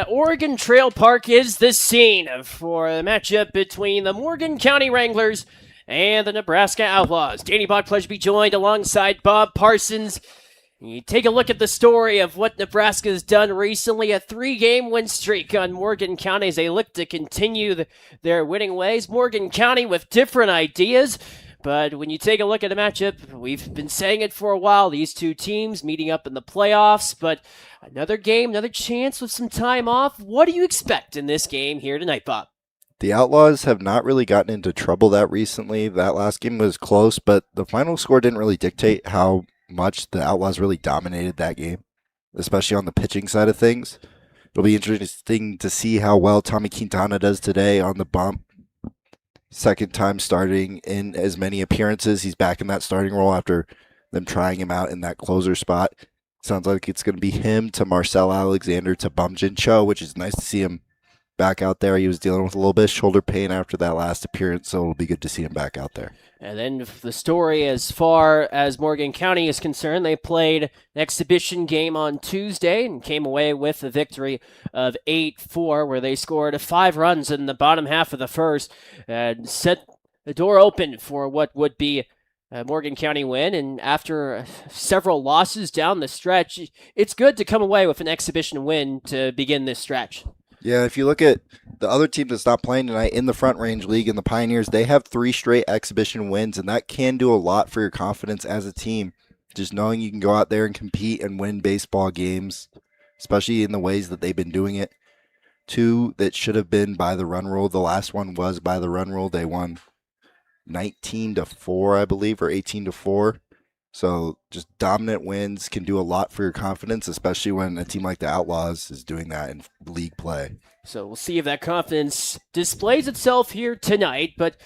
Oregon Trail Park is the scene for the matchup between the Morgan County Wranglers and the Nebraska Outlaws. Danny Bach, pleasure to be joined alongside Bob Parsons. You take a look at the story of what Nebraska has done recently, a 3-game win streak on Morgan County as they look to continue their winning ways. Morgan County with different ideas, but when you take a look at the matchup, we've been saying it for a while, these two teams meeting up in the playoffs, but another game, another chance with some time off. What do you expect in this game here tonight, Bob? The Outlaws have not really gotten into trouble that recently. That last game was close, but the final score didn't really dictate how much the Outlaws really dominated that game, especially on the pitching side of things. It'll be interesting to see how well Tommy Quintana does today on the bump. Second time starting in as many appearances. He's back in that starting role after them trying him out in that closer spot. Sounds like it's going to be him to Marcel Alexander to Bumjin Cho, which is nice to see him back out there. He was dealing with a little bit of shoulder pain after that last appearance, so it'll be good to see him back out there. And then the story as far as Morgan County is concerned, they played an exhibition game on Tuesday and came away with a victory of 8-4, where they scored 5 runs in the bottom half of the first and set the door open for what would be a Morgan County win. And after several losses down the stretch, it's good to come away with an exhibition win to begin this stretch. Yeah, if you look at the other team that's not playing tonight in the Front Range League and the Pioneers, they have 3 straight exhibition wins, and that can do a lot for your confidence as a team. Just knowing you can go out there and compete and win baseball games, especially in the ways that they've been doing it. 2 that should have been by the run rule. The last one was by the run rule. They won 19-4, I believe, or 18-4. So just dominant wins can do a lot for your confidence, especially when a team like the Outlaws is doing that in league play. So we'll see if that confidence displays itself here tonight. But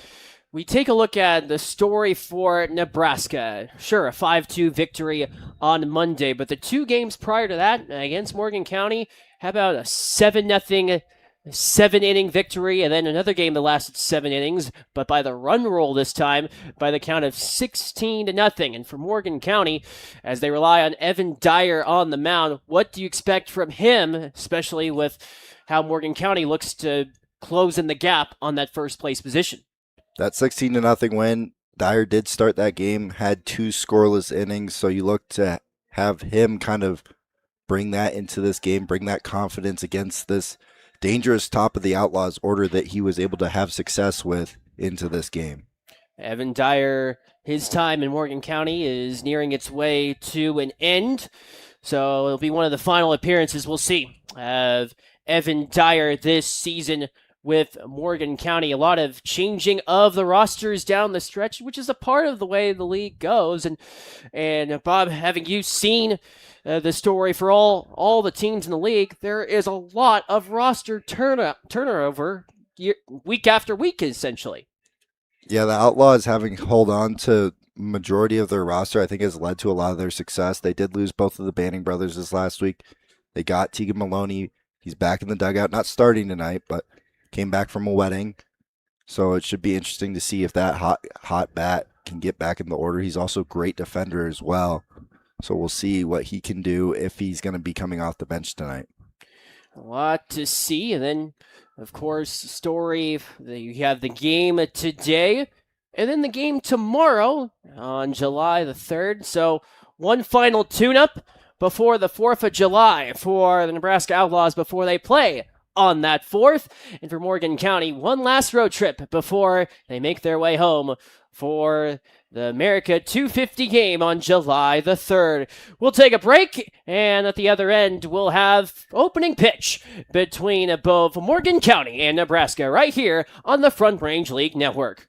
we take a look at the story for Nebraska. Sure, a 5-2 victory on Monday, but the 2 games prior to that against Morgan County, how about a 7-0 7-inning victory, and then another game that lasted 7 innings, but by the run roll this time, by the count of 16-0. And for Morgan County, as they rely on Evan Dyer on the mound, what do you expect from him, especially with how Morgan County looks to close in the gap on that first place position? That 16-0 win, Dyer did start that game, had 2 scoreless innings, so you look to have him kind of bring that into this game, bring that confidence against this dangerous top of the Outlaws order that he was able to have success with into this game. Evan Dyer, his time in Morgan County is nearing its way to an end, so it'll be one of the final appearances we'll see of Evan Dyer this season with Morgan County. A lot of changing of the rosters down the stretch, which is a part of the way the league goes. And Bob, having you seen the story for all the teams in the league, there is a lot of roster turnover week after week, essentially. Yeah, the Outlaws having hold on to majority of their roster, I think, has led to a lot of their success. They did lose both of the Banning brothers this last week. They got Tegan Maloney. He's back in the dugout, not starting tonight, but came back from a wedding. So it should be interesting to see if that hot bat can get back in the order. He's also a great defender as well. So we'll see what he can do if he's going to be coming off the bench tonight. A lot to see. And then, of course, story, you have the game today and then the game tomorrow on July the 3rd. So one final tune-up before the 4th of July for the Nebraska Outlaws before they play on that 4th. And for Morgan County, one last road trip before they make their way home for the America 250 game on July the 3rd. We'll take a break, and at the other end, we'll have opening pitch between both Morgan County and Nebraska right here on the Front Range League Network.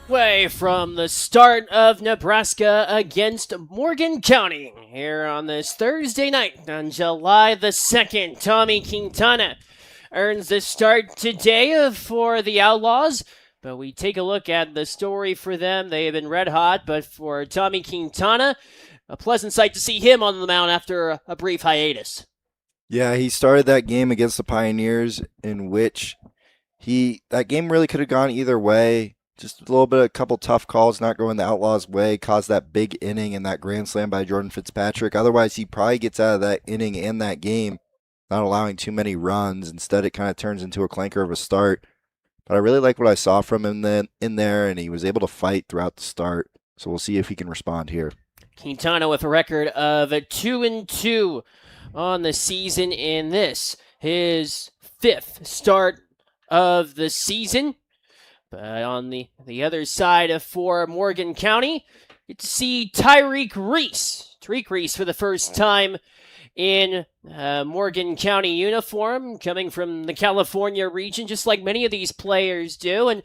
Way from the start of Nebraska against Morgan County here on this Thursday night on July the 2nd. Tommy Quintana earns the start today for the Outlaws, but we take a look at the story for them. They have been red hot, but for Tommy Quintana, a pleasant sight to see him on the mound after a brief hiatus. Yeah, he started that game against the Pioneers in which that game really could have gone either way. Just a little bit of a couple tough calls not going the Outlaws' way caused that big inning and that grand slam by Jordan Fitzpatrick. Otherwise, he probably gets out of that inning and that game, not allowing too many runs. Instead, it kind of turns into a clanker of a start. But I really like what I saw from him in there, and he was able to fight throughout the start. So we'll see if he can respond here. Quintana with a record of 2-2 on the season in this, his fifth start of the season. But on the other side for Morgan County, get to see Tyreek Reese. Tyreek Reese for the first time in Morgan County uniform, coming from the California region, just like many of these players do.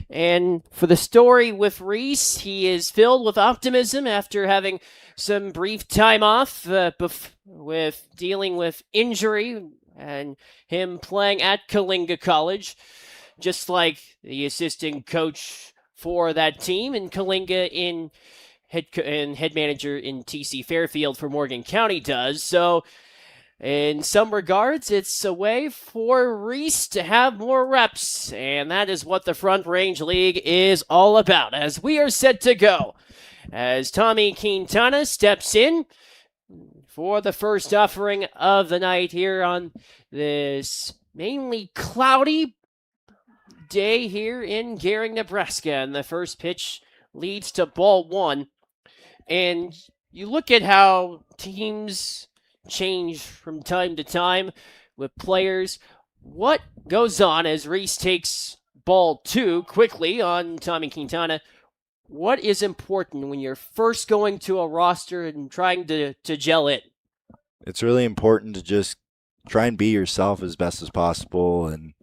And for the story with Reese, he is filled with optimism after having some brief time off with dealing with injury and him playing at Kalinga College. Just like the assistant coach for that team in Kalinga and head manager in TC Fairfield for Morgan County does. So in some regards, it's a way for Reese to have more reps, and that is what the Front Range League is all about. As we are set to go, as Tommy Quintana steps in for the first offering of the night here on this mainly cloudy day here in Gering, Nebraska, and the first pitch leads to ball one. And you look at how teams change from time to time with players. What goes on as Reese takes ball two quickly on Tommy Quintana? What is important when you're first going to a roster and trying to gel it? It's really important to just try and be yourself as best as possible and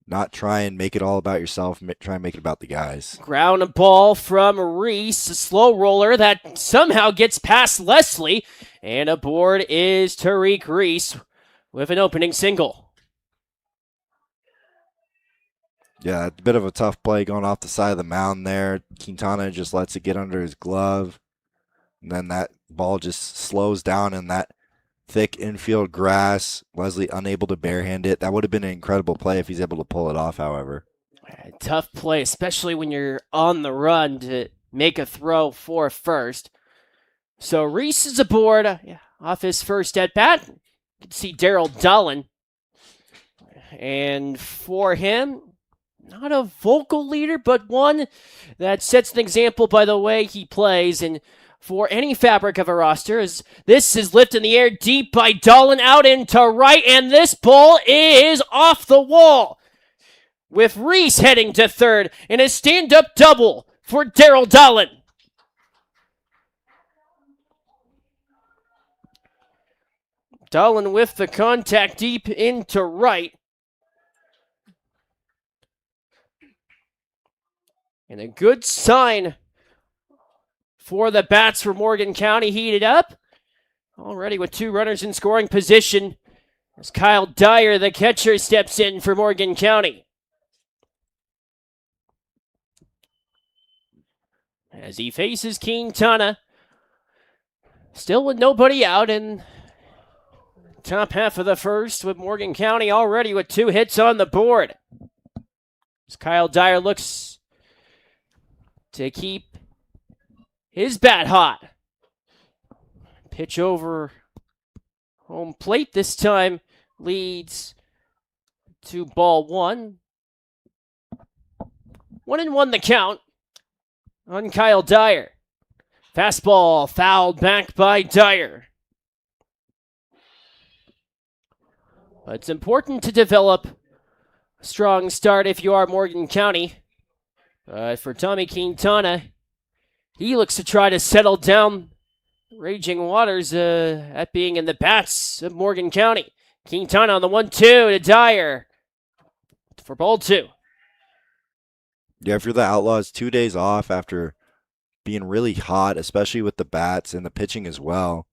not try and make it all about yourself. Try and make it about the guys. Ground a ball from Reese, a slow roller that somehow gets past Leslie, and aboard is Tyreek Reese with an opening single. Yeah, a bit of a tough play going off the side of the mound there. Quintana just lets it get under his glove, and then that ball just slows down in that thick infield grass. Leslie unable to barehand it. That would have been an incredible play if he's able to pull it off, however. Tough play, especially when you're on the run to make a throw for first. So Reese is aboard off his first at-bat. You can see Daryl Dolan. And for him, not a vocal leader, but one that sets an example by the way he plays. And for any fabric of a roster, as this is lifted in the air deep by Dolan out into right, and this ball is off the wall, with Reese heading to third, and a stand-up double for Daryl Dolan. Dolan with the contact deep into right. And a good sign for the bats for Morgan County, heated up. Already with two runners in scoring position as Kyle Dyer, the catcher, steps in for Morgan County. As he faces Quintana, still with nobody out in top half of the first, with Morgan County already with two hits on the board. As Kyle Dyer looks to keep his bat hot. Pitch over home plate this time leads to ball one. 1-1 the count on Kyle Dyer. Fastball fouled back by Dyer. But it's important to develop a strong start if you are Morgan County. For Tommy Quintana, he looks to try to settle down raging waters at being in the bats of Morgan County. Quintana on the 1-2 to Dyer for ball two. Yeah, if you're the Outlaws, 2 days off after being really hot, especially with the bats and the pitching as well.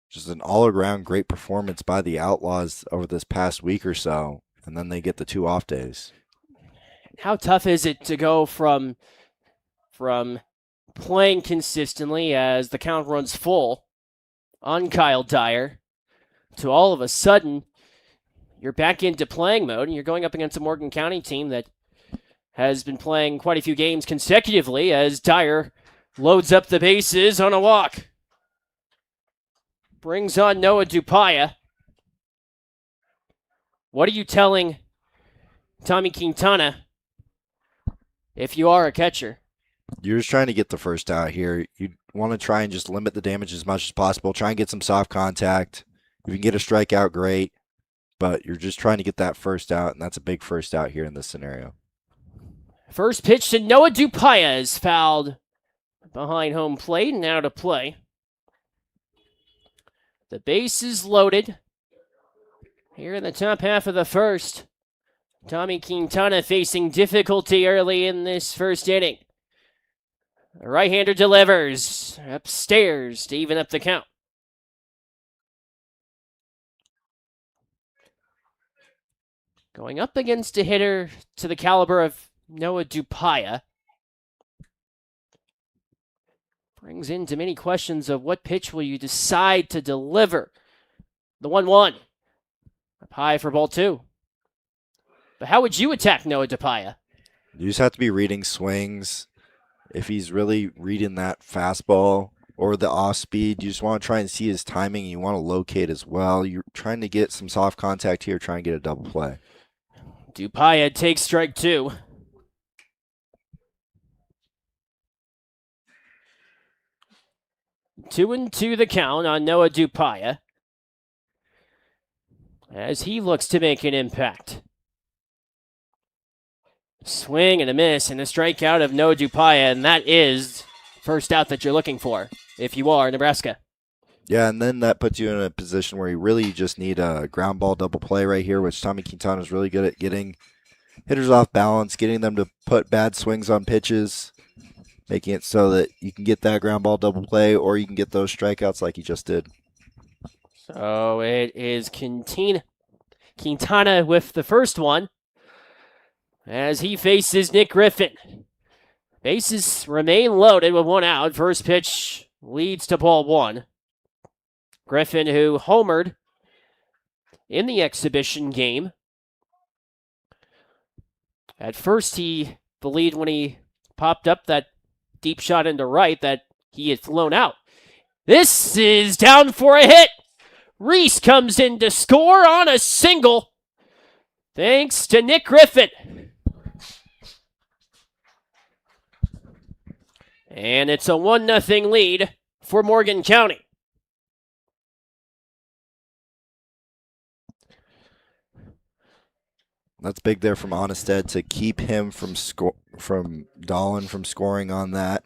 Just an all around great performance by the Outlaws over this past week or so. And then they get the 2 off days. How tough is it to go from playing consistently as the count runs full on Kyle Dyer to all of a sudden you're back into playing mode and you're going up against a Morgan County team that has been playing quite a few games consecutively as Dyer loads up the bases on a walk. Brings on Noah Dupaya. What are you telling Tommy Quintana if you are a catcher? You're just trying to get the first out here. You want to try and just limit the damage as much as possible. Try and get some soft contact. If you can get a strikeout, great. But you're just trying to get that first out, and that's a big first out here in this scenario. First pitch to Noah Dupaya is fouled behind home plate and out of play. The base is loaded here in the top half of the first. Tommy Quintana facing difficulty early in this first inning. The right-hander delivers upstairs to even up the count. Going up against a hitter to the caliber of Noah Dupaya brings into many questions of what pitch will you decide to deliver. The 1-1. Up high for ball 2. But how would you attack Noah Dupaya? You just have to be reading swings. If he's really reading that fastball or the off speed, you just want to try and see his timing. You want to locate as well. You're trying to get some soft contact here, try and get a double play. Dupaya takes strike 2. Two and two the count on Noah Dupaya as he looks to make an impact. Swing and a miss and a strikeout of Noah Dupaya, and that is first out that you're looking for if you are Nebraska. Yeah, and then that puts you in a position where you really just need a ground ball double play right here, which Tommy Quintana is really good at getting hitters off balance, getting them to put bad swings on pitches, making it so that you can get that ground ball double play or you can get those strikeouts like you just did. So it is Quintana with the first one as he faces Nick Griffin. Bases remain loaded with 1 out. First pitch leads to ball 1. Griffin, who homered in the exhibition game. At first, he believed when he popped up that deep shot into right that he had flown out. This is down for a hit. Reese comes in to score on a single. Thanks to Nick Griffin. And it's a 1-0 lead for Morgan County. That's big there from Onnested to keep him from Dahlin from scoring on that.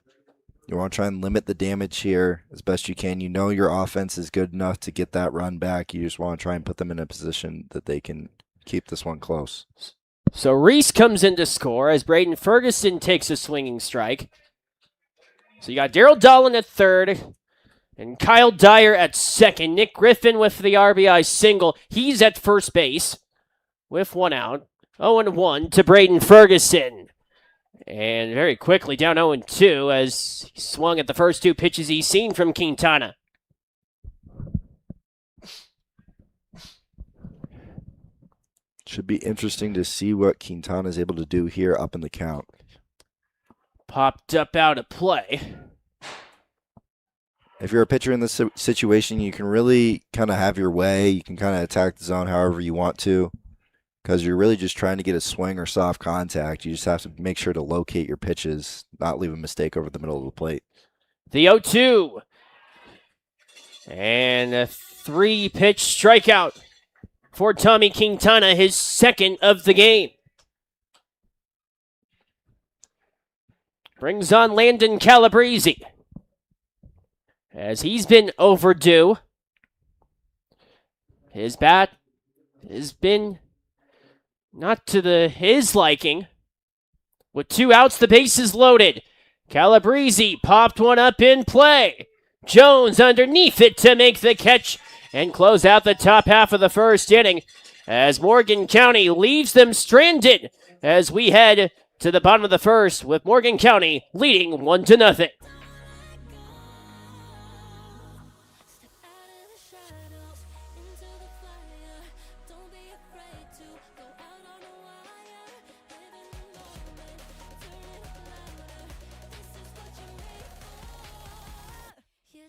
You want to try and limit the damage here as best you can. You know your offense is good enough to get that run back. You just want to try and put them in a position that they can keep this one close. So Reese comes in to score as Braden Ferguson takes a swinging strike. So you got Daryl Dahlin at third and Kyle Dyer at second. Nick Griffin with the RBI single. He's at first base with 1 out. 0-1 to Braden Ferguson. And very quickly down 0-2 as he swung at the first 2 pitches he's seen from Quintana. Should be interesting to see what Quintana is able to do here up in the count. Popped up out of play. If you're a pitcher in this situation, you can really kind of have your way. You can kind of attack the zone however you want to because you're really just trying to get a swing or soft contact. You just have to make sure to locate your pitches, not leave a mistake over the middle of the plate. The 0-2. And a 3-pitch strikeout for Tommy Quintana, his second of the game. Brings on Landon Calabrese as he's been overdue. His bat has been not to his liking. With 2 outs, the bases loaded. Calabrese popped one up in play. Jones underneath it to make the catch and close out the top half of the first inning as Morgan County leaves them stranded as we head to the bottom of the first with Morgan County leading 1-0.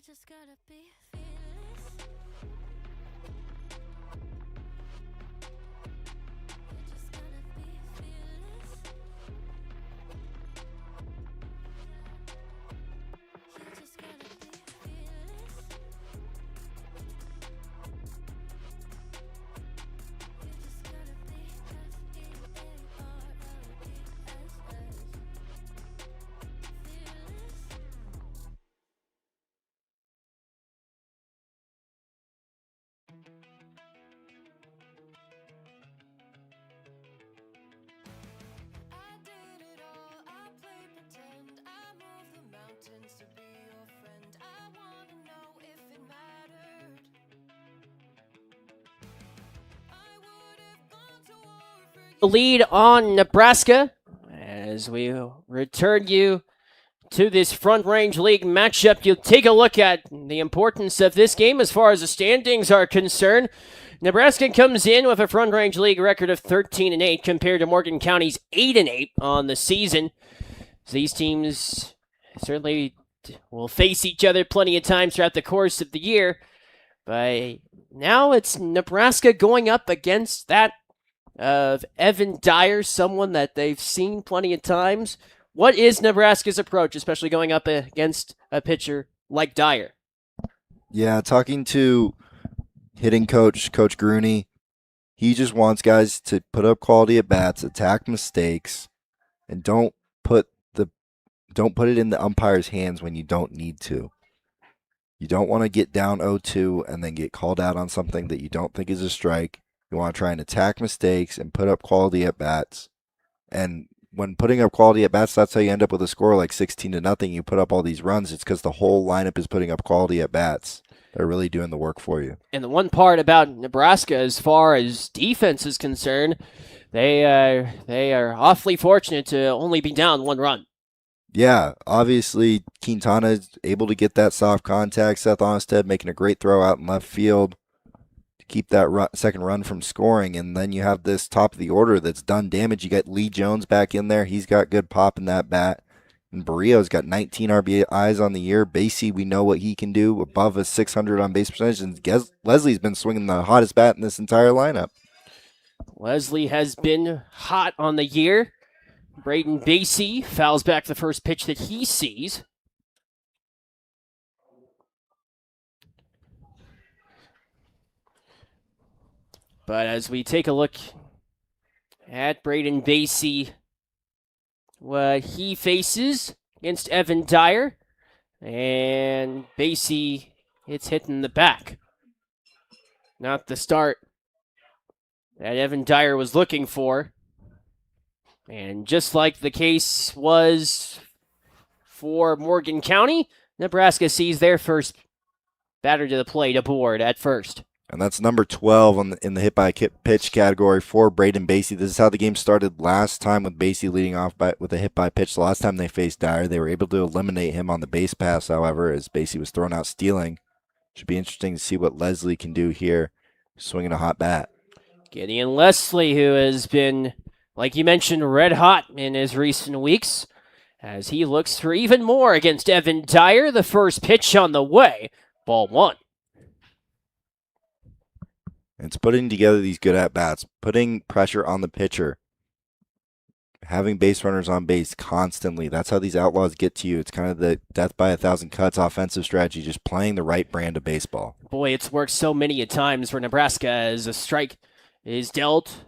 Just gotta be fearless. You just gotta be fearless. You just gotta be fearless. You just gotta be fearless. I did it all, I played pretend, I moved the mountains to be your friend. I wanna know if it mattered. I would have gone to war for you. The lead on Nebraska as we return you to this Front Range League matchup. You take a look at the importance of this game as far as the standings are concerned. Nebraska comes in with a Front Range League record of 13-8 compared to Morgan County's 8-8 on the season. So these teams certainly will face each other plenty of times throughout the course of the year. But now it's Nebraska going up against that of Evan Dyer, someone that they've seen plenty of times. What is Nebraska's approach, especially going up against a pitcher like Dyer? Yeah, talking to hitting coach Grooney, he just wants guys to put up quality at bats, attack mistakes, and don't put it in the umpire's hands when you don't need to. You don't want to get down 0-2 and then get called out on something that you don't think is a strike. You want to try and attack mistakes and put up quality at bats. And when putting up quality at bats, that's how you end up with a score like 16-0. You put up all these runs. It's because the whole lineup is putting up quality at bats. They're really doing the work for you. And the one part about Nebraska, as far as defense is concerned, they are awfully fortunate to only be down 1 run. Yeah, obviously Quintana is able to get that soft contact. Seth Onstead making a great throw out in left field to keep that second run from scoring. And then you have this top of the order that's done damage. You got Lee Jones back in there. He's got good pop in that bat. And Barrios got 19 RBIs on the year. Basie, we know what he can do, above a 600 on base percentage. And Leslie's been swinging the hottest bat in this entire lineup. Leslie has been hot on the year. Braden Basie fouls back the first pitch that he sees. But as we take a look at Braden Basie, what he faces against Evan Dyer, and Basie hits hit in the back. Not the start that Evan Dyer was looking for. And just like the case was for Morgan County, Nebraska sees their first batter to the plate aboard at first. And that's number 12 in the hit by pitch category for Braden Basie. This is how the game started last time, with Basie leading off with a hit by pitch. The last time they faced Dyer, they were able to eliminate him on the base pass, however, as Basie was thrown out stealing. Should be interesting to see what Leslie can do here, swinging a hot bat. Gideon Leslie, who has been, like you mentioned, red hot in his recent weeks, as he looks for even more against Evan Dyer. The first pitch on the way, ball 1. It's putting together these good at-bats, putting pressure on the pitcher, having base runners on base constantly. That's how these Outlaws get to you. It's kind of the death by 1,000 cuts offensive strategy, just playing the right brand of baseball. Boy, it's worked so many a times for Nebraska as a strike is dealt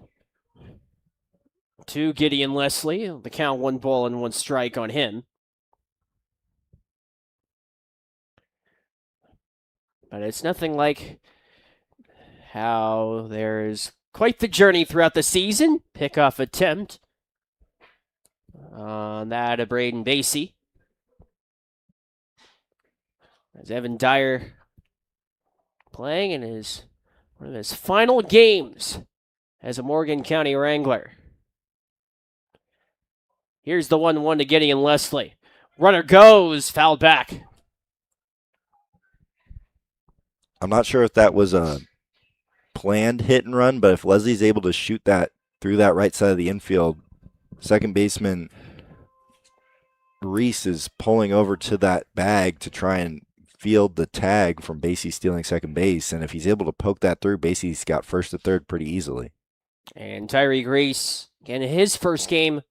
to Gideon Leslie. The count 1 ball and 1 strike on him. But it's nothing like how there's quite the journey throughout the season. Pickoff attempt on that of Braden Basie. As Evan Dyer playing in one of his final games as a Morgan County Wrangler. Here's the 1-1 to Gideon Leslie. Runner goes, fouled back. I'm not sure if that was a planned hit and run, but if Leslie's able to shoot that through that right side of the infield, second baseman Reese is pulling over to that bag to try and field the tag from Basie stealing second base. And if he's able to poke that through, Basie's got first to third pretty easily. And Tyree Reese, again, his first game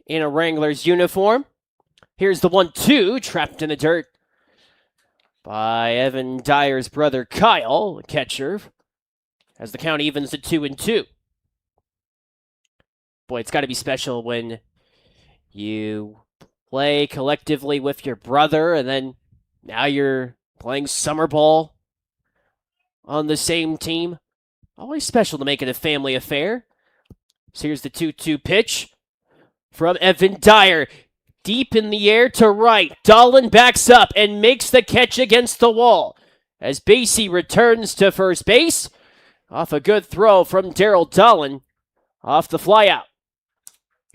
in a Wranglers uniform. Here's the 1-2, trapped in the dirt by Evan Dyer's brother Kyle, the catcher, as the count evens to 2-2. Boy, it's got to be special when you play collectively with your brother and then now you're playing summer ball on the same team. Always special to make it a family affair. So here's the 2-2 pitch from Evan Dyer. Deep in the air to right. Dolan backs up and makes the catch against the wall as Basie returns to first base off a good throw from Daryl Dolan off the flyout.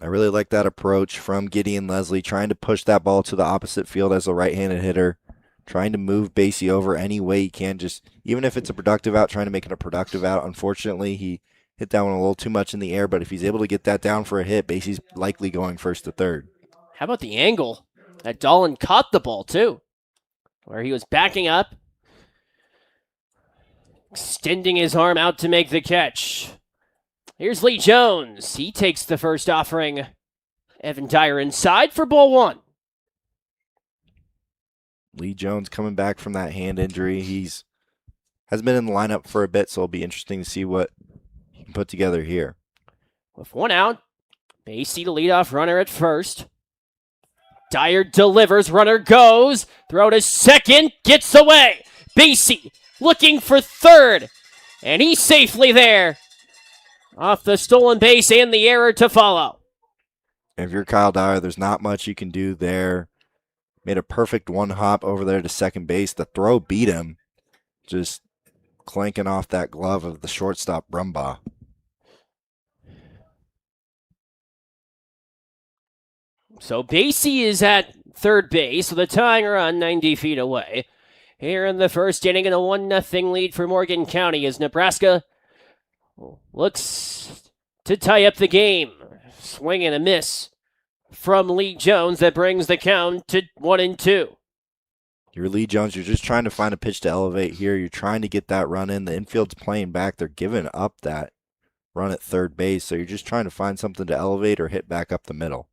I really like that approach from Gideon Leslie, trying to push that ball to the opposite field as a right-handed hitter, trying to move Basie over any way he can, just even if it's a productive out, trying to make it a productive out. Unfortunately, he hit that one a little too much in the air, but if he's able to get that down for a hit, Basie's likely going first to third. How about the angle that Dolan caught the ball, too, where he was backing up, extending his arm out to make the catch. Here's Lee Jones. He takes the first offering. Evan Dyer inside for ball one. Lee Jones coming back from that hand injury. Has been in the lineup for a bit, so it'll be interesting to see what he can put together here. With one out, Basie the leadoff runner at first. Dyer delivers, runner goes, throw to second, gets away. Basie looking for third, and he's safely there. Off the stolen base and the error to follow. If you're Kyle Dyer, there's not much you can do there. Made a perfect one hop over there to second base. The throw beat him, just clanking off that glove of the shortstop Brumbaugh. So Basie is at third base with a tying run 90 feet away. Here in the first inning, and a 1-0 lead for Morgan County as Nebraska looks to tie up the game. Swing and a miss from Lee Jones that brings the count to 1-2. You're Lee Jones. You're just trying to find a pitch to elevate here. You're trying to get that run in. The infield's playing back. They're giving up that run at third base, so you're just trying to find something to elevate or hit back up the middle.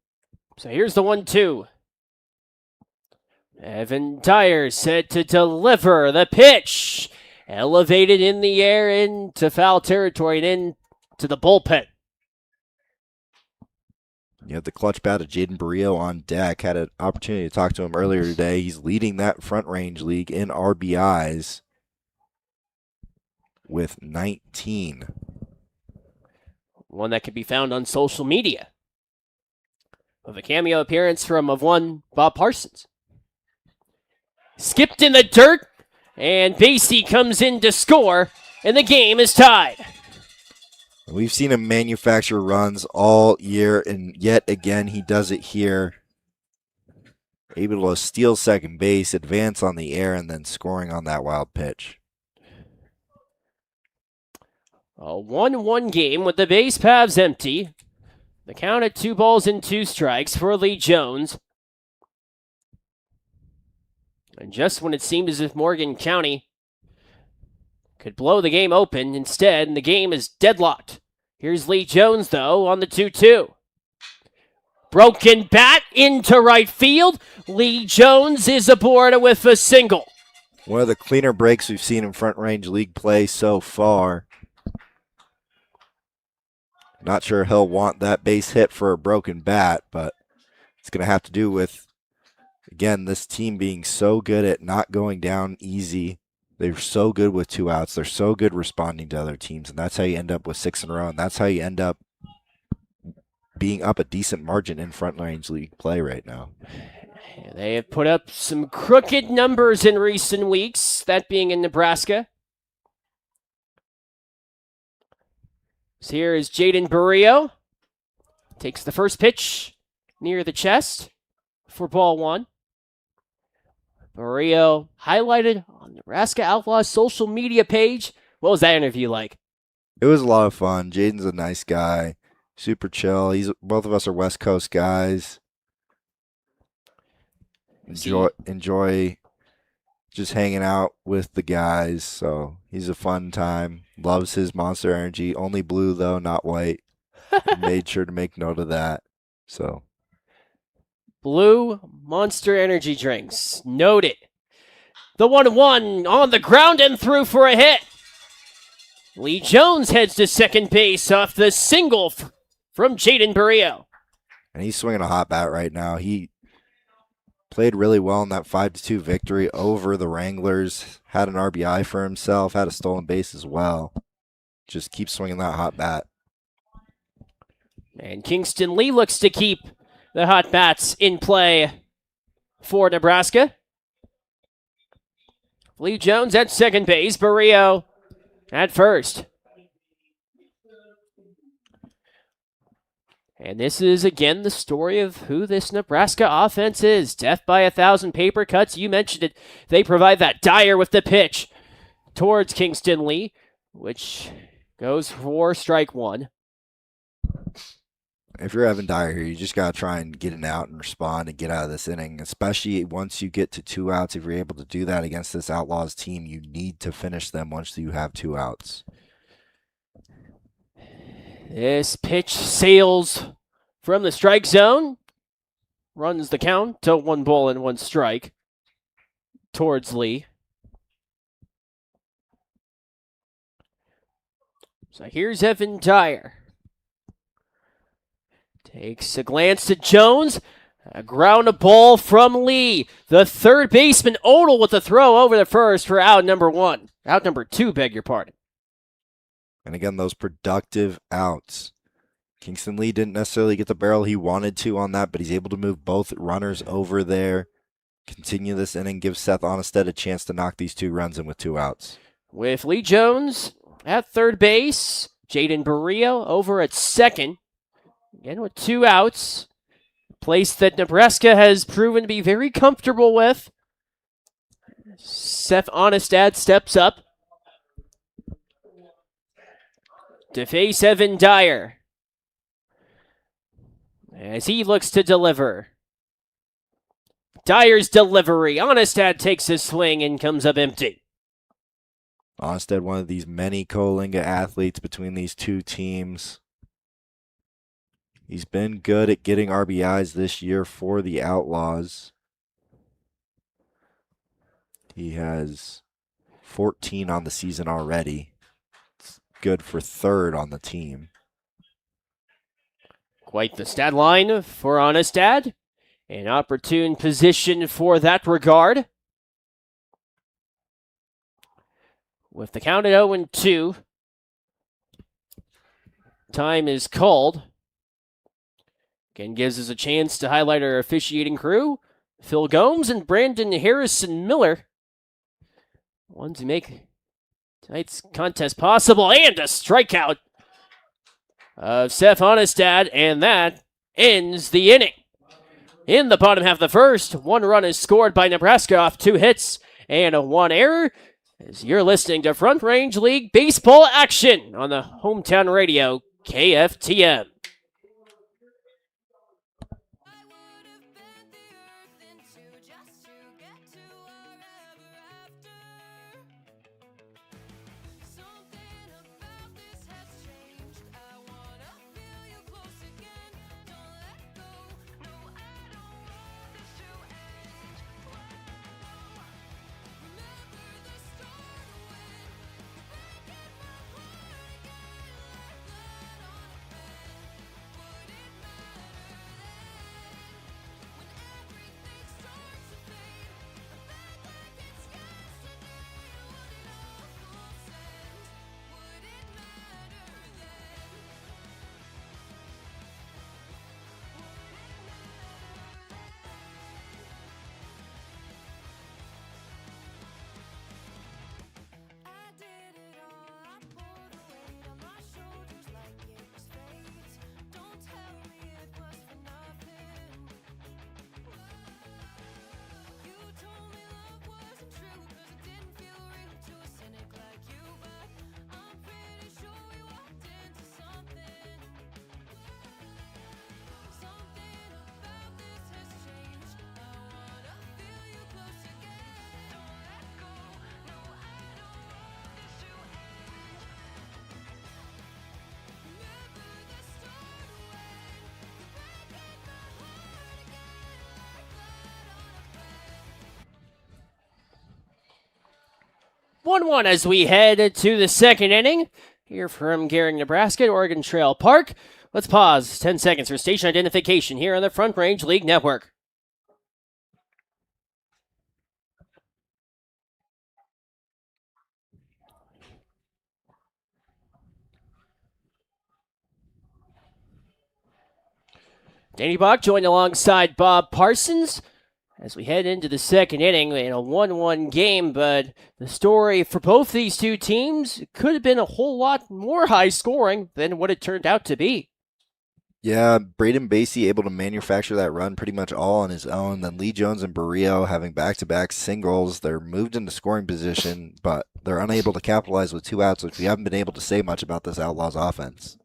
So here's the 1-2. Evan Dyer set to deliver the pitch. Elevated in the air into foul territory and into the bullpen. You have the clutch bat of Jaden Barrio on deck. Had an opportunity to talk to him earlier today. He's leading that Front Range League in RBIs with 19. One that can be found on social media. With a cameo appearance from one Bob Parsons. Skipped in the dirt, and Basie comes in to score, and the game is tied. We've seen him manufacture runs all year, and yet again he does it here. Able to steal second base, advance on the air, and then scoring on that wild pitch. A 1-1 game with the base paths empty. The count at 2-2 for Lee Jones. And just when it seemed as if Morgan County could blow the game open, instead, the game is deadlocked. Here's Lee Jones, though, on the 2-2. Broken bat into right field. Lee Jones is aboard with a single. One of the cleaner breaks we've seen in Front Range League play so far. Not sure he'll want that base hit for a broken bat, but it's going to have to do with, again, this team being so good at not going down easy. They're so good with 2 outs. They're so good responding to other teams, and that's how you end up with 6 in a row, and that's how you end up being up a decent margin in Front Range League play right now. They have put up some crooked numbers in recent weeks, that being in Nebraska. So here is Jaden Barrio. Takes the first pitch near the chest for ball one. Barrio highlighted on Nebraska Outlaws social media page. What was that interview like? It was a lot of fun. Jaden's a nice guy, super chill. Both of us are West Coast guys. Enjoy just hanging out with the guys. So he's a fun time. Loves his Monster Energy. Only blue though, not white. Made sure to make note of that. So Blue Monster Energy drinks. Noted. The 1-1 on the ground and through for a hit. Lee Jones heads to second base off the single from Jaden Barrio. and he's swinging a hot bat right now. He played really well in that 5-2 victory over the Wranglers. Had an RBI for himself, had a stolen base as well. Just keep swinging that hot bat. And Kingston Lee looks to keep the hot bats in play for Nebraska. Lee Jones at second base, Barrio at first. And this is, again, the story of who this Nebraska offense is. Death by 1,000 paper cuts. You mentioned it. They provide that Dyer with the pitch towards Kingston Lee, which goes for strike one. If you're Evan Dyer here, you just got to try and get it out and respond and get out of this inning, especially once you get to 2 outs. If you're able to do that against this Outlaws team, you need to finish them once you have 2 outs. This pitch sails from the strike zone, runs the count to 1 ball and 1 strike towards Lee. So here's Evan Dyer. Takes a glance to Jones. A ground a ball from Lee. The third baseman, Odell, with the throw over the first for out number 1. Out number 2, beg your pardon. And again, those productive outs. Kingston Lee didn't necessarily get the barrel he wanted to on that, but he's able to move both runners over there. Continue this inning, give Seth Onnested a chance to knock these 2 runs in with 2 outs. With Lee Jones at third base, Jaden Barrio over at second. Again with 2 outs. Place that Nebraska has proven to be very comfortable with. Seth Onnested steps up to face Evan Dyer as he looks to deliver. Dyer's delivery. Onnested takes a swing and comes up empty. Onnested, one of these many Coalinga athletes between these 2 teams. He's been good at getting RBIs this year for the Outlaws. He has 14 on the season already. It's good for 3rd on the team. Quite the stat line for Onnested. An opportune position for that regard. With the count at 0-2, time is called. Again, gives us a chance to highlight our officiating crew. Phil Gomes and Brandon Harrison Miller. Ones who make tonight's contest possible. And a strikeout of Seth Onnested, and that ends the inning. In the bottom half of the first, 1 run is scored by Nebraska off 2 hits and a 1 error. As you're listening to Front Range League baseball action on the hometown radio, KFTM. I would have bent the earth in 2 just to get to our ever after. Something about this has changed. I wanna feel you close again. Don't let go. No, I don't want this to end. Whoa. Remember the start when you're breaking my heart again. Like blood on a bed. 1-1 as we head to the second inning. Here from Gering, Nebraska at Oregon Trail Park. Let's pause 10 seconds for station identification here on the Front Range League Network. Danny Bach joined alongside Bob Parsons as we head into the second inning in a 1-1 game, but the story for both these two teams could have been a whole lot more high scoring than what it turned out to be. Yeah, Braden Basie able to manufacture that run pretty much all on his own. Then Lee Jones and Barrio having back-to-back singles. They're moved into scoring position, but they're unable to capitalize with 2 outs, which we haven't been able to say much about this Outlaws offense.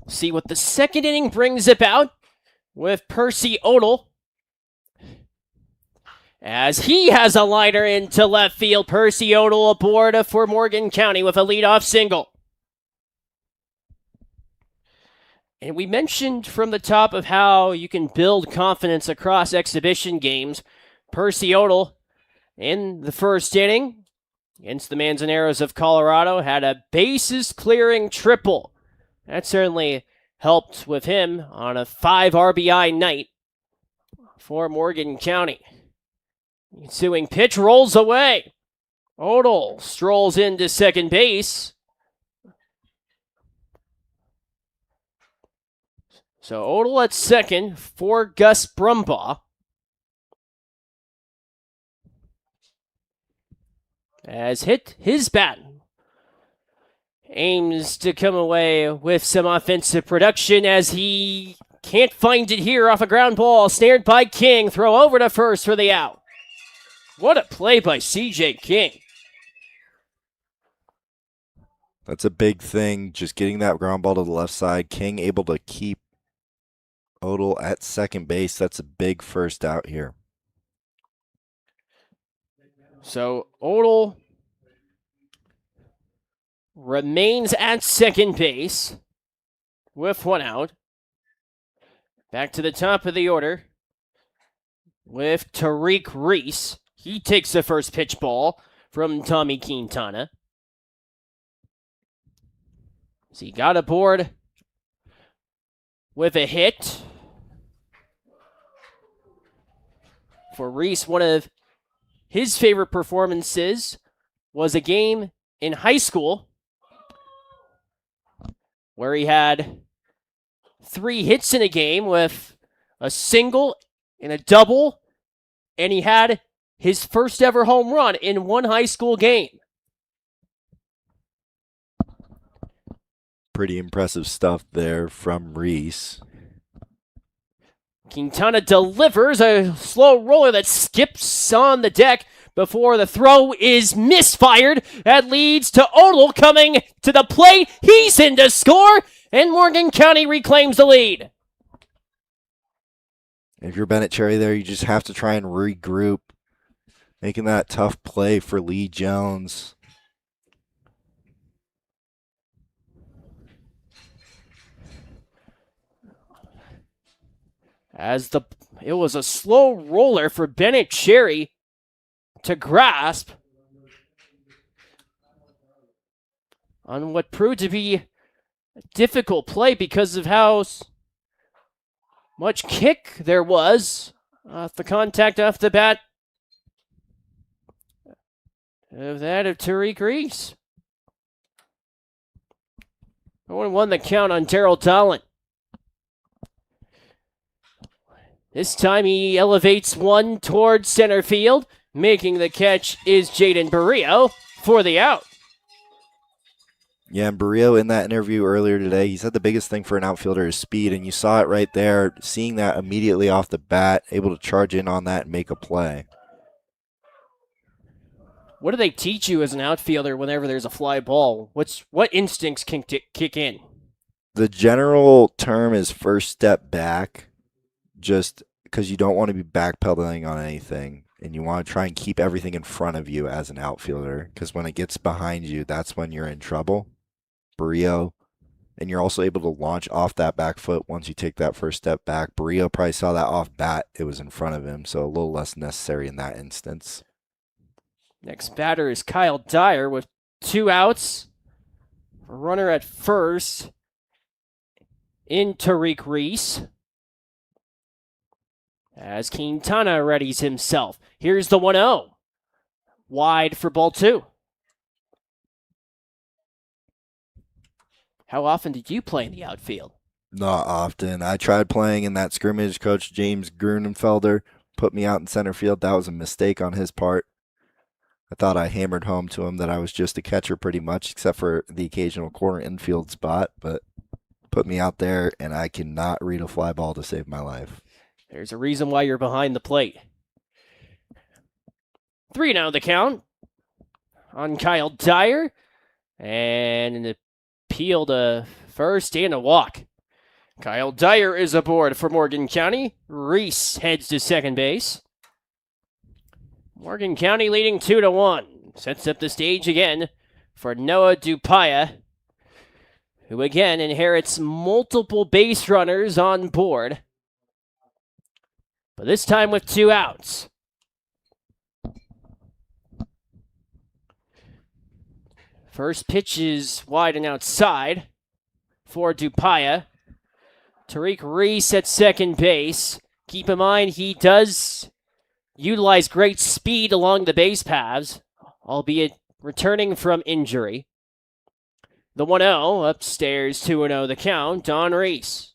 See what the second inning brings about with Percy Odell, as he has a liner into left field. Percy Odell aboard for Morgan County with a leadoff single. And we mentioned from the top of how you can build confidence across exhibition games. Percy Odell in the first inning against the Manzaneros of Colorado had a bases clearing triple. That certainly helped with him on a 5 RBI night for Morgan County. Ensuing pitch rolls away. Odell strolls into second base. So Odell at second for Gus Brumbaugh. As hit his bat aims to come away with some offensive production as he can't find it here off a ground ball. Snared by King. Throw over to first for the out. What a play by CJ King. That's a big thing, just getting that ground ball to the left side. King able to keep Odell at second base. That's a big first out here. So Odell remains at second base with 1 out. Back to the top of the order with Tariq Reese. He takes the first pitch ball from Tommy Quintana. So he got aboard with a hit for Reese. One of his favorite performances was a game in high school where he had 3 hits in a game with a single and a double, and he had his first ever home run in one high school game. Pretty impressive stuff there from Reese. Quintana delivers a slow roller that skips on the deck before the throw is misfired. That leads to Odell coming to the plate. He's in to score, and Morgan County reclaims the lead. If you're Bennett Cherry there, you just have to try and regroup. Making that tough play for Lee Jones. It was a slow roller for Bennett Cherry to grasp on what proved to be a difficult play because of how much kick there was off the contact off the bat of that of Tariq Reese. 0-1 the count on Darryl Dolan. This time he elevates one towards center field. Making the catch is Jaden Barrio for the out. Yeah, and Barrio in that interview earlier today, he said the biggest thing for an outfielder is speed, and you saw it right there, seeing that immediately off the bat, able to charge in on that and make a play. What do they teach you as an outfielder whenever there's a fly ball? What instincts can kick in? The general term is first step back, just because you don't want to be backpedaling on anything, and you want to try and keep everything in front of you as an outfielder, because when it gets behind you, that's when you're in trouble. Barrio, and you're also able to launch off that back foot once you take that first step back. Barrio probably saw that off bat. It was in front of him, so a little less necessary in that instance. Next batter is Kyle Dyer with 2 outs. A runner at first in Tariq Reese. As Quintana readies himself. Here's the 1-0. Wide for ball 2. How often did you play in the outfield? Not often. I tried playing in that scrimmage. Coach James Grunenfelder put me out in center field. That was a mistake on his part. I thought I hammered home to him that I was just a catcher pretty much, except for the occasional corner infield spot, but put me out there, and I cannot read a fly ball to save my life. There's a reason why you're behind the plate. 3 now the count on Kyle Dyer. And an appeal to first and a walk. Kyle Dyer is aboard for Morgan County. Reese heads to second base. Morgan County leading 2-1. Sets up the stage again for Noah Dupaya, who again inherits multiple base runners on board, but this time with 2 outs. First pitch is wide and outside for Dupaya. Tariq Reese at second base. Keep in mind, he does utilize great speed along the base paths, albeit returning from injury. The 1-0, upstairs 2-0 the count on Reese.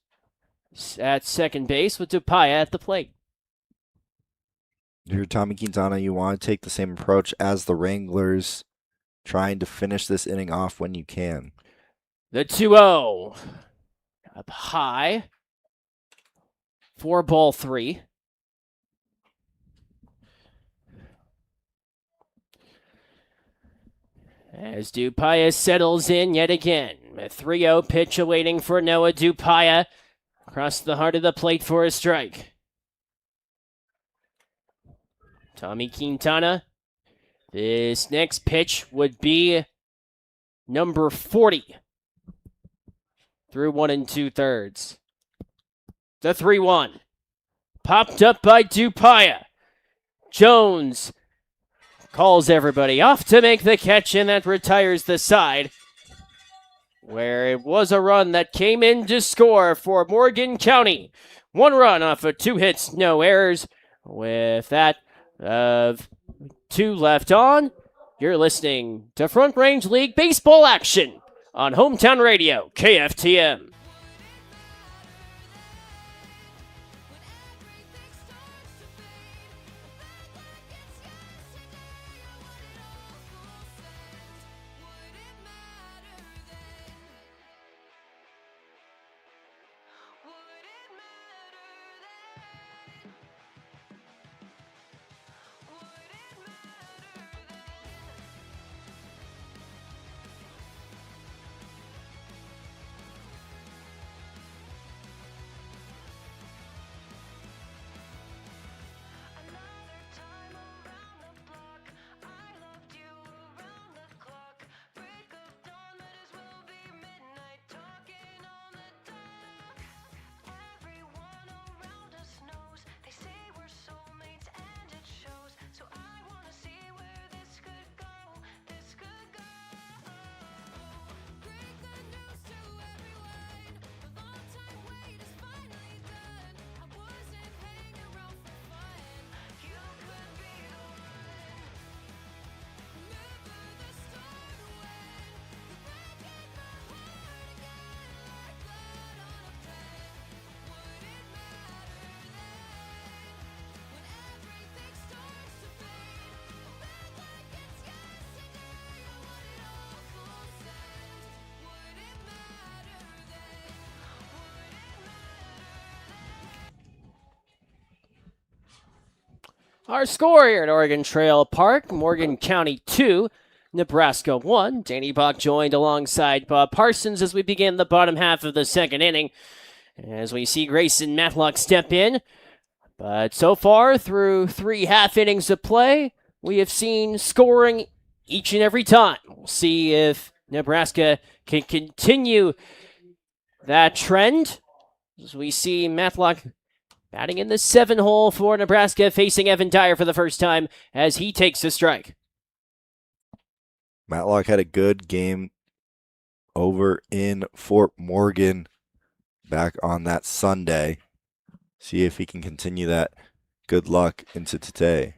At second base with Dupaya at the plate. Here, Tommy Quintana, you want to take the same approach as the Wranglers, trying to finish this inning off when you can. The 2-0. Up high. 4 ball 3. As Dupaya settles in yet again. A 3-0 pitch awaiting for Noah Dupaya. Across the heart of the plate for a strike. Tommy Quintana. This next pitch would be number 40. Through 1 2/3. The 3-1. Popped up by Dupaya. Jones calls everybody off to make the catch, and that retires the side, where it was a run that came in to score for Morgan County. 1 run off of 2 hits, no errors. With that of 2 left on, you're listening to Front Range League baseball action on Hometown Radio, KFTM. Our score here at Oregon Trail Park, Morgan County 2, Nebraska 1. Danny Bach joined alongside Bob Parsons as we begin the bottom half of the second inning, as we see Grayson Matlock step in. But so far, through 3 half innings of play, we have seen scoring each and every time. We'll see if Nebraska can continue that trend, as we see Matlock batting in the 7 hole for Nebraska, facing Evan Dyer for the first time as he takes a strike. Matlock had a good game over in Fort Morgan back on that Sunday. See if he can continue that good luck into today.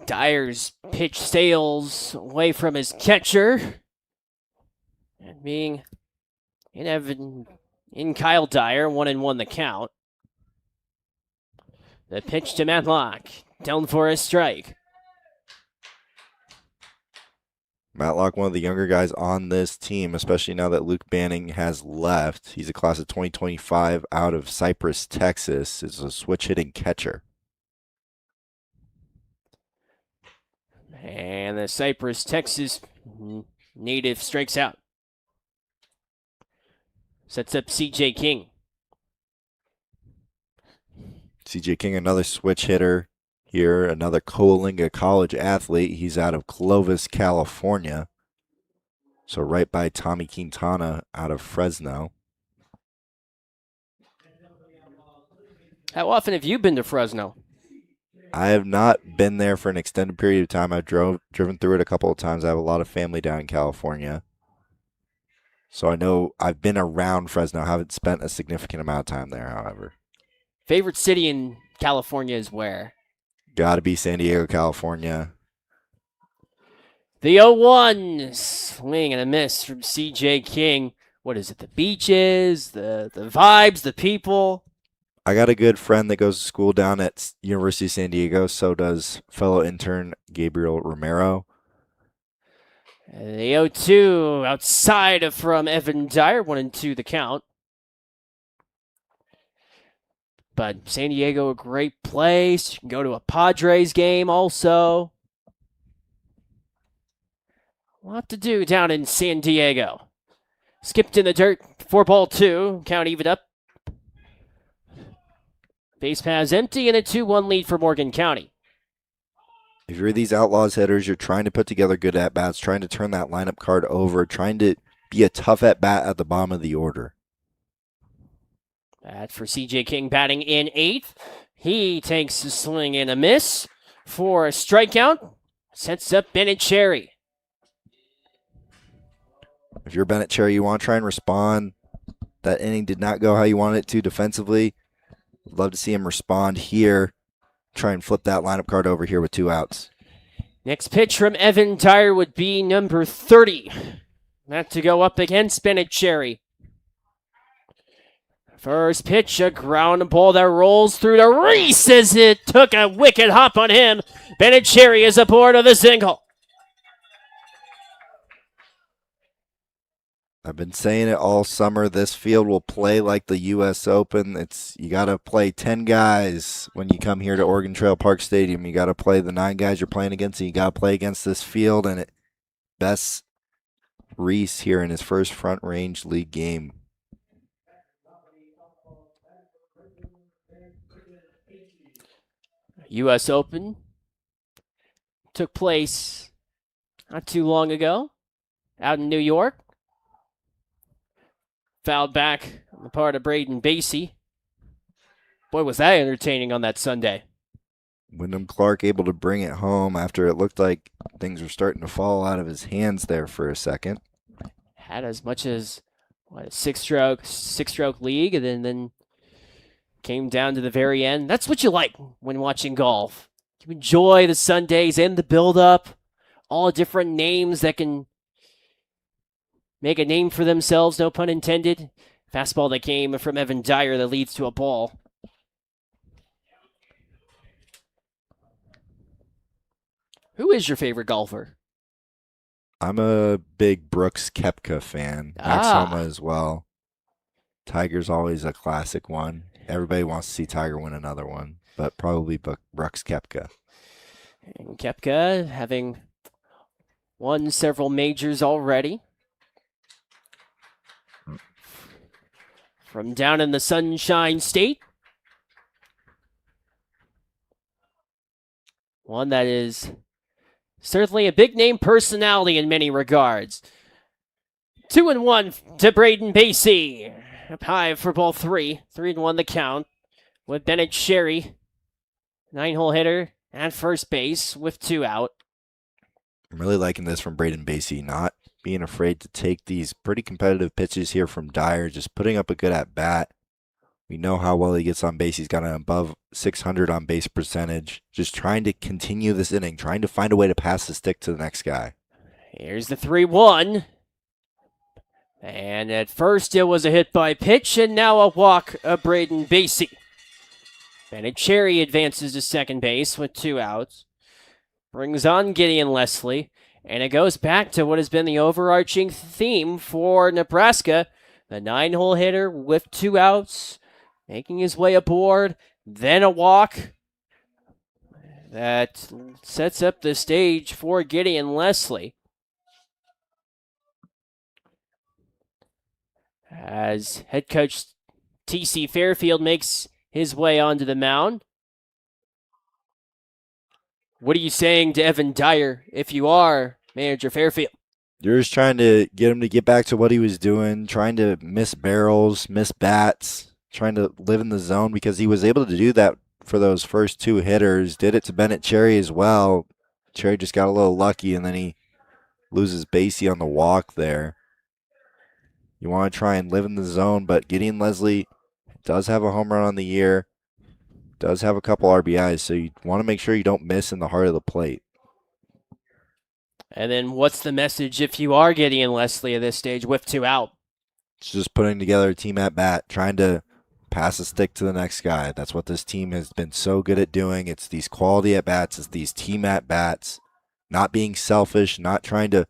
Dyer's pitch sails away from his catcher. And being in Kyle Dyer, 1-1 the count. The pitch to Matlock, down for a strike. Matlock, one of the younger guys on this team, especially now that Luke Banning has left. He's a class of 2025 out of Cypress, Texas. Is a switch hitting catcher. And the Cypress, Texas native strikes out. Sets up CJ King. CJ King, another switch hitter here, another Coalinga College athlete. He's out of Clovis, California. So right by Tommy Quintana out of Fresno. How often have you been to Fresno? I have not been there for an extended period of time. I've driven through it a couple of times. I have a lot of family down in California. So I know I've been around Fresno. I haven't spent a significant amount of time there, however. Favorite city in California is where? Gotta be San Diego, California. The 0-1 swing and a miss from CJ King. What is it? The beaches, the vibes, the people. I got a good friend that goes to school down at University of San Diego. So does fellow intern Gabriel Romero. The 0-2 outside from Evan Dyer, 1-2 the count. But San Diego, a great place. You can go to a Padres game also. A lot to do down in San Diego. Skipped in the dirt, 4-2, count even up. Base paths empty and a 2-1 lead for Morgan County. If you're these Outlaws hitters, you're trying to put together good at-bats, trying to turn that lineup card over, trying to be a tough at-bat at the bottom of the order. That for CJ King batting in 8th. He takes a swing and a miss for a strikeout. Sets up Bennett Cherry. If you're Bennett Cherry, you want to try and respond. That inning did not go how you wanted it to defensively. Would love to see him respond here. Try and flip that lineup card over here with 2 outs. Next pitch from Evan Dyer would be number 30. That to go up against Bennett Cherry. First pitch, a ground ball that rolls through to Reese as it took a wicked hop on him. Bennett Cherry is aboard of the single. I've been saying it all summer. This field will play like the U.S. Open. You got to play 10 guys when you come here to Oregon Trail Park Stadium. You got to play the 9 guys you're playing against, and you got to play against this field. And best Reese here in his first Front Range League game. U.S. Open took place not too long ago out in New York. Fouled back on the part of Braden Basie. Boy, was that entertaining on that Sunday. Wyndham Clark able to bring it home after it looked like things were starting to fall out of his hands there for a second. Had as much as a six-stroke league, and then came down to the very end. That's what you like when watching golf. You enjoy the Sundays and the build-up. All different names that can make a name for themselves, no pun intended. Fastball that came from Evan Dyer that leads to a ball. Who is your favorite golfer? I'm a big Brooks Koepka fan. Max Homa as well. Tiger's always a classic one. Everybody wants to see Tiger win another one, but probably Brooks Koepka. And Koepka having won several majors already. From down in the Sunshine State. One that is certainly a big name personality in many regards. 2-1 to Braden Basie. Up high for ball 3. 3-1 the count. With Bennett Cherry, 9-hole hitter at first base with 2 out. I'm really liking this from Braden Basie, not being afraid to take these pretty competitive pitches here from Dyer, just putting up a good at bat. We know how well he gets on base. He's got an above 600 on base percentage. Just trying to continue this inning, trying to find a way to pass the stick to the next guy. Here's the 3-1. And at first it was a hit by pitch, and now a walk of Braden Basie. Bennett Cherry advances to second base with 2 outs. Brings on Gideon Leslie, and it goes back to what has been the overarching theme for Nebraska. The 9-hole hitter with 2 outs, making his way aboard, then a walk. That sets up the stage for Gideon Leslie. As head coach T.C. Fairfield makes his way onto the mound. What are you saying to Evan Dyer if you are Manager Fairfield? You're just trying to get him to get back to what he was doing, trying to miss barrels, miss bats, trying to live in the zone, because he was able to do that for those first 2 hitters. Did it to Bennett Cherry as well. Cherry just got a little lucky, and then he loses Basie on the walk there. You want to try and live in the zone, but Gideon Leslie does have a home run on the year, does have a couple RBIs, so you want to make sure you don't miss in the heart of the plate. And then what's the message if you are Gideon Leslie at this stage with 2 out? It's just putting together a team at bat, trying to pass a stick to the next guy. That's what this team has been so good at doing. It's these quality at bats, it's these team at bats, not being selfish, not trying to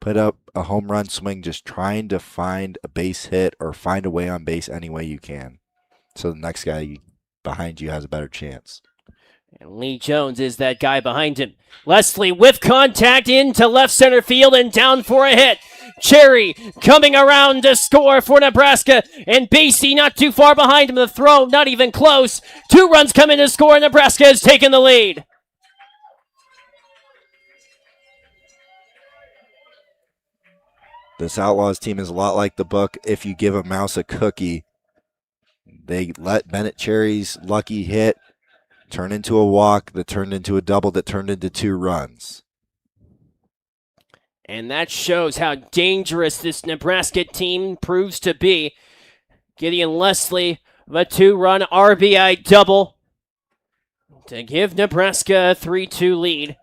put up a home run swing, just trying to find a base hit or find a way on base any way you can, so the next guy behind you has a better chance. And Lee Jones is that guy behind him. Leslie with contact into left center field and down for a hit. Cherry coming around to score for Nebraska, and Basie not too far behind him. The throw not even close. 2 runs come in to score. Nebraska has taken the lead. This Outlaws team is a lot like the book If You Give a Mouse a Cookie. They let Bennett Cherry's lucky hit turn into a walk that turned into a double that turned into 2 runs. And that shows how dangerous this Nebraska team proves to be. Gideon Leslie, a 2-run RBI double to give Nebraska a 3-2 lead.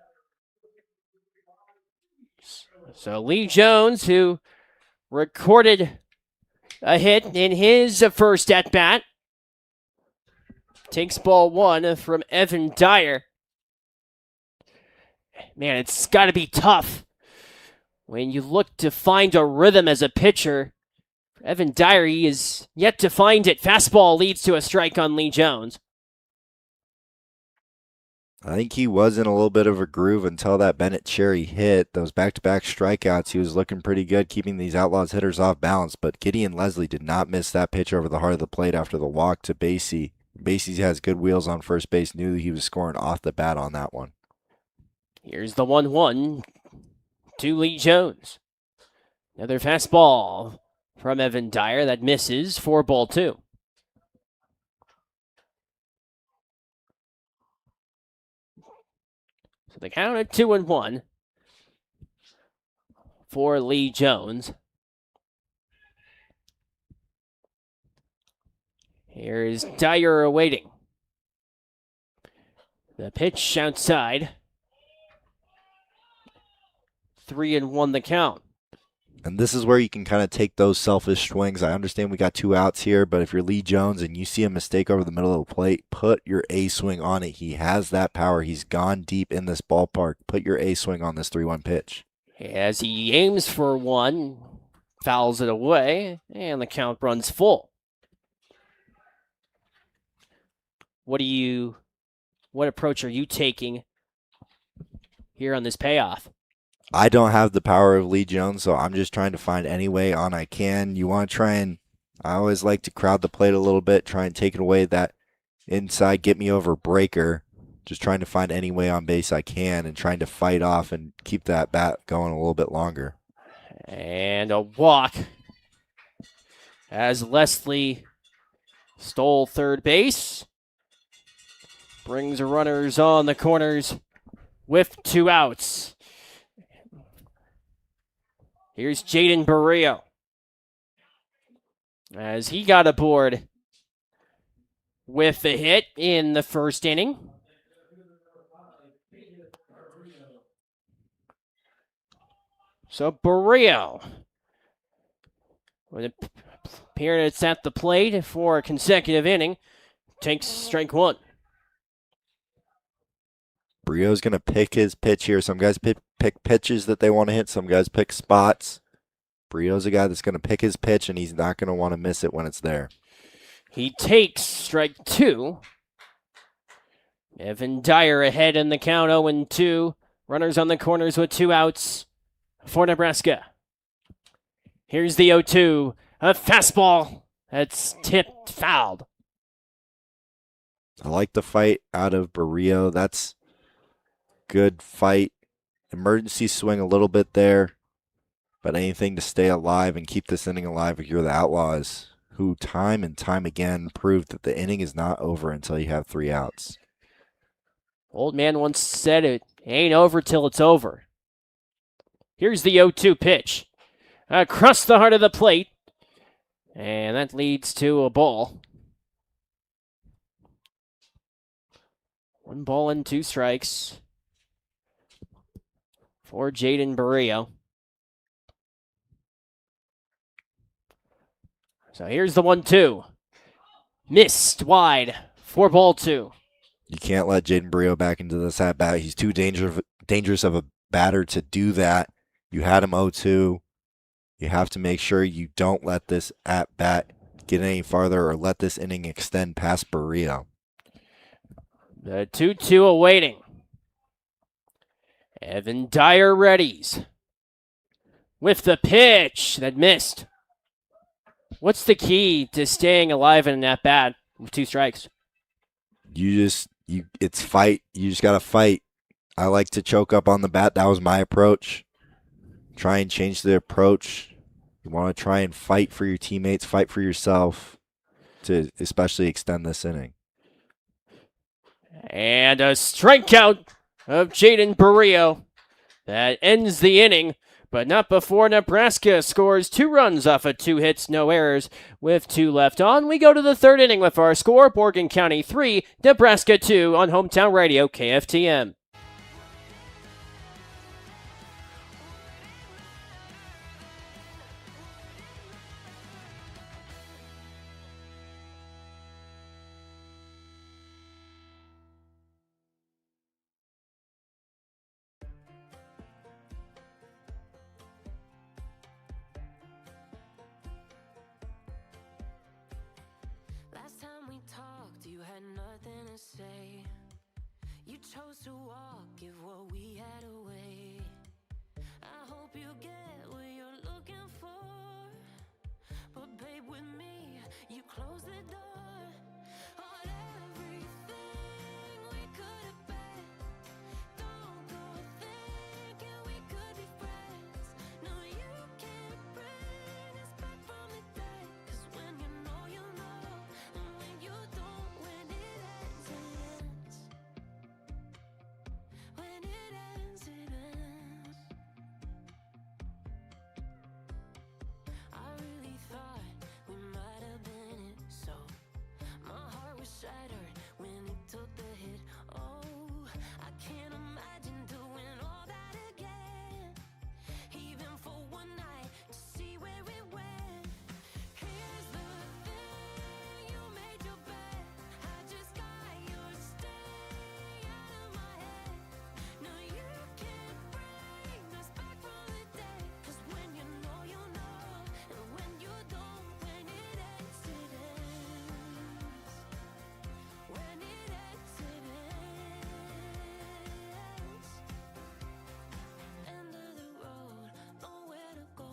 So Lee Jones, who recorded a hit in his first at-bat, takes ball 1 from Evan Dyer. Man, it's got to be tough when you look to find a rhythm as a pitcher. Evan Dyer is yet to find it. Fastball leads to a strike on Lee Jones. I think he was in a little bit of a groove until that Bennett Cherry hit. Those back-to-back strikeouts, he was looking pretty good, keeping these Outlaws hitters off balance. But Gideon Leslie did not miss that pitch over the heart of the plate after the walk to Basie. Basie has good wheels on first base, knew he was scoring off the bat on that one. Here's the 1-1 to Lee Jones. Another fastball from Evan Dyer that misses for ball 2. So the count at 2-1 for Lee Jones. Here is Dyer awaiting. The pitch outside. 3-1 the count. And this is where you can kind of take those selfish swings. I understand we got 2 outs here, but if you're Lee Jones and you see a mistake over the middle of the plate, put your A swing on it. He has that power. He's gone deep in this ballpark. Put your A swing on this 3-1 pitch. As he aims for 1, fouls it away, and the count runs full. What approach are you taking here on this payoff? I don't have the power of Lee Jones, so I'm just trying to find any way on I can. You want to try and, I always like to crowd the plate a little bit, try and take it away that inside, get me over breaker. Just trying to find any way on base I can and trying to fight off and keep that bat going a little bit longer. And a walk as Leslie stole third base. Brings runners on the corners with 2 outs. Here's Jaden Barrio as he got aboard with the hit in the first inning. So Barrio with an appearance at the plate for a consecutive inning takes strike one. Brio's going to pick his pitch here. Some guys pick pitches that they want to hit. Some guys pick spots. Brio's a guy that's going to pick his pitch, and he's not going to want to miss it when it's there. He takes strike two. Evan Dyer ahead in the count, 0-2. Runners on the corners with 2 outs for Nebraska. Here's the 0-2. A fastball that's tipped fouled. I like the fight out of Barrio. That's good fight. Emergency swing a little bit there, but anything to stay alive and keep this inning alive if you're the Outlaws, who time and time again proved that the inning is not over until you have 3 outs. Old man once said it ain't over till it's over. Here's the 0-2 pitch. Across the heart of the plate. And that leads to a ball. 1 ball and 2 strikes for Jaden Barrio. So here's the 1-2. Missed wide. 4-2. You can't let Jaden Barrio back into this at-bat. He's too dangerous of a batter to do that. You had him 0-2. You have to make sure you don't let this at-bat get any farther or let this inning extend past Barrio. The 2-2 awaiting. Evan Dyer readies. With the pitch that missed. What's the key to staying alive in an at-bat with 2 strikes? It's fight. You just got to fight. I like to choke up on the bat. That was my approach. Try and change the approach. You want to try and fight for your teammates, fight for yourself to especially extend this inning. And a strikeout of Jaden Barrio. That ends the inning, but not before Nebraska scores 2 runs off of 2 hits, no errors. With 2 left on, we go to the 3rd inning with our score, Morgan County 3, Nebraska 2 on Hometown Radio, KFTM. Last time we talked, you had nothing to say. You chose to walk, give what we had away. I hope you get what you're looking for. But babe, with me, you close the door on everything we could have been. Don't go thinking we could be friends. No, you can't bring us back from the dead. 'Cause when you know, you know. And when you don't, when it ends, it ends. When it ends, it ends. I really thought we might have been it, so my heart was shattered when it took the hit. Oh, I can't imagine doing all that again, even for one night to see where it went. Here's the thing, you made your bed, I just got your stay out of my head. No, you can't bring us back from the dead. 'Cause when you know, you know. And when you don't, when it ends, it ends. When it ends, it ends. End of the road, nowhere to go.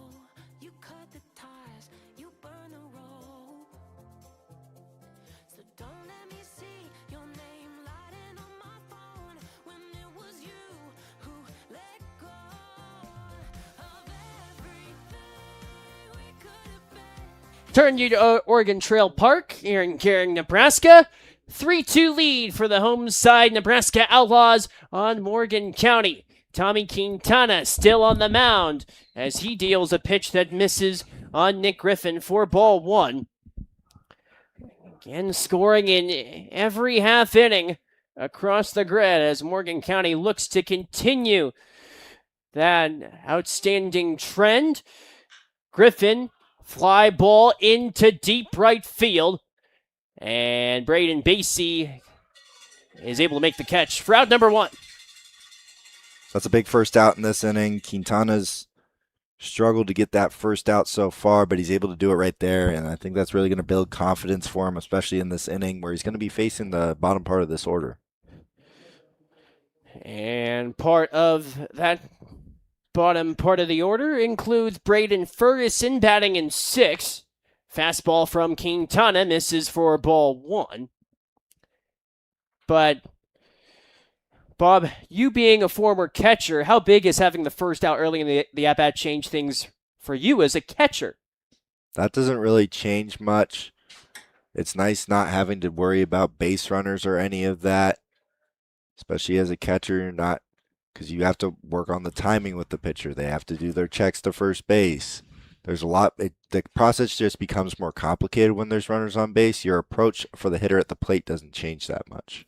You cut the ties, you burn the rope. So don't let me see your name lighting on my phone when it was you who let go of everything we could have been. Turn you to Oregon Trail Park here in Gering, Nebraska. 3-2 lead for the home side Nebraska Outlaws on Morgan County. Tommy Quintana still on the mound as he deals a pitch that misses on Nick Griffin for ball one. Again, scoring in every half inning across the grid as Morgan County looks to continue that outstanding trend. Griffin, fly ball into deep right field. And Braden Basie is able to make the catch for out number one. That's a big first out in this inning. Quintana's struggled to get that first out so far, but he's able to do it right there, and I think that's really going to build confidence for him, especially in this inning where he's going to be facing the bottom part of this order. And part of that bottom part of the order includes Braden Ferguson batting in sixth. Fastball from Quintana misses for ball one. But, Bob, you being a former catcher, how big is having the first out early in the at-bat change things for you as a catcher? That doesn't really change much. It's nice not having to worry about base runners or any of that, especially as a catcher, not because you have to work on the timing with the pitcher. They have to do their checks to first base. There's a lot. The process just becomes more complicated when there's runners on base. Your approach for the hitter at the plate doesn't change that much.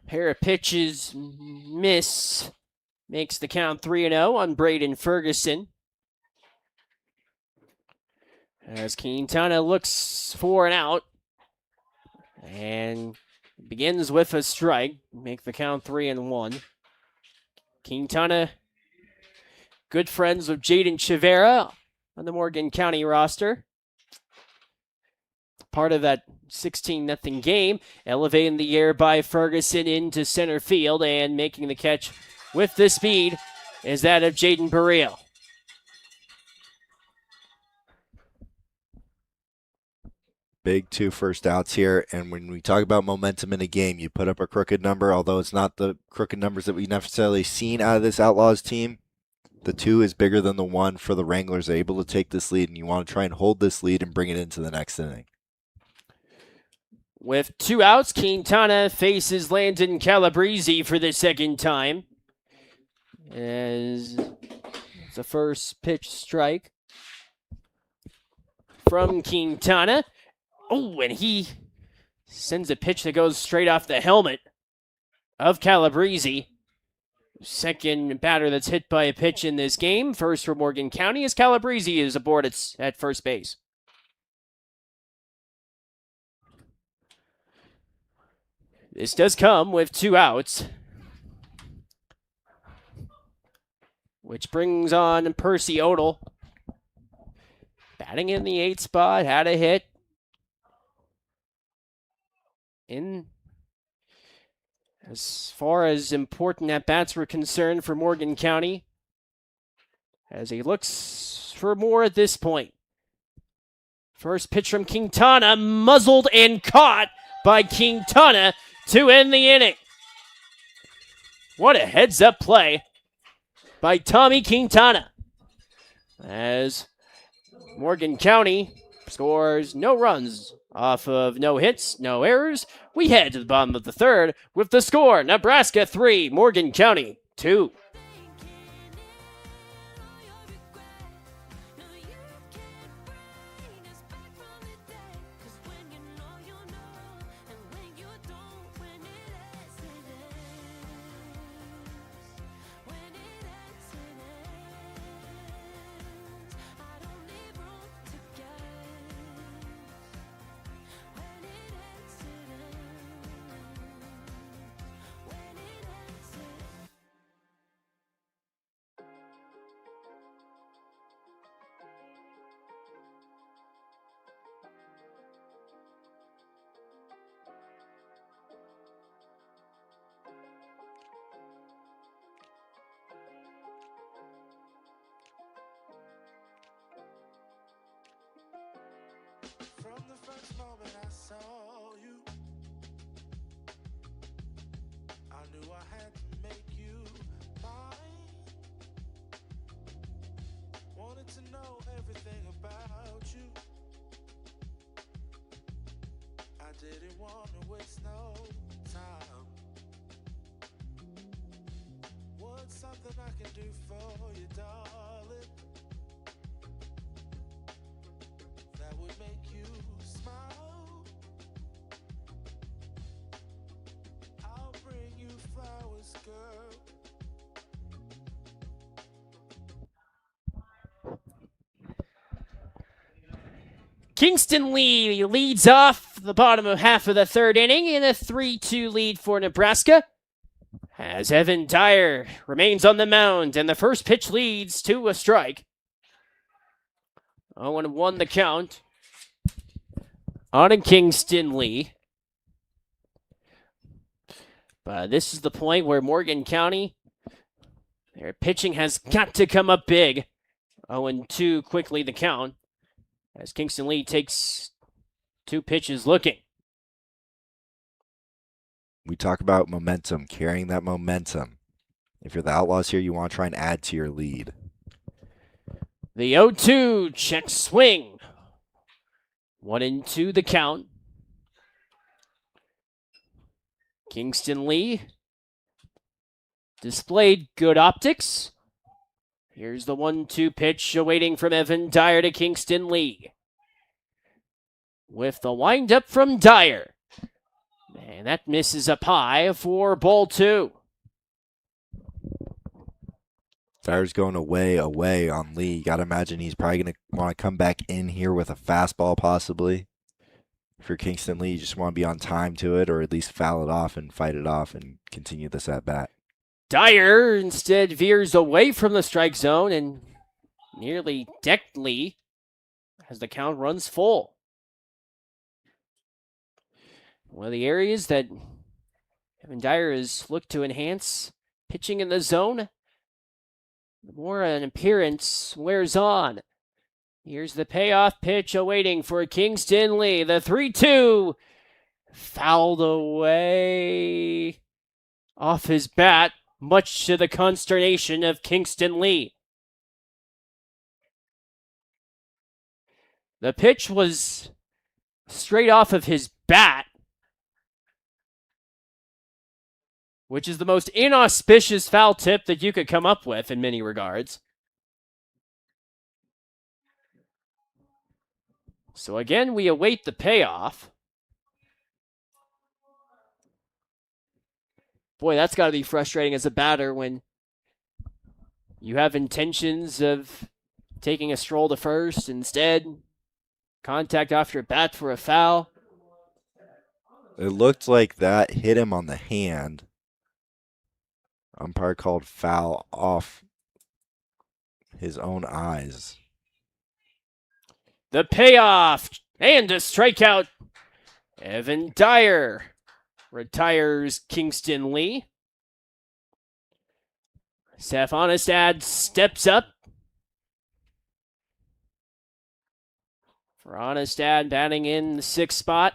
Pair of pitches miss. Makes the count 3-0 on Braden Ferguson. As Quintana looks for an out. And begins with a strike. Make the count 3-1. Quintana, good friends with Jaden Chivera on the Morgan County roster. Part of that 16-0 game, elevating the air by Ferguson into center field and making the catch with the speed is that of Jaden Burrell. Big 2 first outs here, and when we talk about momentum in a game, you put up a crooked number, although it's not the crooked numbers that we've necessarily seen out of this Outlaws team. The 2 is bigger than the 1 for the Wranglers. They're able to take this lead, and you want to try and hold this lead and bring it into the next inning. With 2 outs, Quintana faces Landon Calabrese for the second time. As the first pitch strike from Quintana. Oh, and he sends a pitch that goes straight off the helmet of Calabrese. Second batter that's hit by a pitch in this game. First for Morgan County as Calabrese is aboard at first base. This does come with 2 outs, which brings on Percy Odell. Batting in the 8th spot, had a hit. As far as important at-bats were concerned for Morgan County, as he looks for more at this point. First pitch from Quintana, muzzled and caught by Quintana to end the inning. What a heads-up play by Tommy Quintana. As Morgan County scores no runs off of no hits, no errors. We head to the bottom of the third with the score, Nebraska 3, Morgan County 2. From the first moment I saw you, I knew I had to make you mine. Wanted to know everything about you. I didn't want to waste no time. Was what's something I can do for you, darling? That would make you smile. I'll bring you flowers, girl. Kingston Lee leads off the bottom of half of the third inning in a 3-2 lead for Nebraska. As Evan Dyer remains on the mound, and the first pitch leads to a strike. 0-1 the count on Kingston Lee. But this is the point where Morgan County, their pitching has got to come up big. 0-2 quickly the count, as Kingston Lee takes 2 pitches looking. We talk about momentum, carrying that momentum. If you're the Outlaws here, you want to try and add to your lead. The 0-2 check swing. 1-2 the count. Kingston Lee displayed good optics. Here's the 1-2 pitch awaiting from Evan Dyer to Kingston Lee. With the windup from Dyer. And that misses up high for ball 2. Dyer's going away on Lee. You got to imagine he's probably going to want to come back in here with a fastball possibly. If you're Kingston Lee, you just want to be on time to it, or at least foul it off and fight it off and continue this at bat. Dyer instead veers away from the strike zone and nearly decked Lee as the count runs full. One of the areas that Evan Dyer has looked to enhance pitching in the zone, the more an appearance wears on. Here's the payoff pitch awaiting for Kingston Lee. The 3-2 fouled away off his bat, much to the consternation of Kingston Lee. The pitch was straight off of his bat, which is the most inauspicious foul tip that you could come up with in many regards. So again, we await the payoff. Boy, that's got to be frustrating as a batter when you have intentions of taking a stroll to first. Instead, contact off your bat for a foul. It looked like that hit him on the hand. Umpire called foul off his own eyes. The payoff and a strikeout. Evan Dyer retires Kingston Lee. Seth Onestad steps up. For Onestad batting in the 6th spot.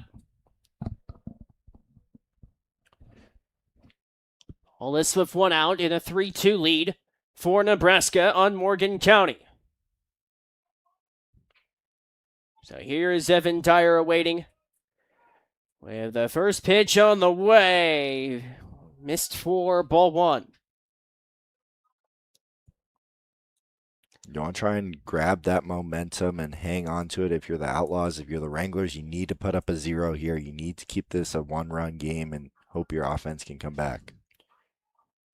All this with 1 out in a 3-2 lead for Nebraska on Morgan County. So here is Evan Dyer awaiting. With the first pitch on the way. Missed for ball 1. You want to try and grab that momentum and hang on to it. If you're the Outlaws, if you're the Wranglers, you need to put up a 0 here. You need to keep this a 1-run game and hope your offense can come back.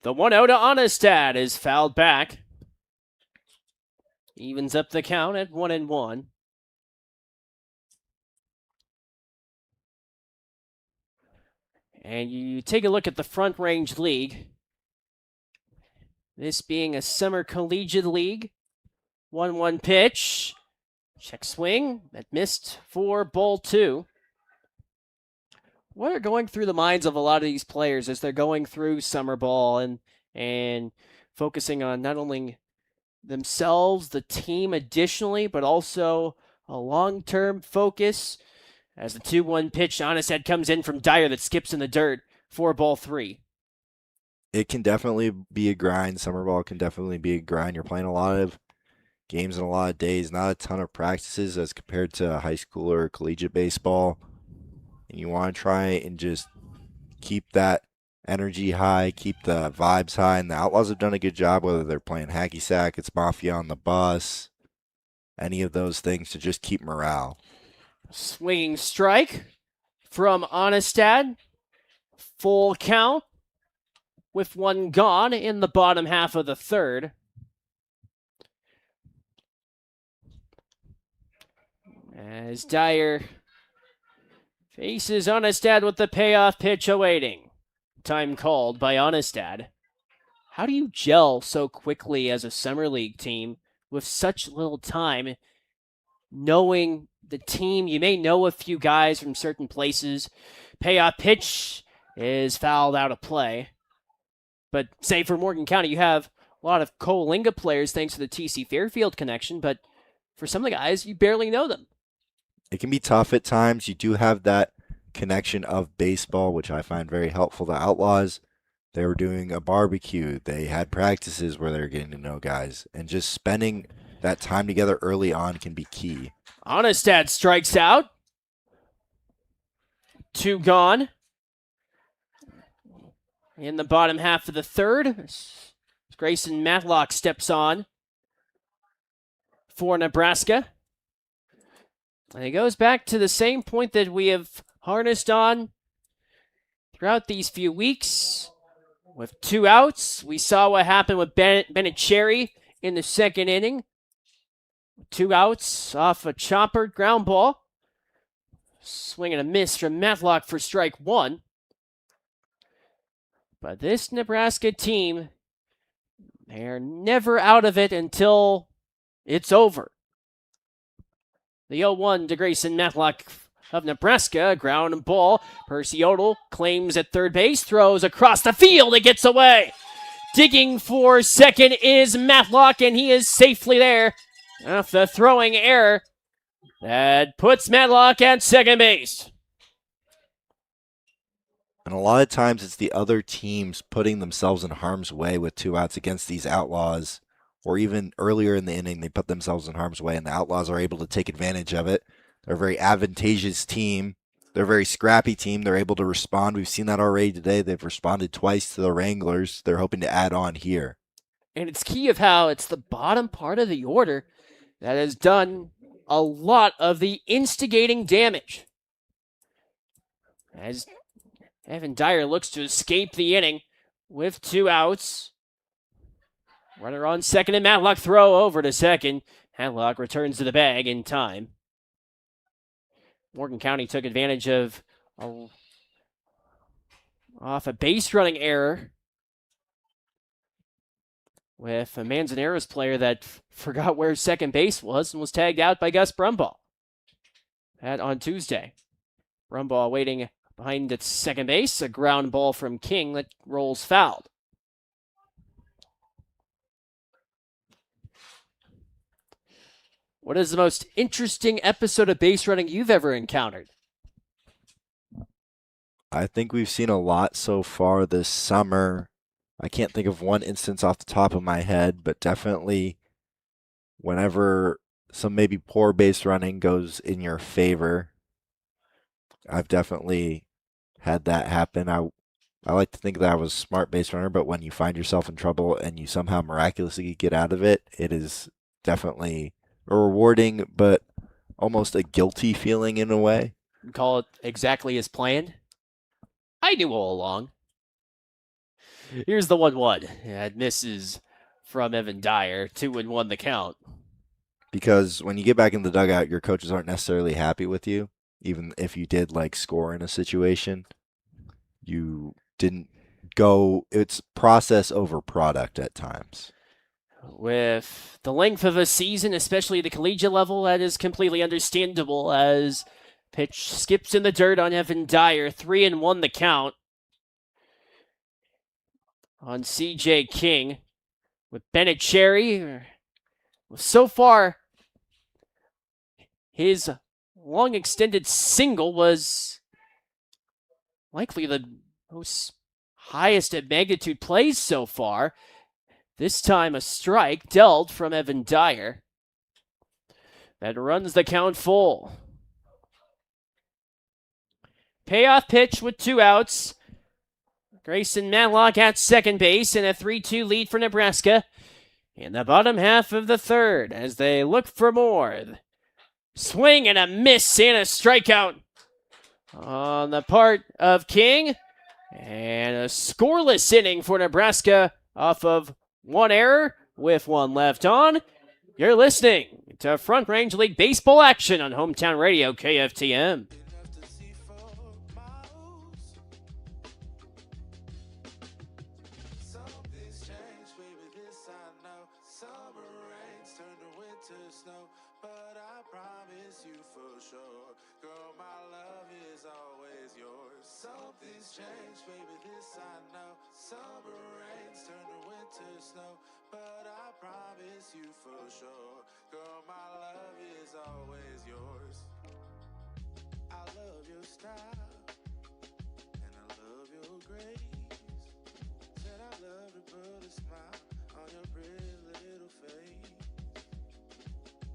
The 1-0 to Onestad is fouled back. Evens up the count at 1-1. And you take a look at the Front Range League. This being a summer collegiate league. 1-1 pitch. Check swing. That missed for ball 2. What are going through the minds of a lot of these players as they're going through summer ball and focusing on not only themselves, the team additionally, but also a long-term focus as the 2-1 pitch Onestad comes in from Dyer that skips in the dirt for ball 3. It can definitely be a grind. Summer ball can definitely be a grind. You're playing a lot of games in a lot of days, not a ton of practices as compared to high school or collegiate baseball. And you want to try and just keep that energy high, keep the vibes high, and the Outlaws have done a good job, whether they're playing hacky sack, it's Mafia on the bus, any of those things to just keep morale. Swinging strike from Onestad. Full count with one gone in the bottom half of the third. As Dyer faces Onestad with the payoff pitch awaiting. Time called by Onestad. How do you gel so quickly as a summer league team with such little time, knowing the team? You may know a few guys from certain places. Payoff pitch is fouled out of play. But say for Morgan County, you have a lot of Coalinga players thanks to the TC Fairfield connection, but for some of the guys, you barely know them. It can be tough at times. You do have that connection of baseball, which I find very helpful. The Outlaws, they were doing a barbecue. They had practices where they were getting to know guys. And just spending that time together early on can be key. Onestad strikes out. 2 gone. In the bottom half of the third, Grayson Matlock steps on for Nebraska. And it goes back to the same point that we have harnessed on throughout these few weeks. With 2 outs, we saw what happened with Bennett Cherry in the second inning. 2 outs off a chopper ground ball. Swing and a miss from Matlock for strike 1. But this Nebraska team, they're never out of it until it's over. The 0-1 to Grayson Matlock of Nebraska. Ground ball. Percy Odell claims at third base. Throws across the field. It gets away. Digging for second is Matlock, and he is safely there. Off the throwing error. That puts Matlock at second base. And a lot of times it's the other teams putting themselves in harm's way with 2 outs against these Outlaws. Or even earlier in the inning, they put themselves in harm's way, and the Outlaws are able to take advantage of it. They're a very advantageous team. They're a very scrappy team. They're able to respond. We've seen that already today. They've responded twice to the Wranglers. They're hoping to add on here. And it's key of how it's the bottom part of the order that has done a lot of the instigating damage. As Evan Dyer looks to escape the inning with 2 outs. Runner on second, and Matlock throw over to second. Matlock returns to the bag in time. Morgan County took advantage of off a base running error with a Manzanares player that forgot where second base was and was tagged out by Gus Brumbaugh. That on Tuesday. Brumbaugh waiting behind at second base, a ground ball from King that rolls fouled. What is the most interesting episode of base running you've ever encountered? I think we've seen a lot so far this summer. I can't think of one instance off the top of my head, but definitely whenever some maybe poor base running goes in your favor, I've definitely had that happen. I like to think that I was a smart base runner, but when you find yourself in trouble and you somehow miraculously get out of it, it is definitely a rewarding but almost a guilty feeling in a way. Call it exactly as planned. I knew all along. Here's the 1-1. It misses from Evan Dyer. 2-1 the count. Because when you get back in the dugout, your coaches aren't necessarily happy with you. Even if you did like score in a situation, you didn't go. It's process over product at times. With the length of a season, especially the collegiate level, that is completely understandable as pitch skips in the dirt on Evan Dyer. 3-1 the count on CJ King with Bennett Cherry. So far, his long extended single was likely the most highest at magnitude plays so far. This time a strike dealt from Evan Dyer. That runs the count full. Payoff pitch with 2 outs. Grayson Matlock at second base in a 3-2 lead for Nebraska in the bottom half of the third as they look for more. Swing and a miss and a strikeout on the part of King. And a scoreless inning for Nebraska off of one error with one left on. You're listening to Front Range League baseball action on Hometown Radio KFTM. Enough to see for miles. Something's changed, baby, this I know. Summer rains turn to winter snow, but I promise you for sure, girl, my love is always yours. Something's changed, baby, this I know. Summer rains turn to winter snow, but I promise you for sure, girl, my love is always yours. I love your style, and I love your grace. Said I love to put a smile on your pretty little face.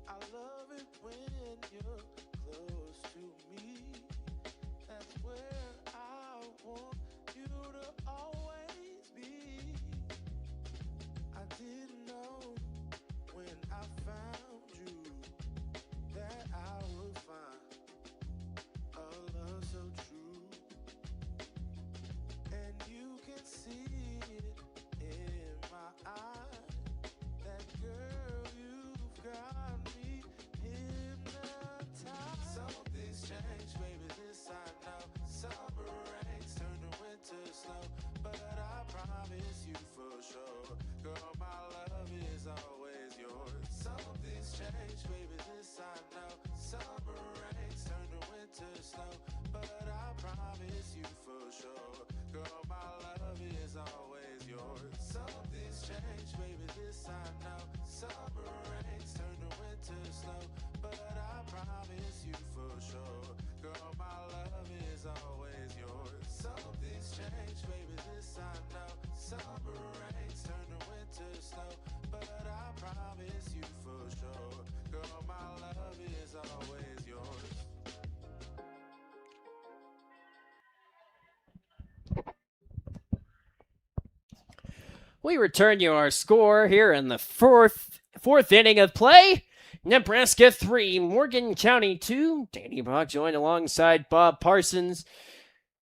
I love it when you're close to me. That's where I want you to always be. I didn't know when I found you that I would find a love so true. And you can see it in my eyes. That girl, you've got me hypnotized. Something's changed, baby, this I know. Summer rains turn to winter snow, but I promise you for sure, girl, my love is always yours. Something's changed, baby, this I know. Summer rains turn to winter snow, but I promise you for sure, girl, my love is always yours. Something's changed, baby, this I know. Summer rains turn to winter snow, but I promise you for sure, girl, my love is always yours. Something's changed, baby, this I know. Summer rains turn to winter snow, but I promise you for sure, girl, my love is always yours. We return you our score here in the fourth inning of play. Nebraska 3, Morgan County 2. Danny Brock joined alongside Bob Parsons.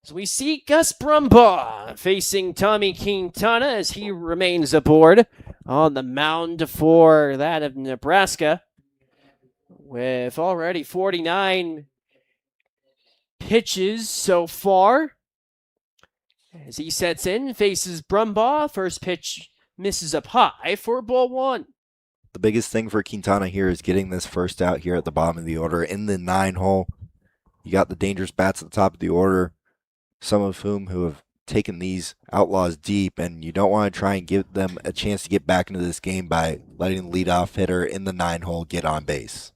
So we see Gus Brumbaugh facing Tommy Quintana as he remains aboard on the mound for that of Nebraska. With already 49 pitches so far. As he sets in, faces Brumbaugh. First pitch misses up high for ball one. The biggest thing for Quintana here is getting this first out here at the bottom of the order in the 9-hole. You got the dangerous bats at the top of the order, some of whom who have taken these Outlaws deep, and you don't want to try and give them a chance to get back into this game by letting the leadoff hitter in the 9-hole get on base.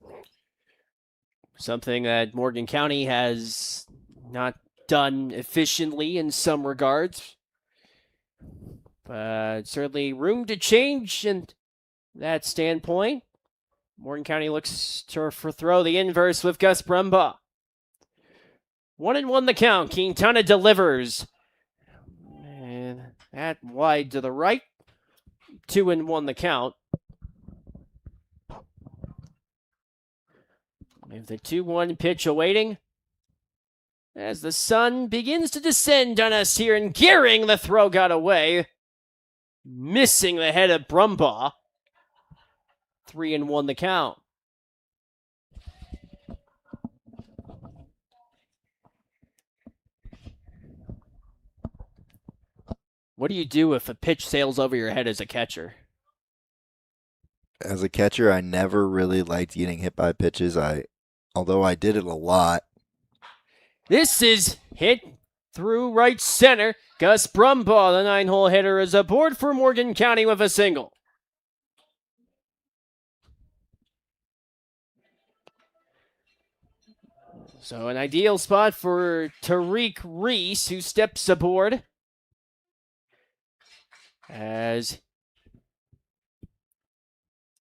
Something that Morgan County has not done efficiently in some regards. But certainly room to change in that standpoint. Morgan County looks to throw the inverse with Gus Brumbaugh. 1-1 the count. Quintana delivers. And that wide to the right. 2-1 the count. With the 2-1 pitch awaiting. As the sun begins to descend on us here in Gering, the throw got away. Missing the head of Brumbaugh. 3-1 the count. What do you do if a pitch sails over your head as a catcher? As a catcher, I never really liked getting hit by pitches. Although I did it a lot. This is hit through right center. Gus Brumbaugh, the 9-hole hitter, is aboard for Morgan County with a single. So an ideal spot for Tariq Reese, who steps aboard as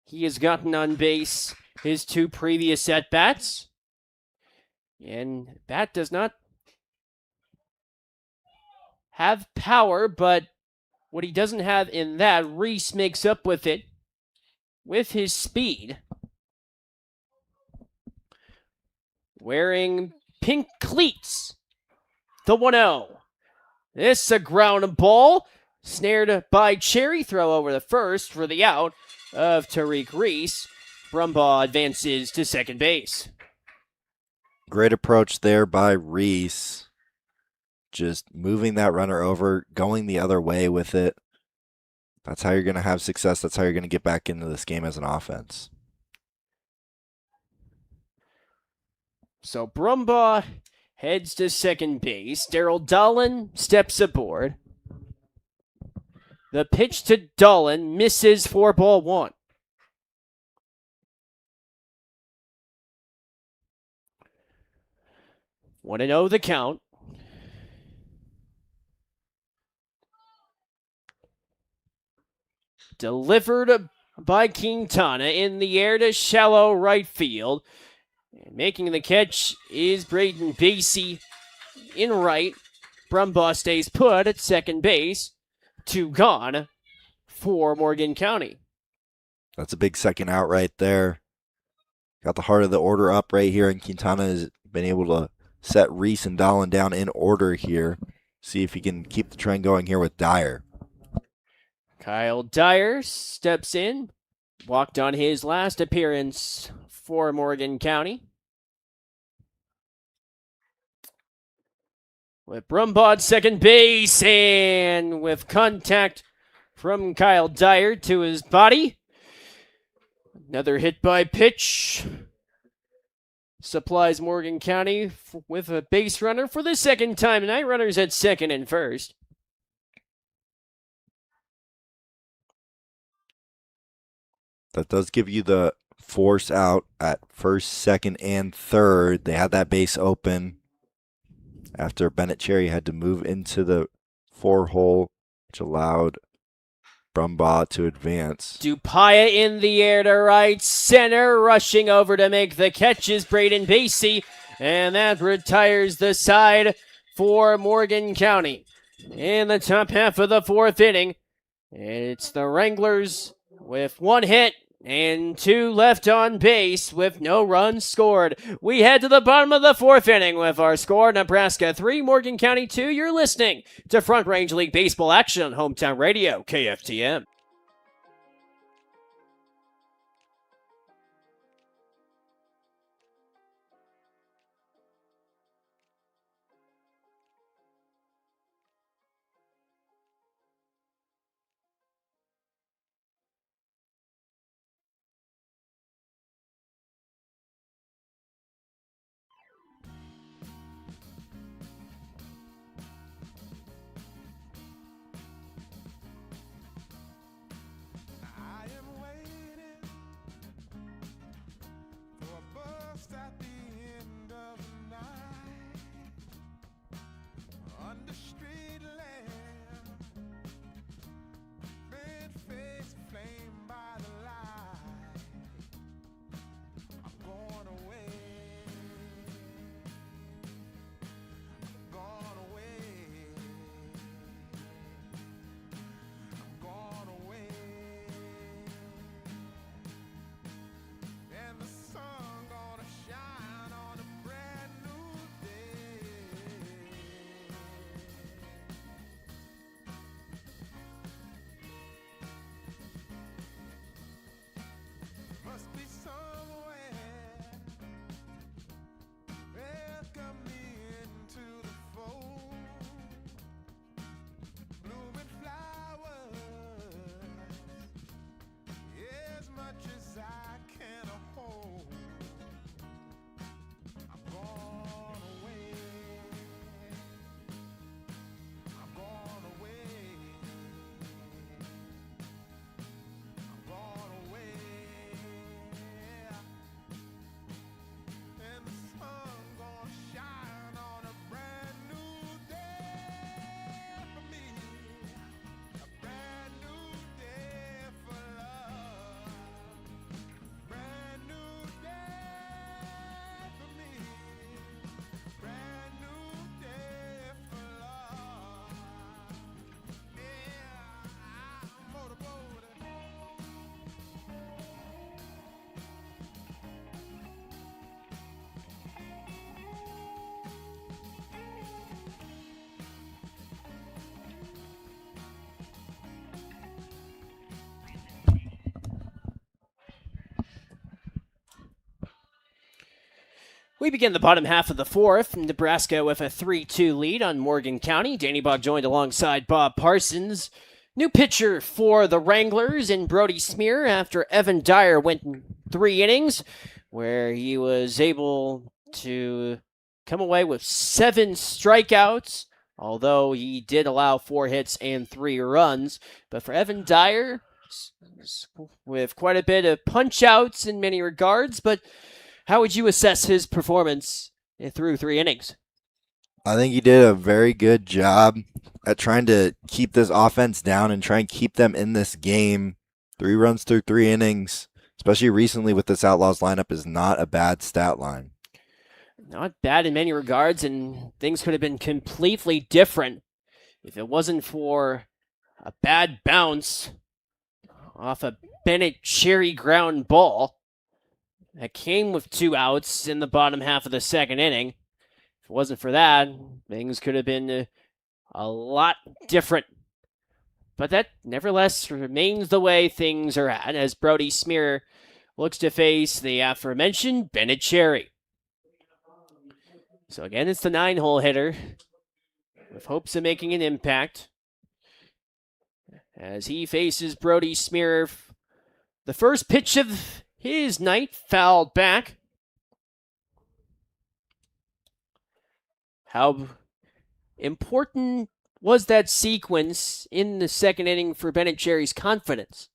he has gotten on base his two previous at-bats. And bat does not have power, but what he doesn't have in that, Reese makes up with it with his speed. Wearing pink cleats. The 1-0. This a ground ball. Snared by Cherry. Throw over the first for the out of Tariq Reese. Brumbaugh advances to second base. Great approach there by Reese. Just moving that runner over, going the other way with it. That's how you're going to have success. That's how you're going to get back into this game as an offense. So Brumbaugh heads to second base. Daryl Dolan steps aboard. The pitch to Dolan misses for ball one. Want to know the count. Delivered by Quintana in the air to shallow right field. And making the catch is Braden Basie in right. Brumbaugh stays put at second base. 2 gone for Morgan County. That's a big second out right there. Got the heart of the order up right here, and Quintana has been able to set Reese and Dolan down in order here. See if he can keep the trend going here with Dyer. Kyle Dyer steps in. Walked on his last appearance for Morgan County. With Brumbaugh at second base, and with contact from Kyle Dyer to his body. Another hit by pitch. Supplies Morgan County with a base runner for the second time tonight. Runners at second and first. That does give you the force out at first, second, and third. They had that base open after Bennett Cherry had to move into the 4-hole, which allowed Brumbaugh to advance. Dupaya in the air to right center, rushing over to make the catch is Braden Basie, and that retires the side for Morgan County. In the top half of the fourth inning, it's the Wranglers with 1 hit and 2 left on base with no runs scored. We head to the bottom of the fourth inning with our score, Nebraska 3, Morgan County 2. You're listening to Front Range League Baseball action on Hometown Radio, KFTM. We begin the bottom half of the fourth. Nebraska with a 3-2 lead on Morgan County. Danny Bog joined alongside Bob Parsons. New pitcher for the Wranglers in Brody Smear after Evan Dyer went 3 innings, where he was able to come away with 7 strikeouts, although he did allow 4 hits and 3 runs. But for Evan Dyer, with quite a bit of punch-outs in many regards, but how would you assess his performance through 3 innings? I think he did a very good job at trying to keep this offense down and try and keep them in this game. 3 runs through 3 innings, especially recently with this Outlaws lineup, is not a bad stat line. Not bad in many regards, and things could have been completely different if it wasn't for a bad bounce off a Bennett Cherry ground ball that came with 2 outs in the bottom half of the second inning. If it wasn't for that, things could have been a lot different. But that nevertheless remains the way things are at, as Brody Smear looks to face the aforementioned Bennett Cherry. So again, it's the 9-hole hitter with hopes of making an impact as he faces Brody Smear. The first pitch of his night fouled back. How important was that sequence in the second inning for Bennett Cherry's confidence?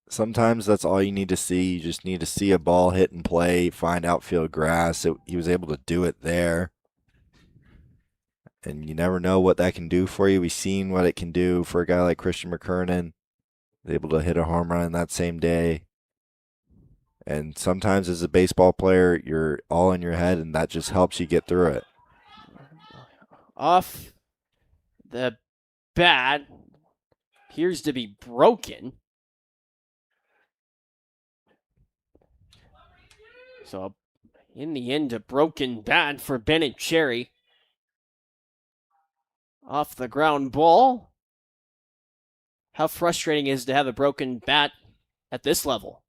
Sometimes that's all you need to see. You just need to see a ball hit and play, find outfield grass. He was able to do it there. And you never know what that can do for you. We've seen what it can do for a guy like Christian McKernan. He's able to hit a home run that same day. And sometimes as a baseball player, you're all in your head, and that just helps you get through it. Off the bat, appears to be broken. So, in the end, a broken bat for Bennett Cherry. Off the ground ball. How frustrating is it to have a broken bat at this level?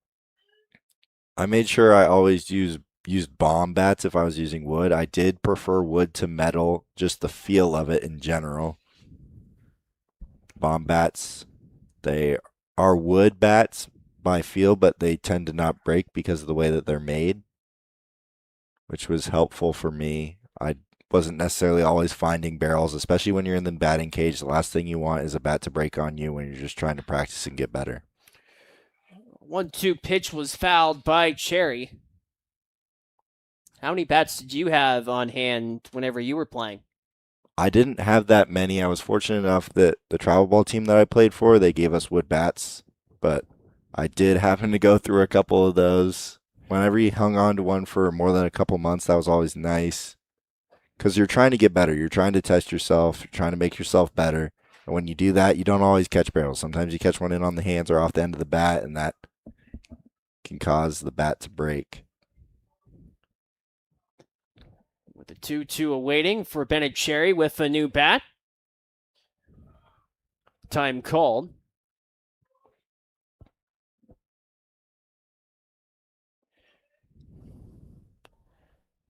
I made sure I always used bomb bats if I was using wood. I did prefer wood to metal, just the feel of it in general. Bomb bats, they are wood bats by feel, but they tend to not break because of the way that they're made, which was helpful for me. I wasn't necessarily always finding barrels, especially when you're in the batting cage. The last thing you want is a bat to break on you when you're just trying to practice and get better. 1-2 pitch was fouled by Cherry. How many bats did you have on hand whenever you were playing? I didn't have that many. I was fortunate enough that the travel ball team that I played for, they gave us wood bats, but I did happen to go through a couple of those. Whenever you hung on to one for more than a couple months, that was always nice because you're trying to get better. You're trying to test yourself. You're trying to make yourself better. And when you do that, you don't always catch barrels. Sometimes you catch one in on the hands or off the end of the bat, and that can cause the bat to break. With the 2-2 awaiting for Bennett Cherry with a new bat. Time called.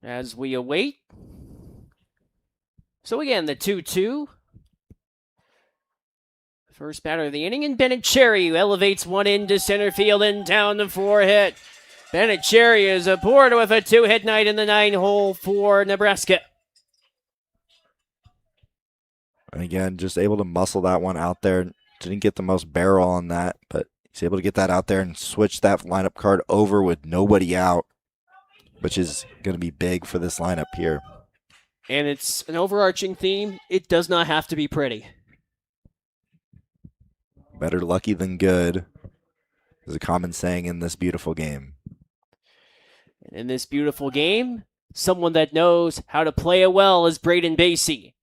As we await. So again, the 2-2. First batter of the inning, and Bennett Cherry elevates one into center field and down the 4-hit. Bennett Cherry is aboard with a 2-hit night in the 9-hole for Nebraska. And again, just able to muscle that one out there. Didn't get the most barrel on that, but he's able to get that out there and switch that lineup card over with nobody out, which is going to be big for this lineup here. And it's an overarching theme. It does not have to be pretty. Better lucky than good is a common saying in this beautiful game. And in this beautiful game, someone that knows how to play it well is Braden Basie.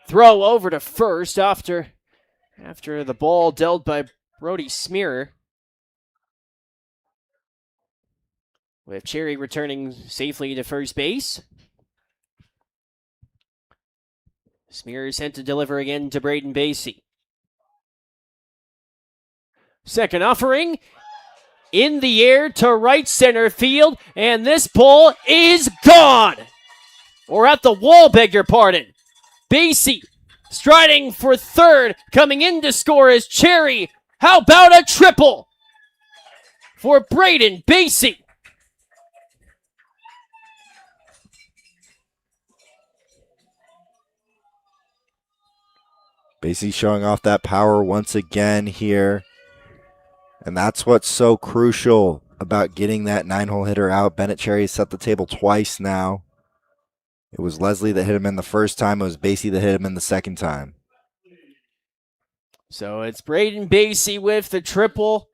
Throw over to first after the ball dealt by Brody Smear. With Cherry returning safely to first base. Smear is sent to deliver again to Braden Basie. Second offering. in the air to right center field, and this ball is gone. Or at the wall, beg your pardon. Basie striding for third, coming in to score is Cherry. How about a triple for Braden Basie? Basically showing off that power once again here. And that's what's so crucial about getting that 9-hole hitter out. Bennett Cherry set the table twice now. It was Leslie that hit him in the first time. It was Basie that hit him in the second time. So it's Braden Basie with the triple.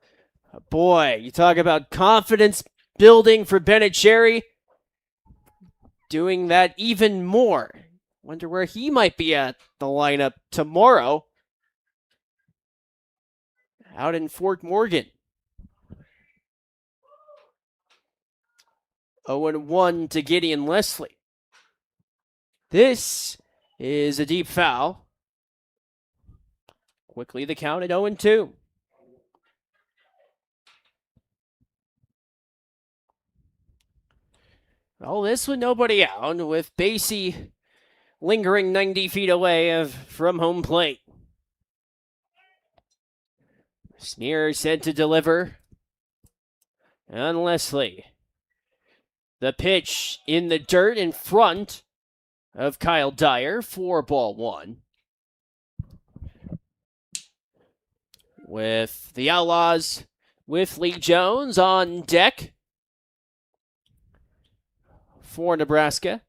Boy, you talk about confidence building for Bennett Cherry. Doing that even more. Wonder where he might be at the lineup tomorrow. Out in Fort Morgan. 0-1 to Gideon Leslie. This is a deep foul. Quickly the count at 0-2. All this with nobody out, with Basie lingering 90 feet away from home plate. Smear said to deliver. And Leslie. The pitch in the dirt in front of Kyle Dyer for ball one. With the Outlaws, with Lee Jones on deck for Nebraska.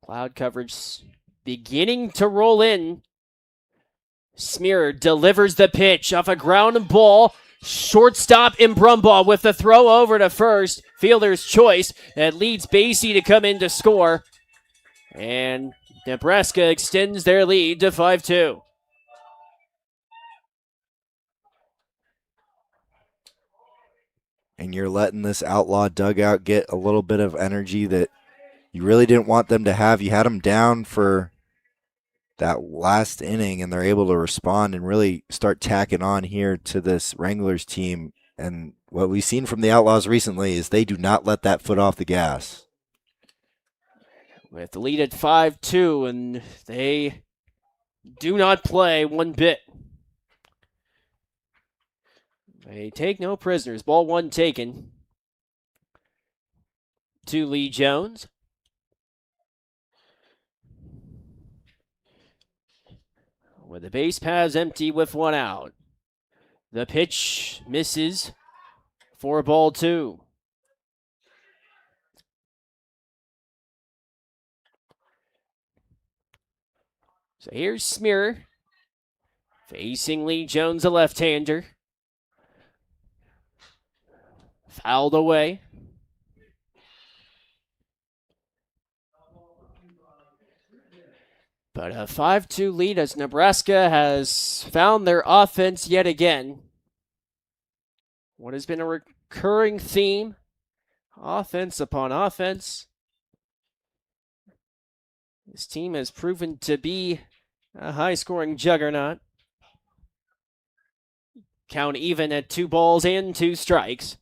Cloud coverage beginning to roll in. Smear delivers the pitch off a ground ball. Shortstop in Brumbaugh with the throw over to first. Fielder's choice that leads Basie to come in to score. And Nebraska extends their lead to 5-2. And you're letting this Outlaw dugout get a little bit of energy that you really didn't want them to have. You had them down for that last inning, and they're able to respond and really start tacking on here to this Wranglers team. And what we've seen from the Outlaws recently is they do not let that foot off the gas. With the lead at 5-2, and they do not play one bit. They take no prisoners. Ball one taken to Lee Jones. With the base paths empty with one out. The pitch misses for ball two. So here's Smear facing Lee Jones, a left-hander. Fouled away. But a 5-2 lead as Nebraska has found their offense yet again. What has been a recurring theme, offense upon offense. This team has proven to be a high-scoring juggernaut. Count even at 2 balls and 2 strikes.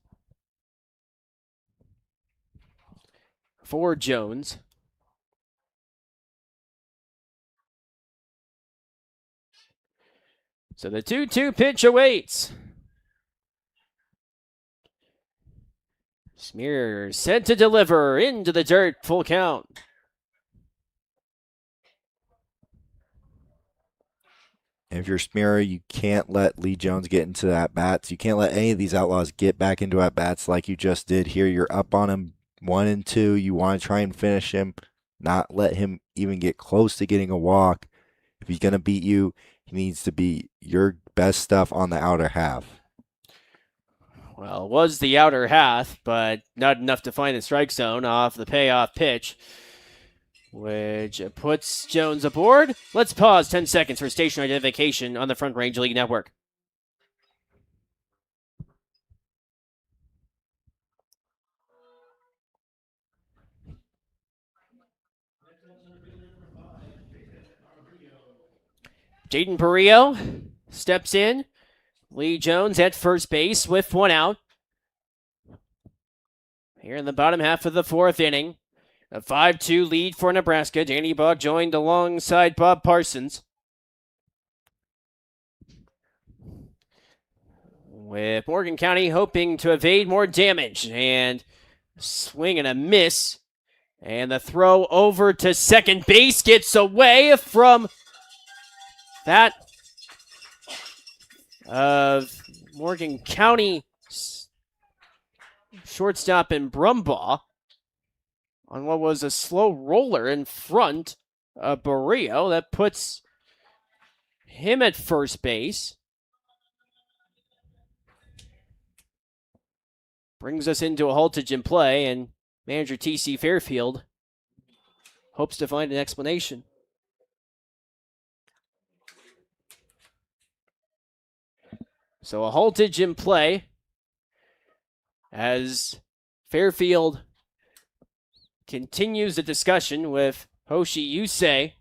For Jones. So the 2-2 pitch awaits. Smear set to deliver into the dirt, full count. And if you're Smear, you can't let Lee Jones get into at-bats. You can't let any of these Outlaws get back into at-bats like you just did here. You're up on him 1-2. You want to try and finish him, not let him even get close to getting a walk. If he's going to beat you, he needs to be your best stuff on the outer half. Well, it was the outer half, but not enough to find the strike zone off the payoff pitch, which puts Jones aboard. Let's pause 10 seconds for station identification on the Front Range League Network. Jaden Perillo steps in Lee Jones at first base with one out. Here in the bottom half of the fourth inning. A 5-2 lead for Nebraska. Danny Bugg joined alongside Bob Parsons. With Morgan County hoping to evade more damage. And swing and a miss. And the throw over to second base gets away from that of Morgan County shortstop in Brumbaugh on what was a slow roller in front of Barrio. That puts him at first base. Brings us into a haltage in play, and manager T.C. Fairfield hopes to find an explanation. So a haltage in play as Fairfield continues the discussion with Hoshi Yusei,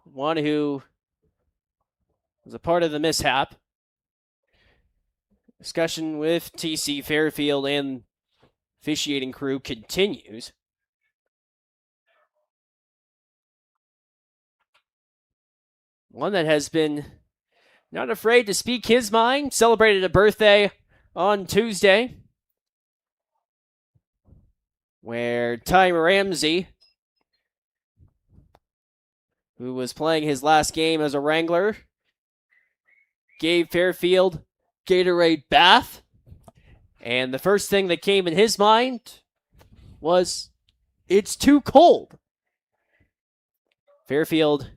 one who was a part of the mishap. Discussion with T.C. Fairfield and officiating crew continues. One that has been not afraid to speak his mind, celebrated a birthday on Tuesday, where Ty Ramsey, who was playing his last game as a Wrangler, gave Fairfield Gatorade bath, and the first thing that came in his mind was, it's too cold. Fairfield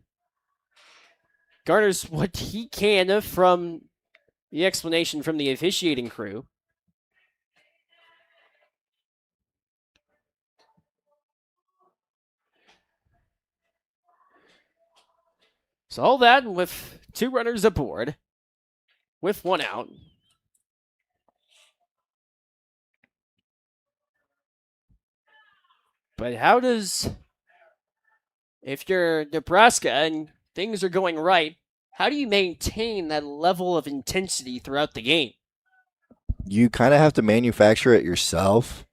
garners what he can from the explanation from the officiating crew. So all that with two runners aboard, with one out. But how does, if you're Nebraska and things are going right, how do you maintain that level of intensity throughout the game? You kind of have to manufacture it yourself.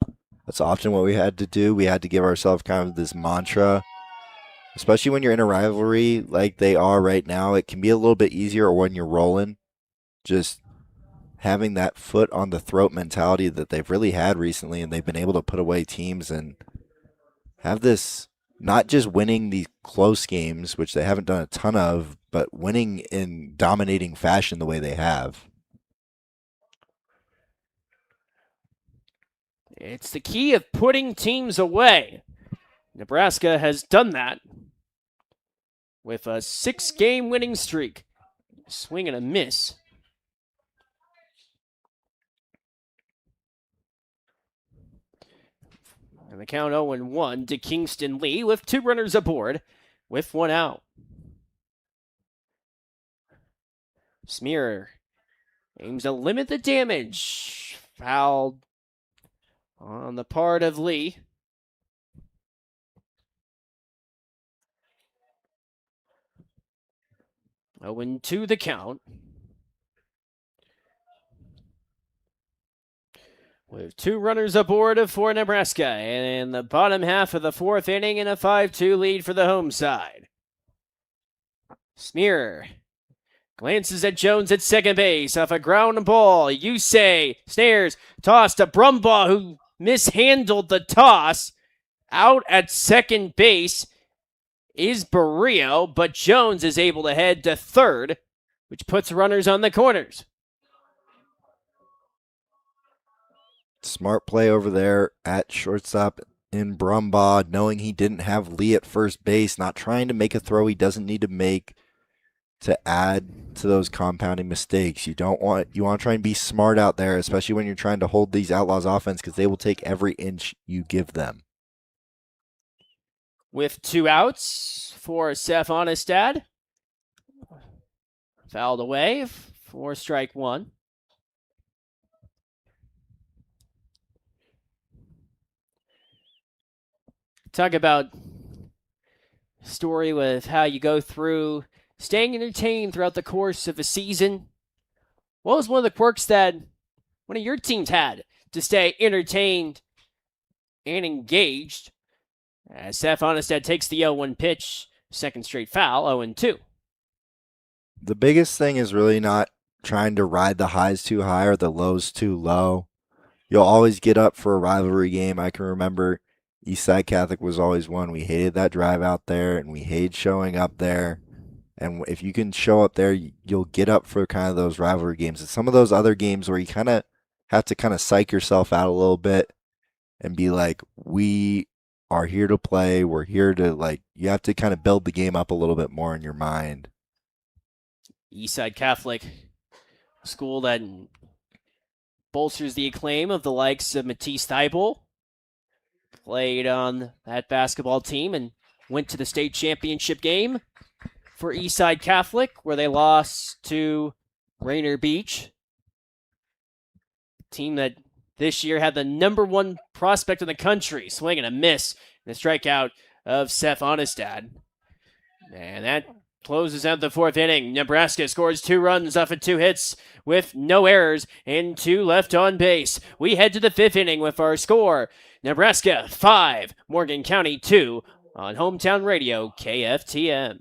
That's often what we had to do. We had to give ourselves kind of this mantra, especially when you're in a rivalry like they are right now. It can be a little bit easier when you're rolling. Just having that foot on the throat mentality that they've really had recently, and they've been able to put away teams and have this, not just winning these close games, which they haven't done a ton of, but winning in dominating fashion the way they have. It's the key of putting teams away. Nebraska has done that with a 6-game winning streak. Swing and a miss. And the count 0-1 to Kingston Lee with two runners aboard with one out. Smear aims to limit the damage. Fouled on the part of Lee. Oh, and 2 the count. With two runners aboard for Nebraska, and in the bottom half of the fourth inning, in a 5-2 lead for the home side. Smear glances at Jones at second base off a ground ball. Yusei snares, toss to Brumbaugh, who mishandled the toss. Out at second base is Barrio, but Jones is able to head to third, which puts runners on the corners. Smart play over there at shortstop in Brumbaugh, knowing he didn't have Lee at first base, not trying to make a throw he doesn't need to make to add to those compounding mistakes. You want to try and be smart out there, especially when you're trying to hold these Outlaws offense, because they will take every inch you give them. With two outs for Seth Onestad. Fouled away for strike one. Talk about story with how you go through staying entertained throughout the course of a season. What was one of the quirks that one of your teams had to stay entertained and engaged? As Seth Onestad takes the 0-1 pitch, second straight foul, 0-2. The biggest thing is really not trying to ride the highs too high or the lows too low. You'll always get up for a rivalry game. I can remember Eastside Catholic was always one. We hated that drive out there, and we hated showing up there. And if you can show up there, you'll get up for kind of those rivalry games. And some of those other games where you kind of have to kind of psych yourself out a little bit and be like, we are here to play. We're here to, like, you have to kind of build the game up a little bit more in your mind. Eastside Catholic, a school that bolsters the acclaim of the likes of Matisse Thibault. Played on that basketball team and went to the state championship game for Eastside Catholic, where they lost to Rainier Beach. Team that this year had the number one prospect in the country, swing and a miss, and a strikeout of Seth Onestad. And that closes out the fourth inning. Nebraska scores 2 runs off of 2 hits with no errors and 2 left on base. We head to the fifth inning with our score. Nebraska 5, Morgan County 2 on Hometown Radio KFTM.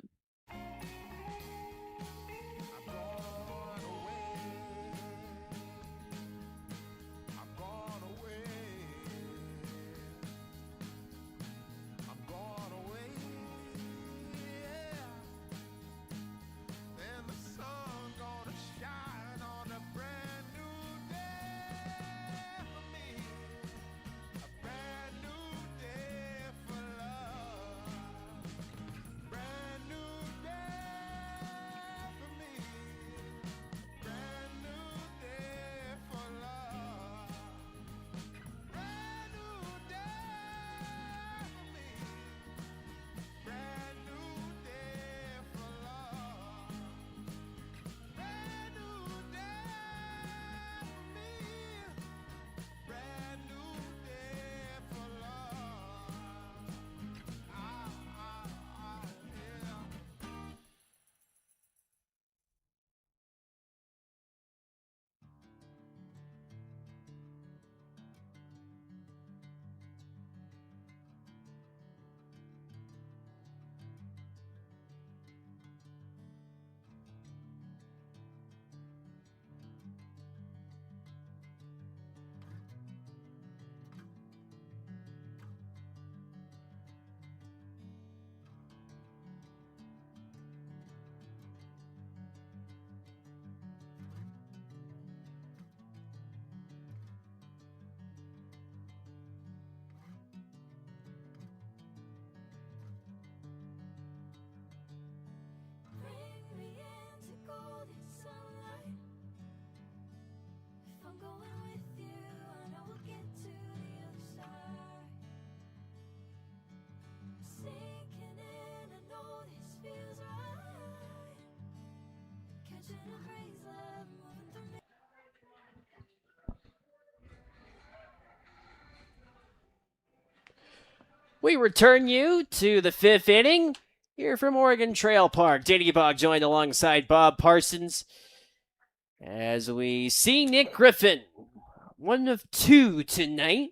We return you to the fifth inning here from Oregon Trail Park. Danny Bog joined alongside Bob Parsons as we see Nick Griffin, one of 2 tonight,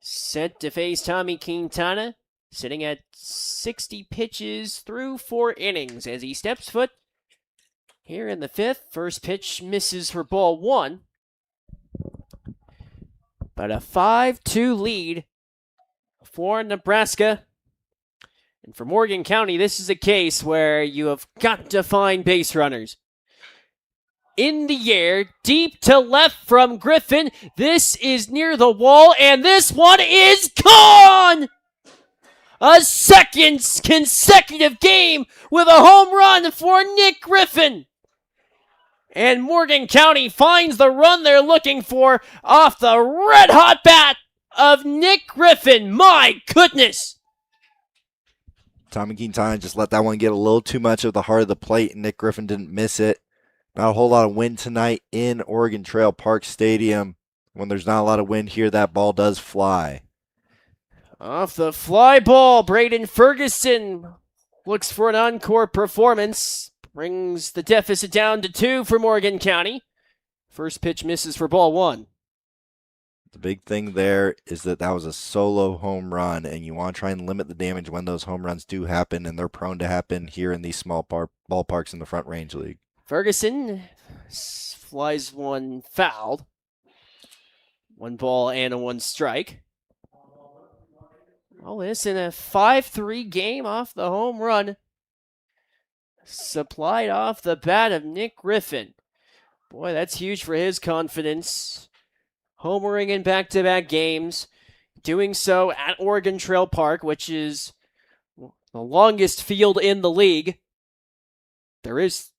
set to face Tommy Quintana, sitting at 60 pitches through 4 innings as he steps foot here in the fifth. First pitch misses for ball 1, but a 5-2 lead for Nebraska. And for Morgan County, this is a case where you have got to find base runners. In the air, deep to left from Griffin. This is near the wall, and this one is gone! A second consecutive game with a home run for Nick Griffin. And Morgan County finds the run they're looking for off the red-hot bat of Nick Griffin. My goodness! Tommy Quintana just let that one get a little too much of the heart of the plate, and Nick Griffin didn't miss it. Not a whole lot of wind tonight in Oregon Trail Park Stadium. When there's not a lot of wind here, that ball does fly. Off the fly ball, Braden Ferguson looks for an encore performance. Brings the deficit down to 2 for Morgan County. First pitch misses for ball 1. The big thing there is that was a solo home run, and you want to try and limit the damage when those home runs do happen, and they're prone to happen here in these small ballparks in the Front Range League. Ferguson flies one fouled. 1 ball and a 1 strike. All this in a 5-3 game off the home run. Supplied off the bat of Nick Griffin. Boy, that's huge for his confidence. Homering in back-to-back games. Doing so at Oregon Trail Park, which is the longest field in the league. There is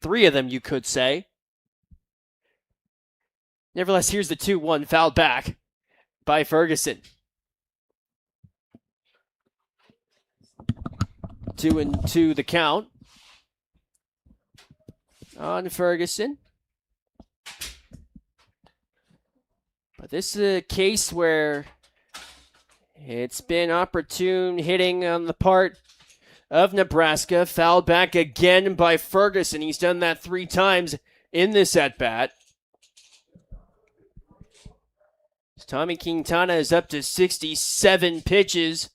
3 of them, you could say. Nevertheless, here's the 2-1 fouled back by Ferguson. 2-2 the count on Ferguson. But this is a case where it's been opportune hitting on the part of Nebraska. Fouled back again by Ferguson. He's done that 3 times in this at-bat. Tommy Quintana is up to 67 pitches.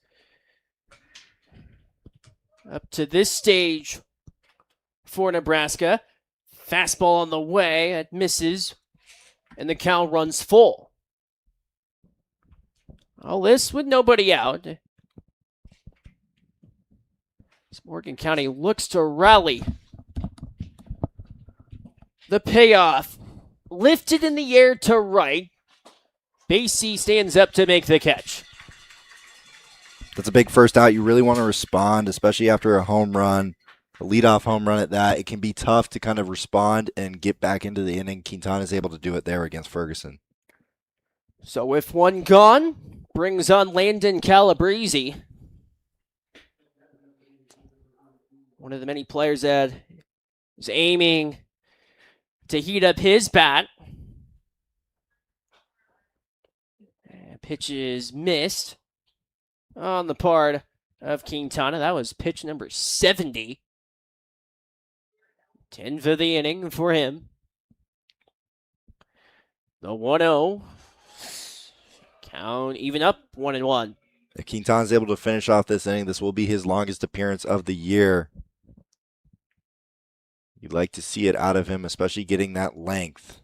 Up to this stage for Nebraska. Fastball on the way. It misses. And the count runs full. All this with nobody out. Morgan County looks to rally. The payoff. Lifted in the air to right. Basie stands up to make the catch. That's a big first out. You really want to respond, especially after a home run, a leadoff home run at that. It can be tough to kind of respond and get back into the inning. Quintana is able to do it there against Ferguson. So with 1 gone, brings on Landon Calabrese. One of the many players that is aiming to heat up his bat. Pitch is missed on the part of Quintana. That was pitch number 70. 10 for the inning for him. The 1-0. Count even up 1-1. If Quintana's able to finish off this inning, this will be his longest appearance of the year. You'd like to see it out of him, especially getting that length.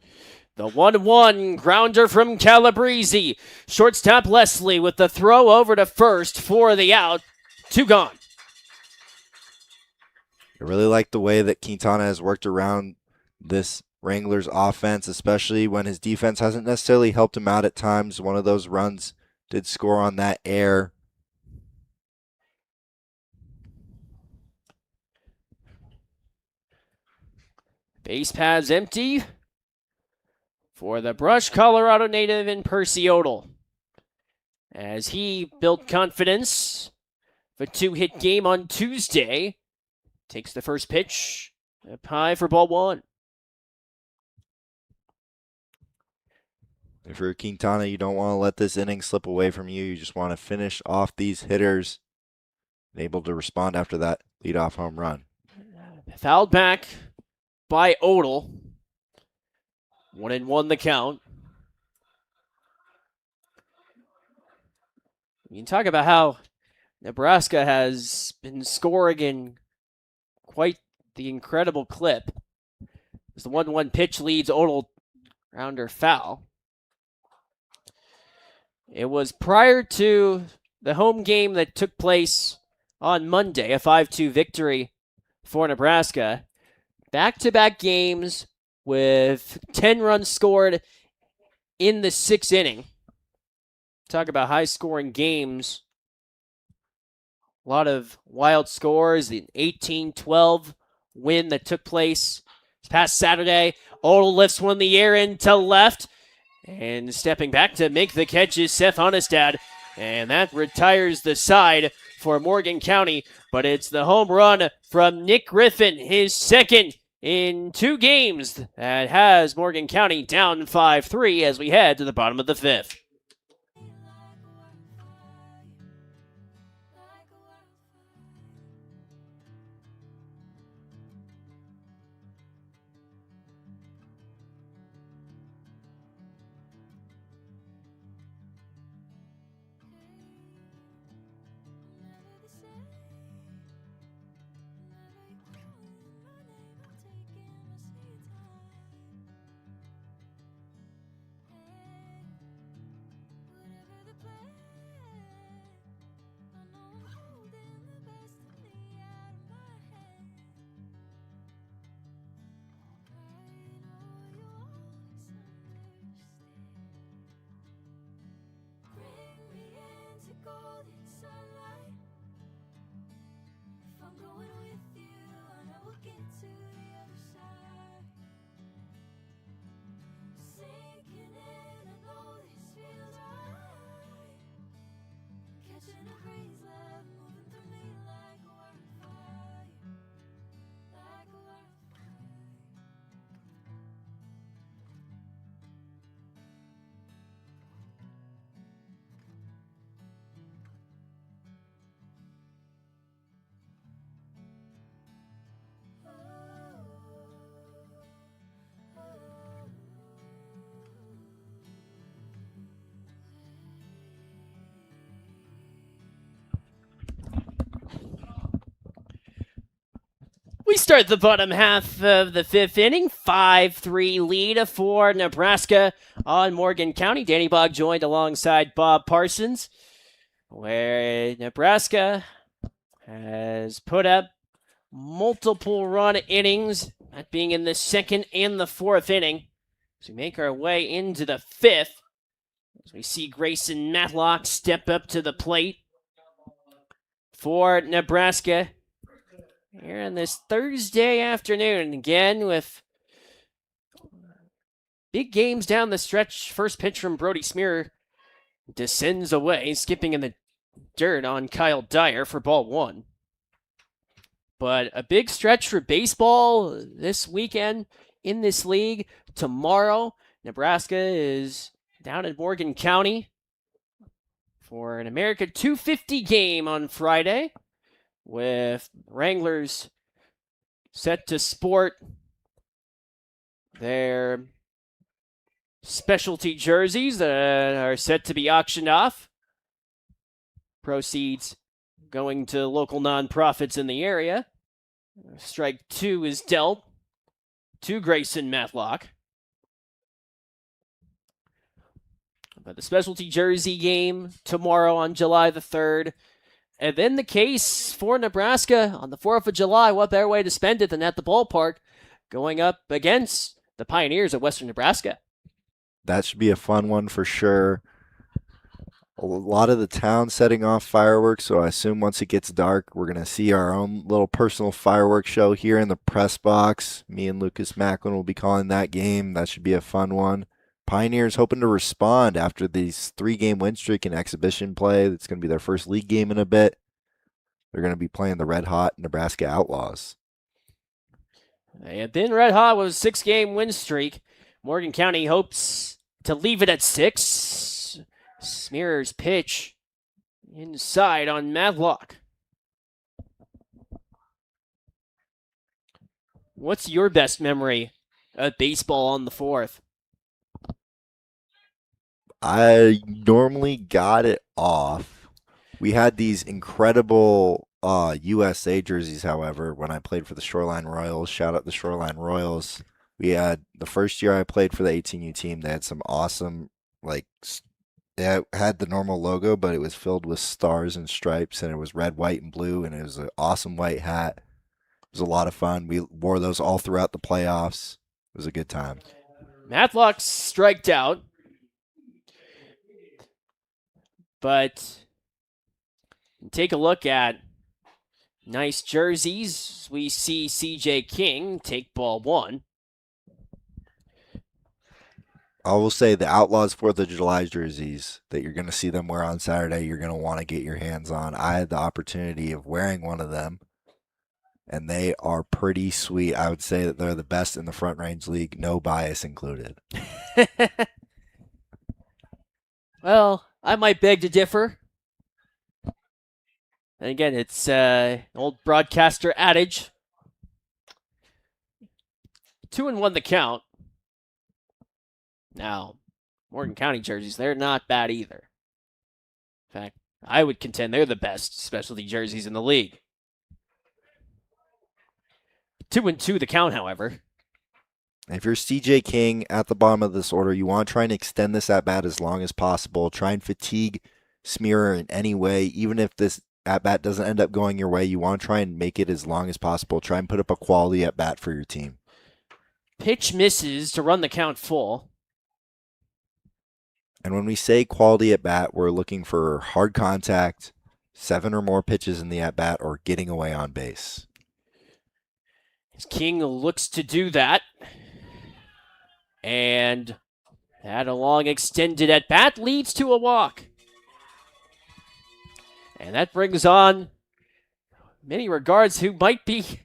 The 1-1 grounder from Calabrese. Shortstop Leslie with the throw over to first for the out. 2 gone. I really like the way that Quintana has worked around this Wranglers offense, especially when his defense hasn't necessarily helped him out at times. One of those runs did score on that air. Base pads empty for the Brush, Colorado native in Percy Odell. As he built confidence of a 2-hit game on Tuesday. Takes the first pitch up high for ball 1. If you're Quintana, you don't want to let this inning slip away from you. You just want to finish off these hitters and able to respond after that leadoff home run. Fouled back by Odell. 1-1 the count. You can talk about how Nebraska has been scoring in quite the incredible clip. As the 1-1 pitch leads Odell rounder foul. It was prior to the home game that took place on Monday, a 5-2 victory for Nebraska. Back-to-back games with 10 runs scored in the 6th inning. Talk about high-scoring games. A lot of wild scores. The 18-12 win that took place this past Saturday. Odell lifts one in the air into left. And stepping back to make the catch is Seth Honestad. And that retires the side for Morgan County. But it's the home run from Nick Griffin, his second in 2 games, that has Morgan County down 5-3 as we head to the bottom of the 5th. We start the bottom half of the fifth inning. 5-3 lead for Nebraska on Morgan County. Danny Bogg joined alongside Bob Parsons, where Nebraska has put up multiple run innings, that being in the second and the fourth inning. As we make our way into the fifth, as we see Grayson Matlock step up to the plate for Nebraska here on this Thursday afternoon. Again, with big games down the stretch. First pitch from Brody Smear descends away, skipping in the dirt on Kyle Dyer for ball one. But a big stretch for baseball this weekend in this league. Tomorrow, Nebraska is down in Morgan County for an America 250 game on Friday, with Wranglers set to sport their specialty jerseys that are set to be auctioned off. Proceeds going to local nonprofits in the area. Strike two is dealt to Grayson Matlock. But the specialty jersey game tomorrow on July the 3rd. And then the case for Nebraska on the 4th of July. What better way to spend it than at the ballpark, going up against the Pioneers of Western Nebraska. That should be a fun one for sure. A lot of the town setting off fireworks, so I assume once it gets dark, we're going to see our own little personal fireworks show here in the press box. Me and Lucas Macklin will be calling that game. That should be a fun one. Pioneers hoping to respond after these 3-game win streak in exhibition play. It's going to be their first league game in a bit. They're going to be playing the red-hot Nebraska Outlaws. They have been red hot with a 6-game win streak. Morgan County hopes to leave it at 6. Smear's pitch inside on Matlock. What's your best memory of baseball on the 4th? I normally got it off. We had these incredible USA jerseys, however, when I played for the Shoreline Royals. Shout out the Shoreline Royals. We had the first year I played for the 18U team, they had some awesome, they had the normal logo, but it was filled with stars and stripes, and it was red, white, and blue, and it was an awesome white hat. It was a lot of fun. We wore those all throughout the playoffs. It was a good time. Matlock striked out. But take a look at nice jerseys. We see CJ King take ball one. I will say the Outlaws 4th of July jerseys that you're going to see them wear on Saturday, you're going to want to get your hands on. I had the opportunity of wearing one of them, and they are pretty sweet. I would say that they're the best in the Front Range League, no bias included. Well, I might beg to differ. And again, it's an old broadcaster adage. 2-1 the count. Now, Morgan County jerseys, they're not bad either. In fact, I would contend they're the best specialty jerseys in the league. 2-2 the count, however. If you're CJ King at the bottom of this order, you want to try and extend this at-bat as long as possible. Try and fatigue Smearer in any way. Even if this at-bat doesn't end up going your way, you want to try and make it as long as possible. Try and put up a quality at-bat for your team. Pitch misses to run the count full. And when we say quality at-bat, we're looking for hard contact, 7 or more pitches in the at-bat, or getting away on base. As King looks to do that. And that a long extended at-bat leads to a walk. And that brings on, many regards, who might be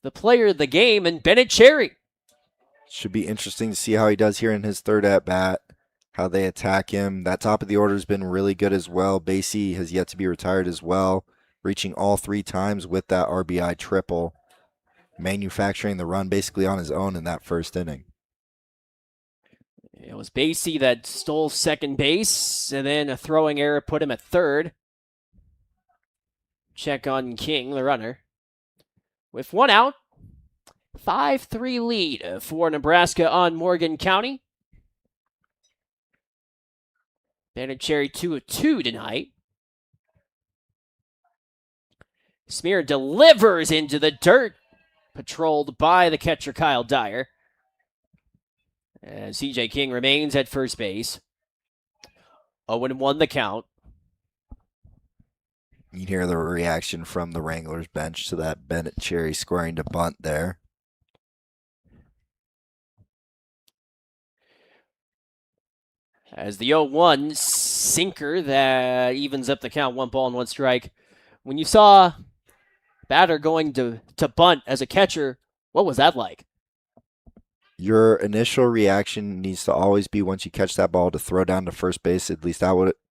the player of the game, and Bennett Cherry. Should be interesting to see how he does here in his 3rd at-bat, how they attack him. That top of the order has been really good as well. Basie has yet to be retired as well, reaching all 3 times with that RBI triple, manufacturing the run basically on his own in that first inning. It was Basie that stole second base, and then a throwing error put him at 3rd. Check on King, the runner. With 1 out, 5-3 lead for Nebraska on Morgan County. Cherry 2 of 2 tonight. Smear delivers into the dirt, patrolled by the catcher Kyle Dyer. As CJ King remains at first base. 0-1 the count. You can hear the reaction from the Wranglers bench to that Bennett Cherry scoring to bunt there. As the 0-1 sinker that evens up the count, 1 ball and 1 strike. When you saw batter going to bunt as a catcher, what was that like? Your initial reaction needs to always be, once you catch that ball, to throw down to first base. At least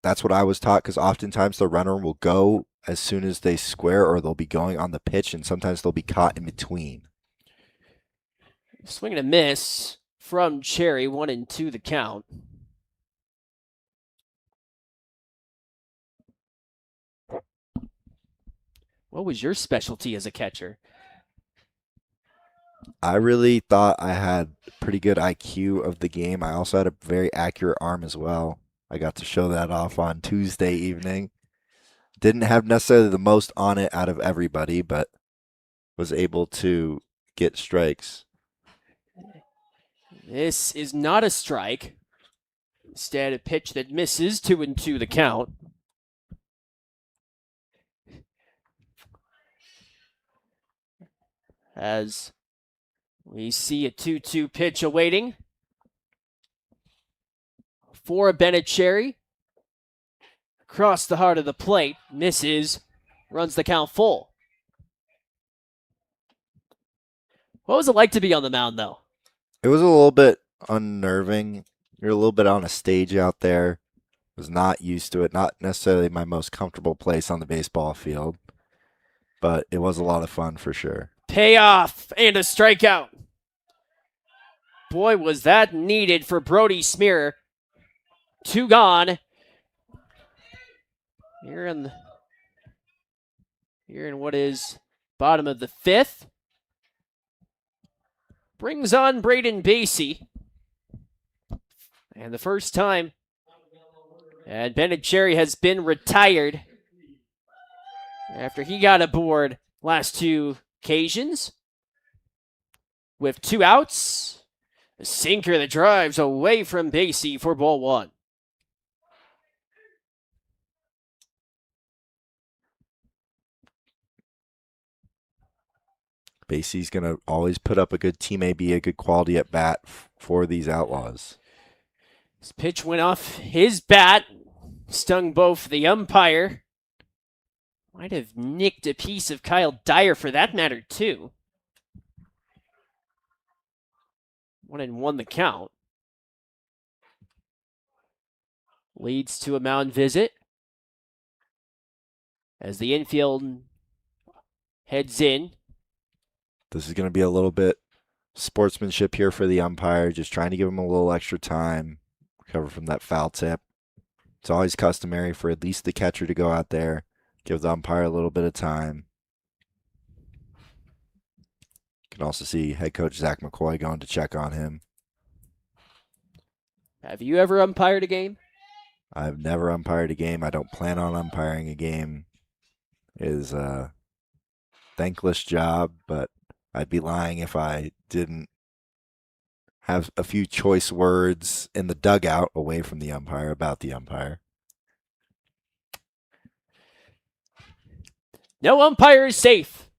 that's what I was taught, because oftentimes the runner will go as soon as they square, or they'll be going on the pitch, and sometimes they'll be caught in between. Swing and a miss from Cherry, 1-2 the count. What was your specialty as a catcher? I really thought I had pretty good IQ of the game. I also had a very accurate arm as well. I got to show that off on Tuesday evening. Didn't have necessarily the most on it out of everybody, but was able to get strikes. This is not a strike. Instead, a pitch that misses, 2-2 the count. As we see a 2-2 pitch awaiting for Bennett Cherry. Across the heart of the plate, misses, runs the count full. What was it like to be on the mound, though? It was a little bit unnerving. You're a little bit on a stage out there. Was not used to it. Not necessarily my most comfortable place on the baseball field, but it was a lot of fun for sure. Payoff and a strikeout. Boy, was that needed for Brody Smear. 2 gone. Here in what is bottom of the 5th. Brings on Braden Basie. And the first time, and Bennett Cherry has been retired after he got aboard last 2 occasions. With 2 outs, a sinker that drives away from Basie for ball 1. Basie's going to always put up a good team AB, a good quality at bat for these Outlaws. This pitch went off his bat, stung both the umpire. Might have nicked a piece of Kyle Dyer for that matter, too. 1-1 the count. Leads to a mound visit. As the infield heads in. This is going to be a little bit sportsmanship here for the umpire, just trying to give him a little extra time, recover from that foul tip. It's always customary for at least the catcher to go out there, give the umpire a little bit of time. You can also see head coach Zach McCoy going to check on him. Have you ever umpired a game? I've never umpired a game. I don't plan on umpiring a game. It is a thankless job, but I'd be lying if I didn't have a few choice words in the dugout away from the umpire about the umpire. No umpire is safe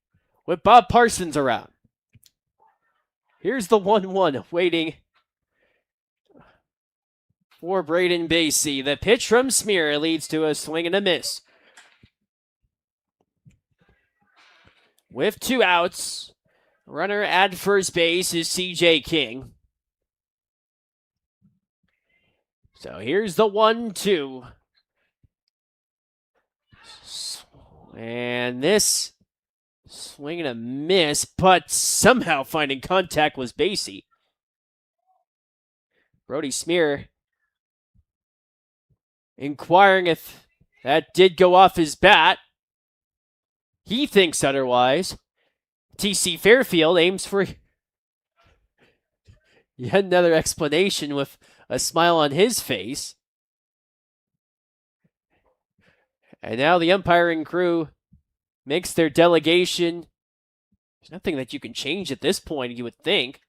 with Bob Parsons around. Here's the 1-1 waiting for Braden Basie. The pitch from Smear leads to a swing and a miss. With 2 outs, runner at first base is CJ King. So here's the 1-2. And this swing and a miss, but somehow finding contact was Basie. Brody Smear inquiring if that did go off his bat. He thinks otherwise. TC Fairfield aims for Yet another explanation with a smile on his face. And now the umpiring crew makes their delegation. There's nothing that you can change at this point, you would think.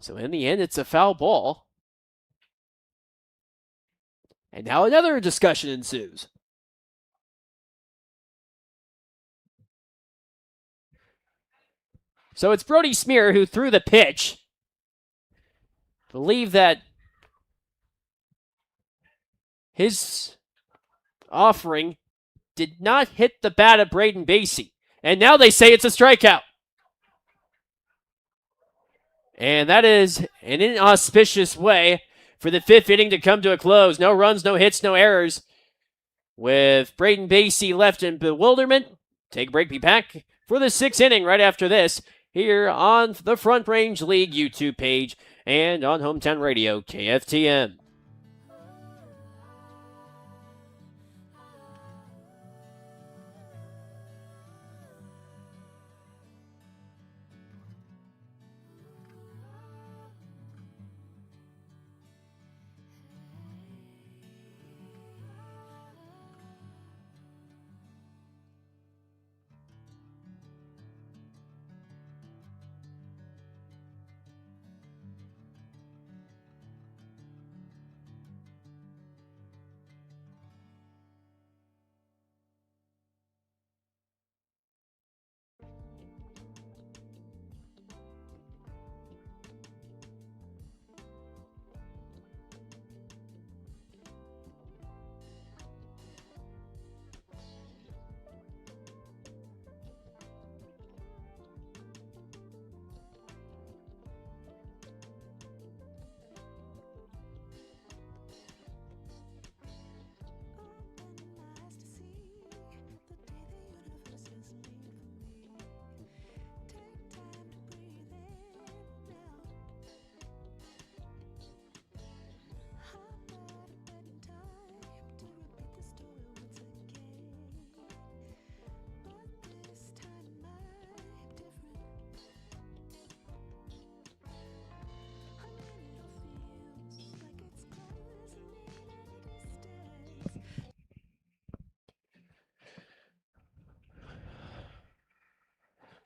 So in the end, it's a foul ball. And now another discussion ensues. So it's Brody Smear who threw the pitch. Believe that his offering did not hit the bat of Braden Basie. And now they say it's a strikeout. And that is an inauspicious way for the fifth inning to come to a close. No runs, no hits, no errors. With Braden Basie left in bewilderment. Take a break, be back for the sixth inning right after this here on the Front Range League YouTube page and on Hometown Radio KFTM.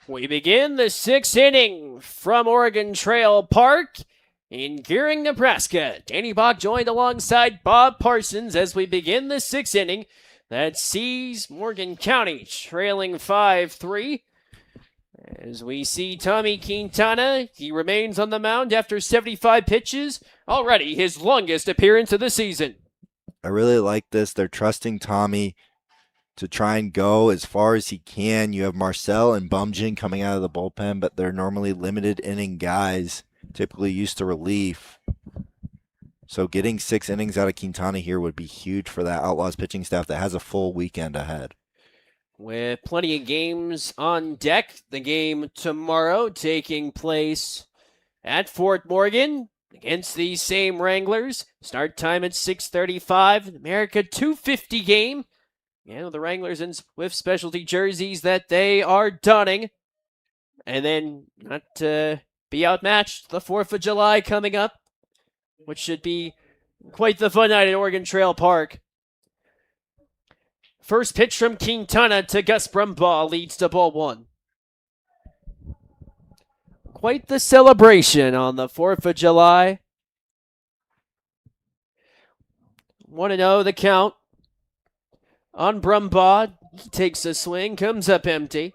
We begin the sixth inning from Oregon Trail Park in Gering, Nebraska. Danny Bach joined alongside Bob Parsons as we begin the sixth inning that sees Morgan County trailing 5-3. As we see Tommy Quintana, he remains on the mound after 75 pitches, already his longest appearance of the season. I really like this. They're trusting Tommy to try and go as far as he can. You have Marcel and Bumjin coming out of the bullpen, but they're normally limited inning guys, typically used to relief. So getting 6 innings out of Quintana here would be huge for that Outlaws pitching staff that has a full weekend ahead. With plenty of games on deck, the game tomorrow taking place at Fort Morgan against these same Wranglers. Start time at 6:35. America 250 game. The Wranglers with specialty jerseys that they are donning. And then not to be outmatched, the 4th of July coming up, which should be quite the fun night at Oregon Trail Park. First pitch from Quintana to Gus Brumbaugh leads to ball 1. Quite the celebration on the 4th of July. 1-0 the count on Brumbaugh. He takes a swing, comes up empty.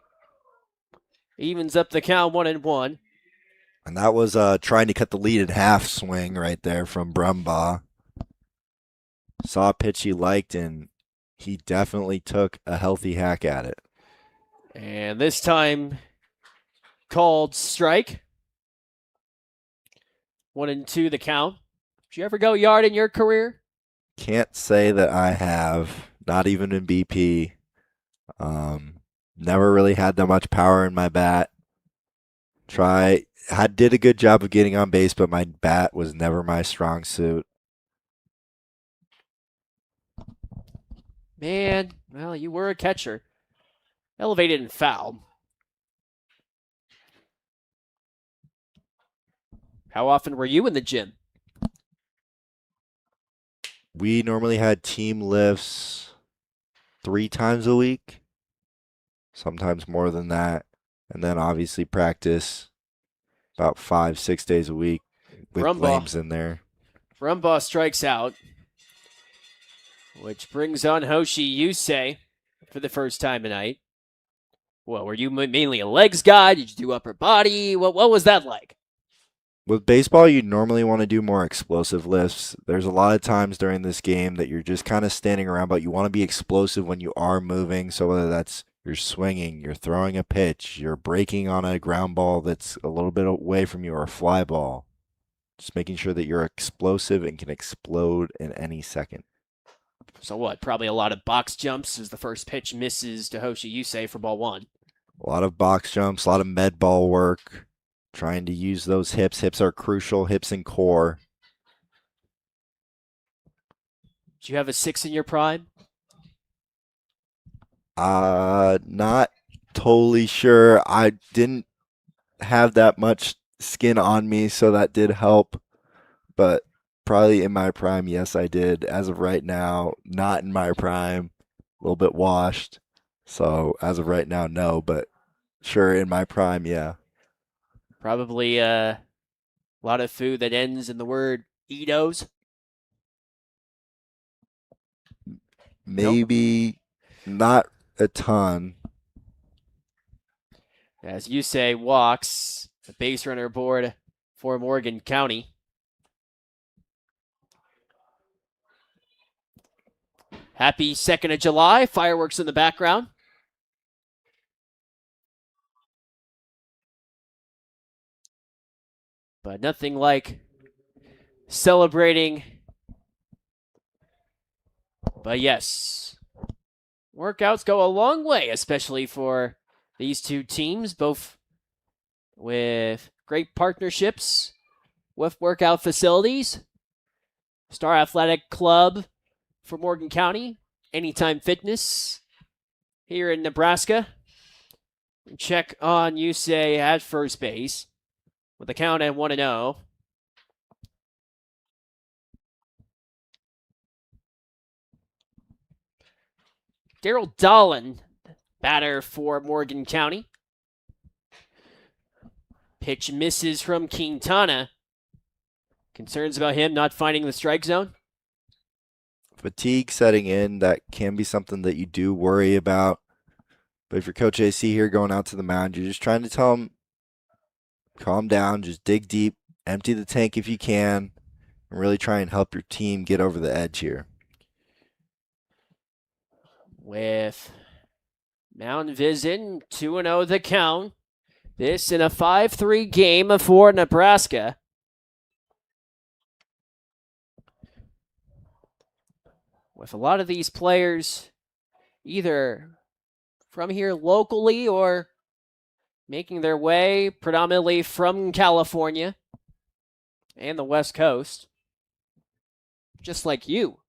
Evens up the count 1-1. And that was trying to cut the lead in half swing right there from Brumbaugh. Saw a pitch he liked, and he definitely took a healthy hack at it. And this time called strike. 1-2 the count. Did you ever go yard in your career? Can't say that I have, not even in BP. Never really had that much power in my bat. Did a good job of getting on base, but my bat was never my strong suit. Man, well, you were a catcher. Elevated and foul. How often were you in the gym? We normally had team lifts 3 times a week, sometimes more than that. And then obviously practice about 5, 6 days a week with Brumbaugh. games in there. Brumbaugh strikes out, which brings on Hoshi Yusei for the first time tonight. Well, were you mainly a legs guy? Did you do upper body? What was that like? With baseball, you normally want to do more explosive lifts. There's a lot of times during this game that you're just kind of standing around, but you want to be explosive when you are moving. So whether that's you're swinging, you're throwing a pitch, you're breaking on a ground ball that's a little bit away from you or a fly ball, just making sure that you're explosive and can explode in any second. So what? Probably a lot of box jumps as the first pitch misses to Hoshi Yusei for ball one. A lot of box jumps, a lot of med ball work. Trying to use those hips. Hips are crucial, hips and core. Did you have a 6 in your prime? Not totally sure. I didn't have that much skin on me, so that did help. But probably in my prime, yes, I did. As of right now, not in my prime. A little bit washed. So as of right now, no. But sure, in my prime, yeah. Probably a lot of food that ends in the word Edos. Maybe not a ton. As Yusei walks, the base runner aboard for Morgan County. Happy 2nd of July. Fireworks in the background. But nothing like celebrating. But yes, workouts go a long way, especially for these two teams, both with great partnerships with workout facilities. Star Athletic Club for Morgan County, Anytime Fitness here in Nebraska. Check on Yusei at first base with a count at 1-0. Daryl Dolan, batter for Morgan County. Pitch misses from Quintana. Concerns about him not finding the strike zone? Fatigue setting in, that can be something that you do worry about. But if you're Coach AC here going out to the mound, you're just trying to tell him, calm down, just dig deep, empty the tank if you can, and really try and help your team get over the edge here. With Mount Vision, 2-0 the count. This in a 5-3 game for Nebraska. With a lot of these players either from here locally or making their way predominantly from California and the West Coast. Just like you.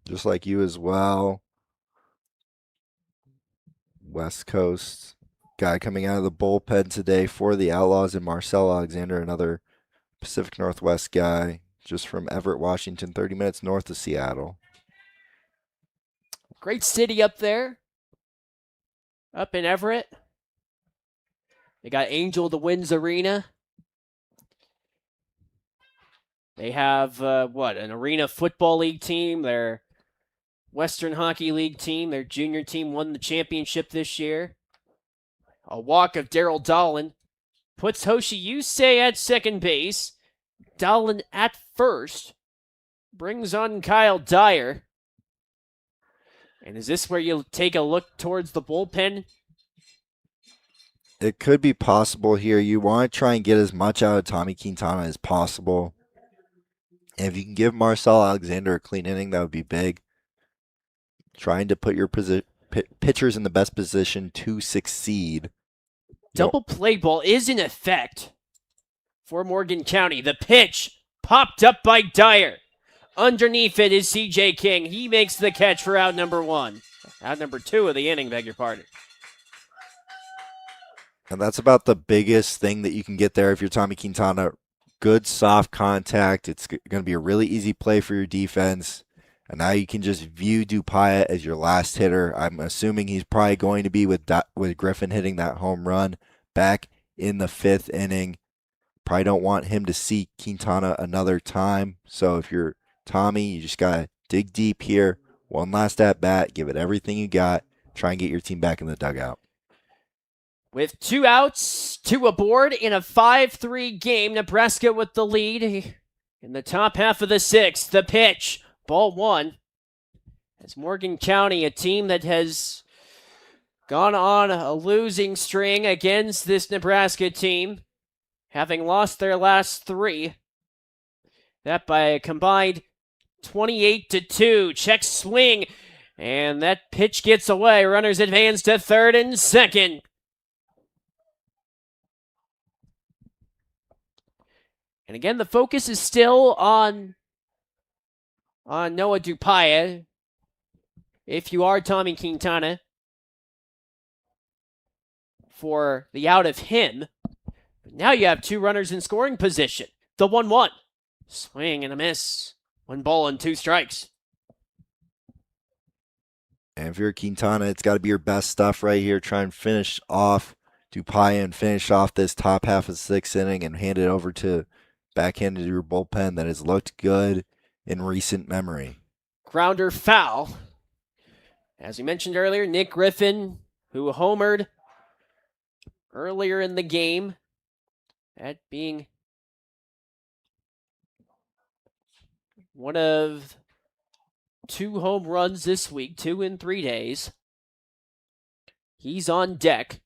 Just like you as well. West Coast guy coming out of the bullpen today for the Outlaws, and Marcel Alexander, another Pacific Northwest guy, just from Everett, Washington, 30 minutes north of Seattle. Great city up there. Up in Everett. They got Angel the Winds Arena. They have, an Arena Football League team. Their Western Hockey League team. Their junior team won the championship this year. A walk of Daryl Dolan puts Hoshi Yusei at second base. Dolan at first. Brings on Kyle Dyer. And is this where you take a look towards the bullpen? It could be possible here. You want to try and get as much out of Tommy Quintana as possible. And if you can give Marcel Alexander a clean inning, that would be big. Trying to put your pitchers in the best position to succeed. Double play ball is in effect for Morgan County. The pitch popped up by Dyer. Underneath it is CJ King. He makes the catch for out number 1. Out number 2 of the inning, beg your pardon. And that's about the biggest thing that you can get there if you're Tommy Quintana. Good soft contact. It's going to be a really easy play for your defense. And now you can just view Dupaya as your last hitter. I'm assuming he's probably going to be with Griffin hitting that home run back in the 5th inning. Probably don't want him to see Quintana another time. So if you're Tommy, you just got to dig deep here. One last at bat. Give it everything you got. Try and get your team back in the dugout. With 2 outs, 2 aboard in a 5-3 game, Nebraska with the lead in the top half of the 6th. The pitch, ball 1. As Morgan County, a team that has gone on a losing string against this Nebraska team, having lost their last 3. That by a combined 28-2. Check swing, and that pitch gets away. Runners advance to 3rd and 2nd. And again, the focus is still on Noah Dupaya. If you are Tommy Quintana, for the out of him. But now you have 2 runners in scoring position. The 1-1. Swing and a miss. 1 ball and 2 strikes. And if you're Quintana, it's got to be your best stuff right here. Try and finish off Dupaya and finish off this top half of the 6th inning and hand it over to backhand to your bullpen that has looked good in recent memory. Grounder foul. As we mentioned earlier, Nick Griffin, who homered earlier in the game, that being one of 2 home runs this week, 2 in 3 days. He's on deck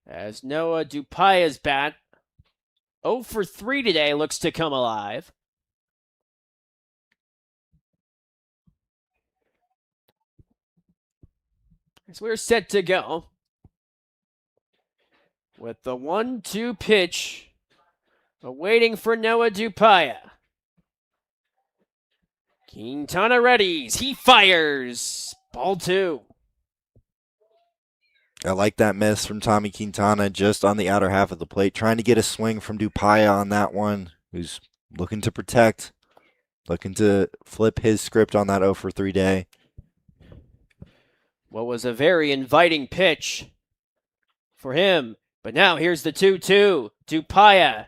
as Noah Dupaya's bat, 0 for 3 today, looks to come alive. As we're set to go with the 1-2 pitch, awaiting for Noah Dupaya. Quintana readies. He fires. Ball 2. I like that miss from Tommy Quintana just on the outer half of the plate, trying to get a swing from Dupaya on that one, who's looking to protect, looking to flip his script on that 0 for 3 day. What was a very inviting pitch for him. But now here's the 2-2. Dupaya.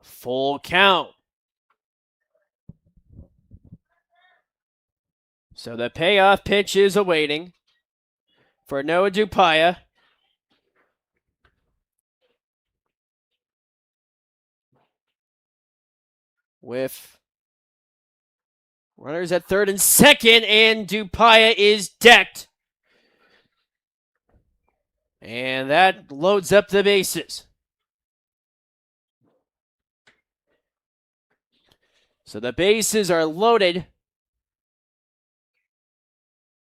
Full count. So the payoff pitch is awaiting for Noah Dupaya. With runners at 3rd and 2nd, and Dupaya is decked. And that loads up the bases. So the bases are loaded.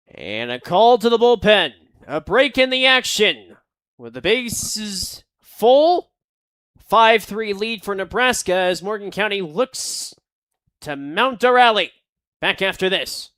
And a call to the bullpen. A break in the action. With the bases full. 5-3 lead for Nebraska as Morgan County looks to mount a rally. Back after this.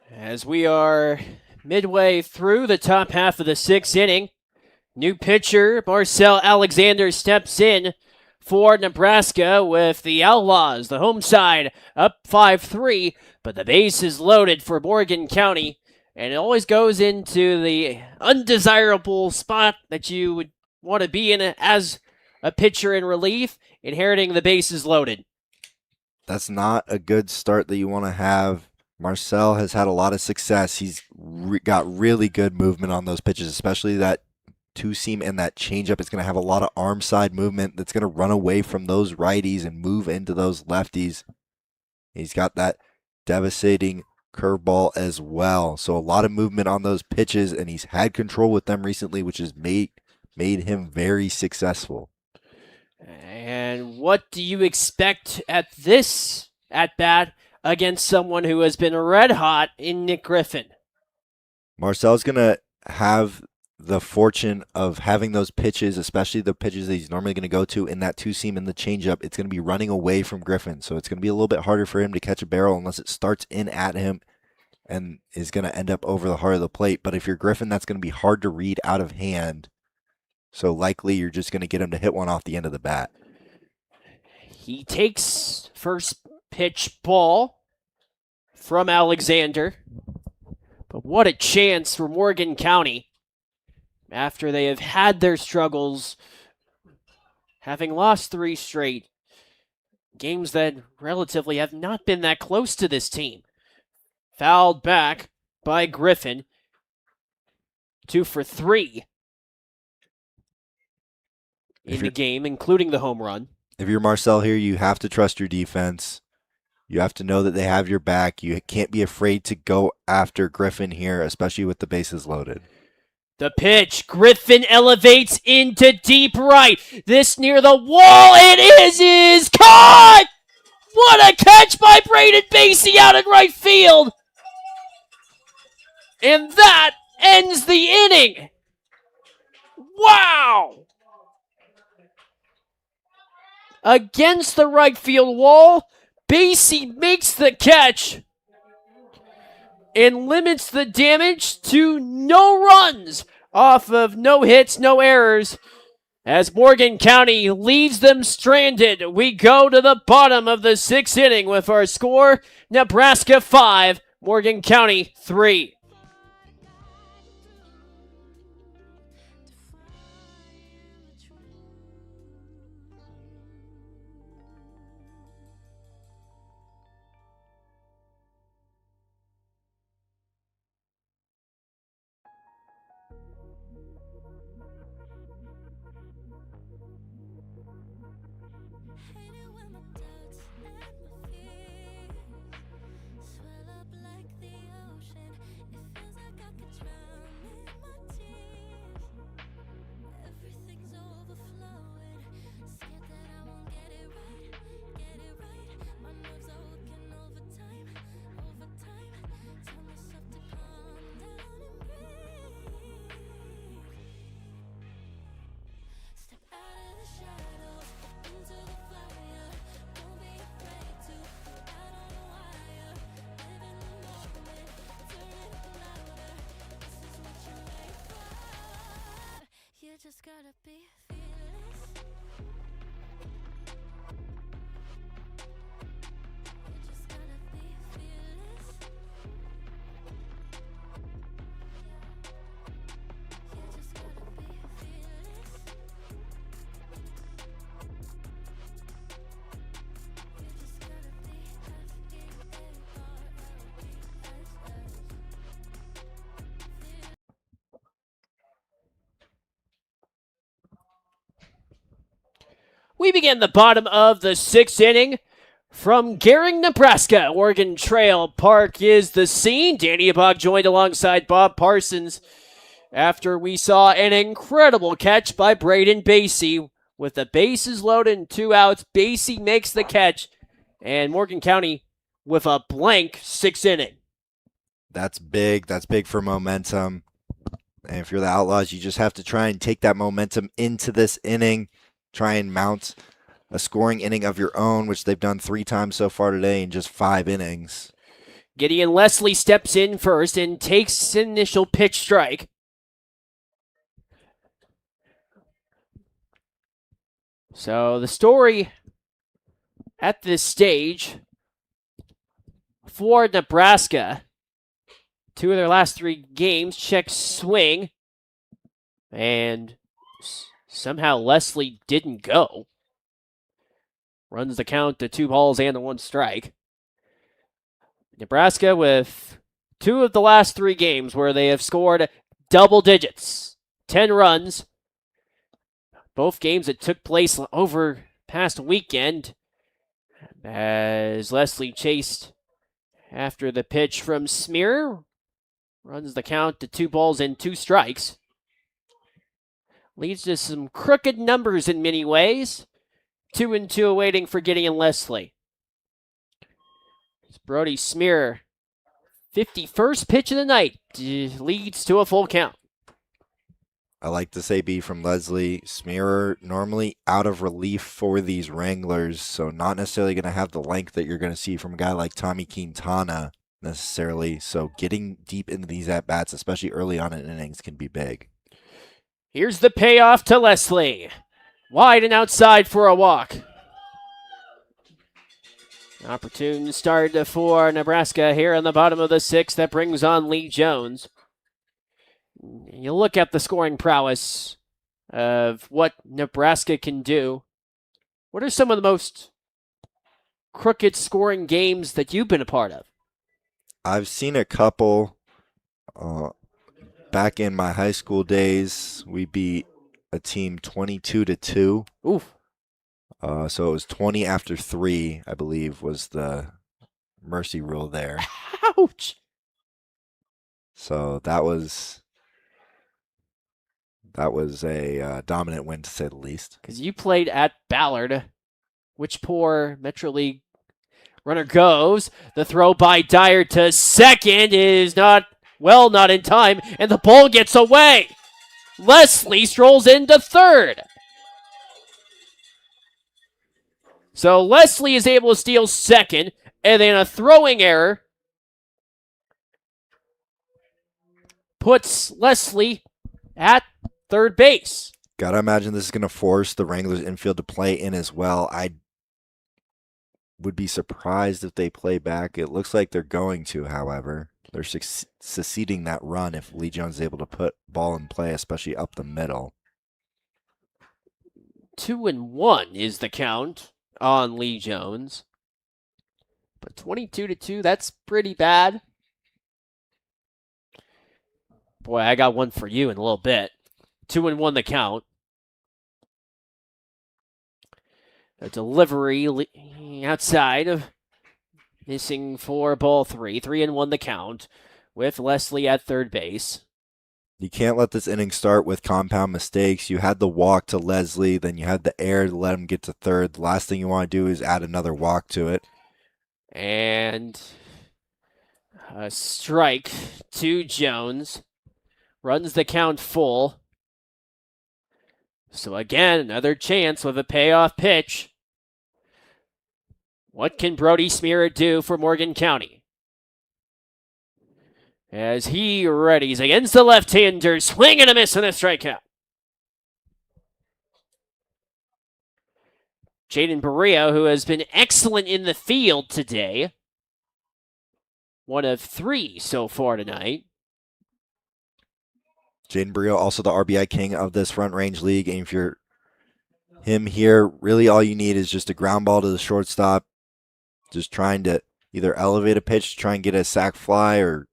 As we are midway through the top half of the sixth inning, new pitcher Marcel Alexander steps in for Nebraska with the Outlaws, the home side, up 5-3, but the base is loaded for Morgan County, and it always goes into the undesirable spot that you would want to be in as a pitcher in relief, inheriting the bases loaded. That's not a good start that you want to have. Marcel has had a lot of success. He's got really good movement on those pitches, especially that two-seam and that changeup. It's going to have a lot of arm side movement that's going to run away from those righties and move into those lefties. He's got that devastating curveball as well. So a lot of movement on those pitches, and he's had control with them recently, which has made him very successful. And what do you expect at this at-bat against someone who has been red hot in Nick Griffin? Marcel's going to have the fortune of having those pitches, especially the pitches that he's normally going to go to in that two-seam and the changeup. It's going to be running away from Griffin, so it's going to be a little bit harder for him to catch a barrel unless it starts in at him and is going to end up over the heart of the plate. But if you're Griffin, that's going to be hard to read out of hand. So likely you're just going to get him to hit one off the end of the bat. He takes first pitch ball from Alexander. But what a chance for Morgan County after they have had their struggles, having lost 3 straight. Games that relatively have not been that close to this team. Fouled back by Griffin. 2 for 3 in the game, including the home run. If you're Marcel here, you have to trust your defense. You have to know that they have your back. You can't be afraid to go after Griffin here, especially with the bases loaded. The pitch, Griffin elevates into deep right. This near the wall, it is caught! What a catch by Braden Basie out in right field! And that ends the inning! Wow! Against the right field wall, Basie makes the catch and limits the damage to no runs off of no hits, no errors. As Morgan County leaves them stranded, we go to the bottom of the 6th inning with our score, Nebraska 5, Morgan County 3. Hate it when my doubts and my fears swell up like the ocean. It feels like I could drown in my tears. Everything's overflowing. Scared that I won't get it right, get it right. My nerves are working overtime, overtime. Tell myself to calm down and breathe. Step out of the shadows, into the fire. Don't be afraid to go out on a wire. Live in the moment, turn it up louder. This is what you wait for. You just gotta be fearless. You just gotta be fearless. You just gotta be fearless. You just gotta be F-E-A-R-L-E-S-S. We begin the bottom of the 6th inning from Gering, Nebraska. Oregon Trail Park is the scene. Danny Abog joined alongside Bob Parsons after we saw an incredible catch by Braden Basie. With the bases loaded and 2 outs, Basie makes the catch, and Morgan County with a blank 6th inning. That's big. That's big for momentum. And if you're the Outlaws, you just have to try and take that momentum into this inning. Try and mount a scoring inning of your own, which they've done 3 times so far today in just 5 innings. Gideon Leslie steps in first and takes initial pitch strike. So the story at this stage for Nebraska, 2 of their last 3 games, check swing, and somehow Leslie didn't go. Runs the count to 2 balls and 1 strike. Nebraska with 2 of the last 3 games where they have scored double digits, 10 runs. Both games that took place over past weekend as Leslie chased after the pitch from Smear. Runs the count to 2 balls and 2 strikes. Leads to some crooked numbers in many ways. 2-2 awaiting for Gideon Leslie. Brody Smear, 51st pitch of the night, leads to a full count. I like this AB from Leslie. Smearer normally out of relief for these Wranglers, so not necessarily going to have the length that you're going to see from a guy like Tommy Quintana necessarily. So getting deep into these at-bats, especially early on in innings, can be big. Here's the payoff to Leslie. Wide and outside for a walk. Opportune start for Nebraska here in the bottom of the 6th. That brings on Lee Jones. You look at the scoring prowess of what Nebraska can do. What are some of the most crooked scoring games that you've been a part of? I've seen a couple. Back in my high school days, we beat a team 22-2. Oof. So it was 20 after 3, I believe, was the mercy rule there. Ouch. So that was a dominant win, to say the least. Because you played at Ballard, which poor Metro League runner goes. The throw by Dyer to second is not in time, and the ball gets away. Leslie strolls into third. So Leslie is able to steal second, and then a throwing error puts Leslie at third base. Gotta imagine this is going to force the Wranglers infield to play in as well. I would be surprised if they play back. It looks like they're going to, however. They're succeeding that run if Lee Jones is able to put ball in play, especially up the middle. 2-1 is the count on Lee Jones. But 22-2, that's pretty bad. Boy, I got one for you in a little bit. 2-1 the count. A delivery outside of missing for ball 3. 3-1 the count with Leslie at third base. You can't let this inning start with compound mistakes. You had the walk to Leslie, then you had the error to let him get to third. The last thing you want to do is add another walk to it. And a strike to Jones. Runs the count full. So again, another chance with a payoff pitch. What can Brody Smear do for Morgan County? As he readies against the left-hander, swing and a miss and a strikeout. Jaden Barrio, who has been excellent in the field today. 1 of 3 so far tonight. Jaden Brio, also the RBI king of this Front Range League. And if you're him here, really all you need is just a ground ball to the shortstop. Just trying to either elevate a pitch, try and get a sac fly, or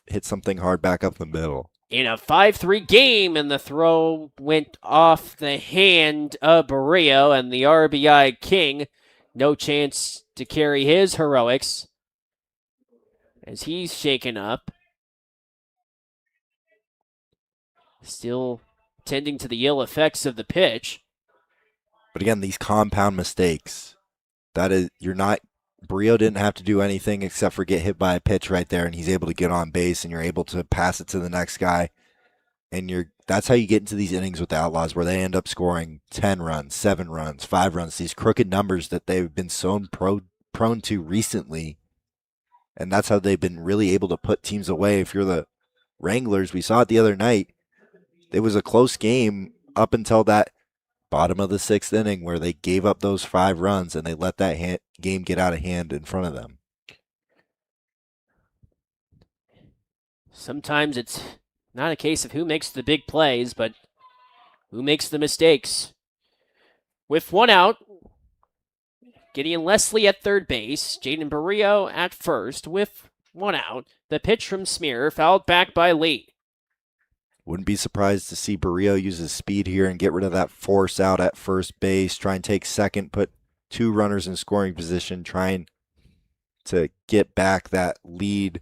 hit something hard back up the middle. In a 5-3 game, and the throw went off the hand of Barrio, and the RBI king, no chance to carry his heroics as he's shaken up. Still tending to the ill effects of the pitch. But again, these compound mistakes, Brio didn't have to do anything except for get hit by a pitch right there, and he's able to get on base, and you're able to pass it to the next guy. And that's how you get into these innings with the Outlaws, where they end up scoring 10 runs, 7 runs, 5 runs, these crooked numbers that they've been so prone to recently. And that's how they've been really able to put teams away. If you're the Wranglers, we saw it the other night. It was a close game up until that bottom of the 6th inning where they gave up those 5 runs and they let that game get out of hand in front of them. Sometimes it's not a case of who makes the big plays, but who makes the mistakes. With 1 out, Gideon Leslie at third base, Jaden Barrio at first. With 1 out, the pitch from Smear, fouled back by Lee. Wouldn't be surprised to see Barrio use his speed here and get rid of that force out at first base, try and take second, put 2 runners in scoring position, trying to get back that lead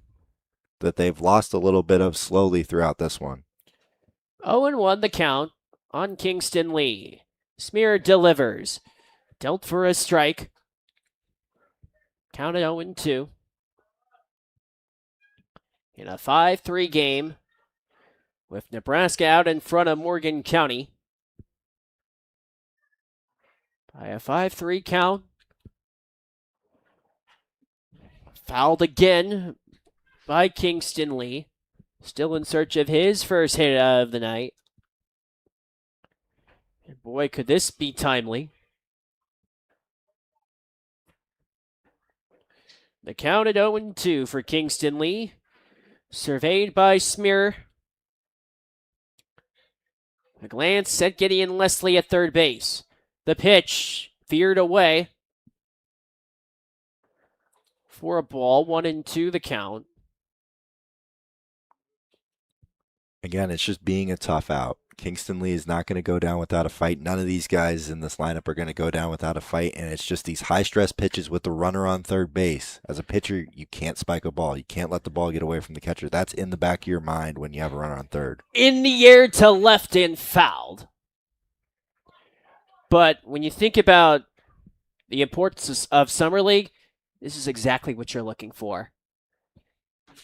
that they've lost a little bit of slowly throughout this one. 0-1 the count on Kingston Lee. Smear delivers. Dealt for a strike. Count at 0-2. In a 5-3 game, with Nebraska out in front of Morgan County by a 5-3 count. Fouled again by Kingston Lee. Still in search of his first hit of the night. And boy, could this be timely. The count at 0-2 for Kingston Lee. Surveyed by Smear. A glance at Gideon Leslie at third base. The pitch veered away for a ball. 1-2 the count. Again, it's just being a tough out. Kingston Lee is not going to go down without a fight. None of these guys in this lineup are going to go down without a fight, and it's just these high-stress pitches with the runner on third base. As a pitcher, you can't spike a ball. You can't let the ball get away from the catcher. That's in the back of your mind when you have a runner on third. In the air to left and fouled. But when you think about the importance of Summer League, this is exactly what you're looking for.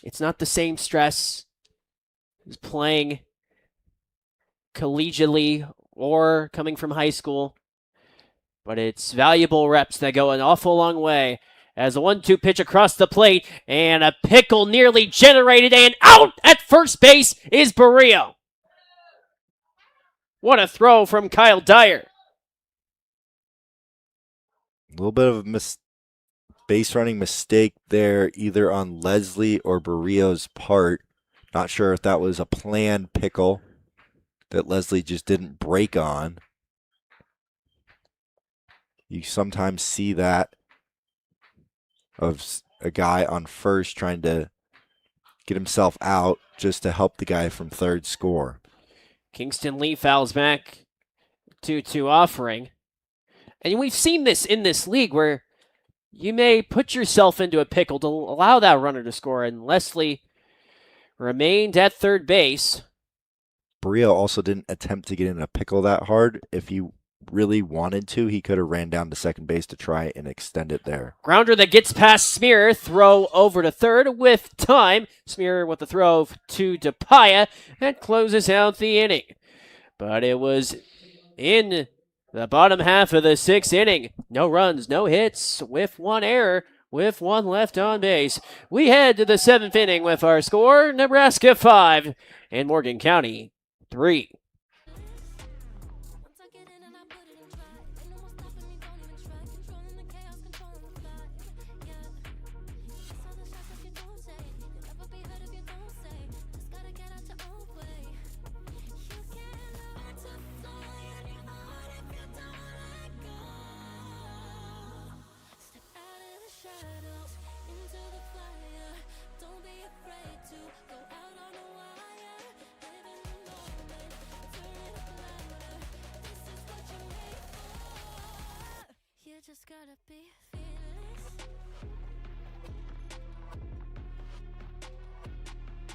It's not the same stress as playing collegiately or coming from high school, but it's valuable reps that go an awful long way. As a 1-2 pitch across the plate, and a pickle nearly generated, and out at first base is Barrio. What a throw from Kyle Dyer. A little bit of a base running mistake there, either on Leslie or Barrio's part. Not sure if that was a planned pickle that Leslie just didn't break on. You sometimes see that of a guy on first trying to get himself out just to help the guy from third score. Kingston Lee fouls back 2-2 offering. And we've seen this in this league where you may put yourself into a pickle to allow that runner to score, and Leslie remained at third base. Barrio also didn't attempt to get in a pickle that hard. If he really wanted to, he could have ran down to second base to try and extend it there. Grounder that gets past Smear, throw over to third with time. Smear with the throw to DePaya, that closes out the inning. But it was in the bottom half of the 6th inning. No runs, no hits, with 1 error, with 1 left on base. We head to the 7th inning with our score, Nebraska 5 and Morgan County 3. Once I get in and I put it in drive, ain't no more stopping me, don't even try. Controlling the chaos, controlling the fly. Yeah. That's all the shots if you don't say. You'll never be heard if you don't say. Just gotta get out your own way. You can't learn to fly any harder if you don't let go. Step out of the shadows, into the fire. Don't be afraid to go out on a wire. Live in the moment, turn it up louder. This is what you're made for. You just gotta be fearless.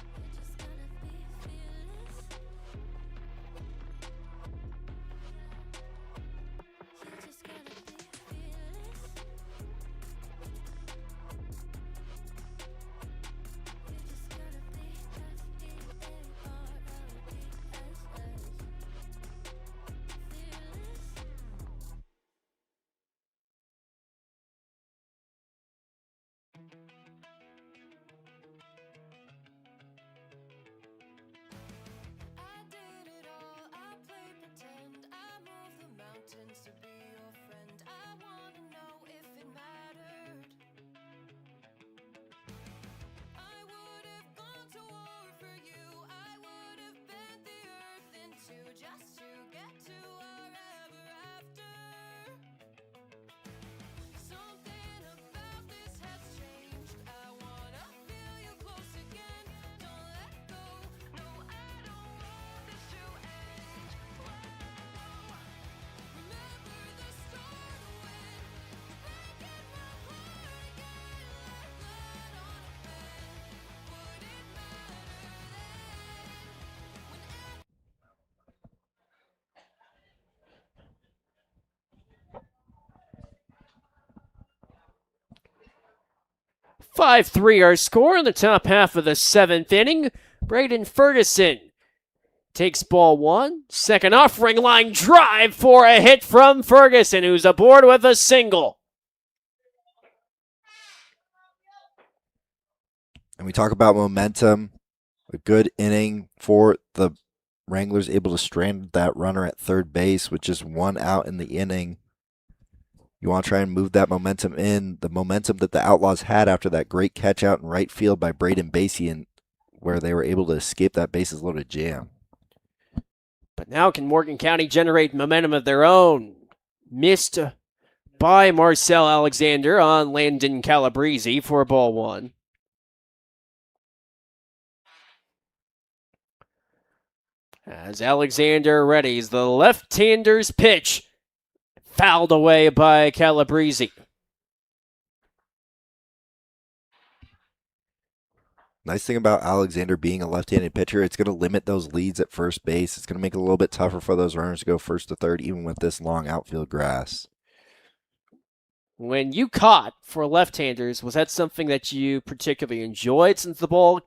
You just gotta be fearless. You just gotta be fearless. 5-3 our score in the top half of the 7th inning. Braden Ferguson takes ball 1. Second offering line drive for a hit from Ferguson, who's aboard with a single. And we talk about momentum. A good inning for the Wranglers, able to strand that runner at third base with just 1 out in the inning. You want to try and move that momentum in, the momentum that the Outlaws had after that great catch out in right field by Braden Basie, and where they were able to escape that bases loaded jam. But now can Morgan County generate momentum of their own? Missed by Marcel Alexander on Landon Calabrese for ball 1. As Alexander readies, the left-hander's pitch fouled away by Calabrese. Nice thing about Alexander being a left-handed pitcher, it's going to limit those leads at first base. It's going to make it a little bit tougher for those runners to go first to third, even with this long outfield grass. When you caught for left-handers, was that something that you particularly enjoyed since the ball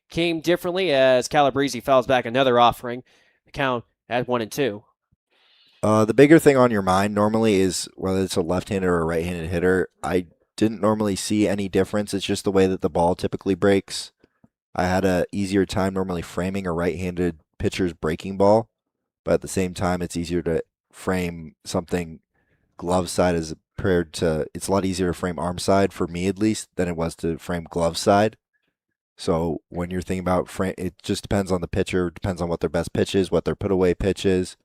came differently as Calabrese fouls back another offering? The count at 1-2. The bigger thing on your mind normally is whether it's a left-handed or a right-handed hitter. I didn't normally see any difference. It's just the way that the ball typically breaks. I had a easier time normally framing a right-handed pitcher's breaking ball, but at the same time, it's easier to frame something glove side as compared to, it's a lot easier to frame arm side for me at least than it was to frame glove side. So when you're thinking about frame, it just depends on the pitcher, depends on what their best pitch is, what their put away pitch is.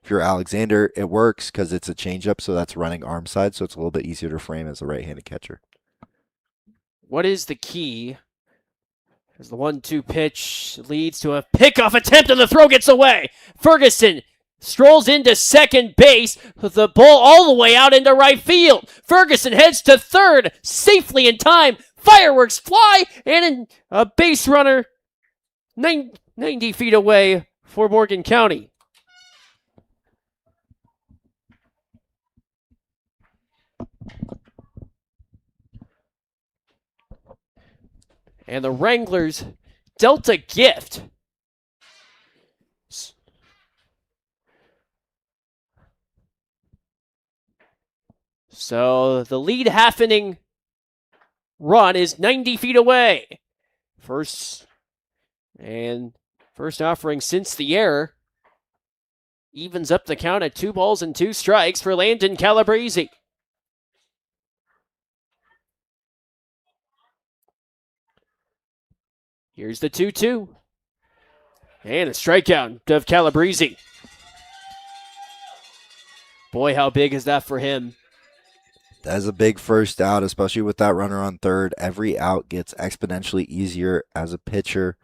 If you're Alexander, it works because it's a changeup, so that's running arm side, so it's a little bit easier to frame as a right-handed catcher. What is the key? As the 1-2 pitch leads to a pickoff attempt and the throw gets away. Ferguson strolls into second base with the ball all the way out into right field. Ferguson heads to third safely in time. Fireworks fly and a base runner 90 feet away for Morgan County. And the Wranglers dealt a gift. So the lead half inning run is 90 feet away. First offering since the error evens up the count at 2 balls and 2 strikes for Landon Calabrese. Here's the 2-2. And a strikeout of Calabrese. Boy, how big is that for him? That's a big first out, especially with that runner on third. Every out gets exponentially easier as a pitcher.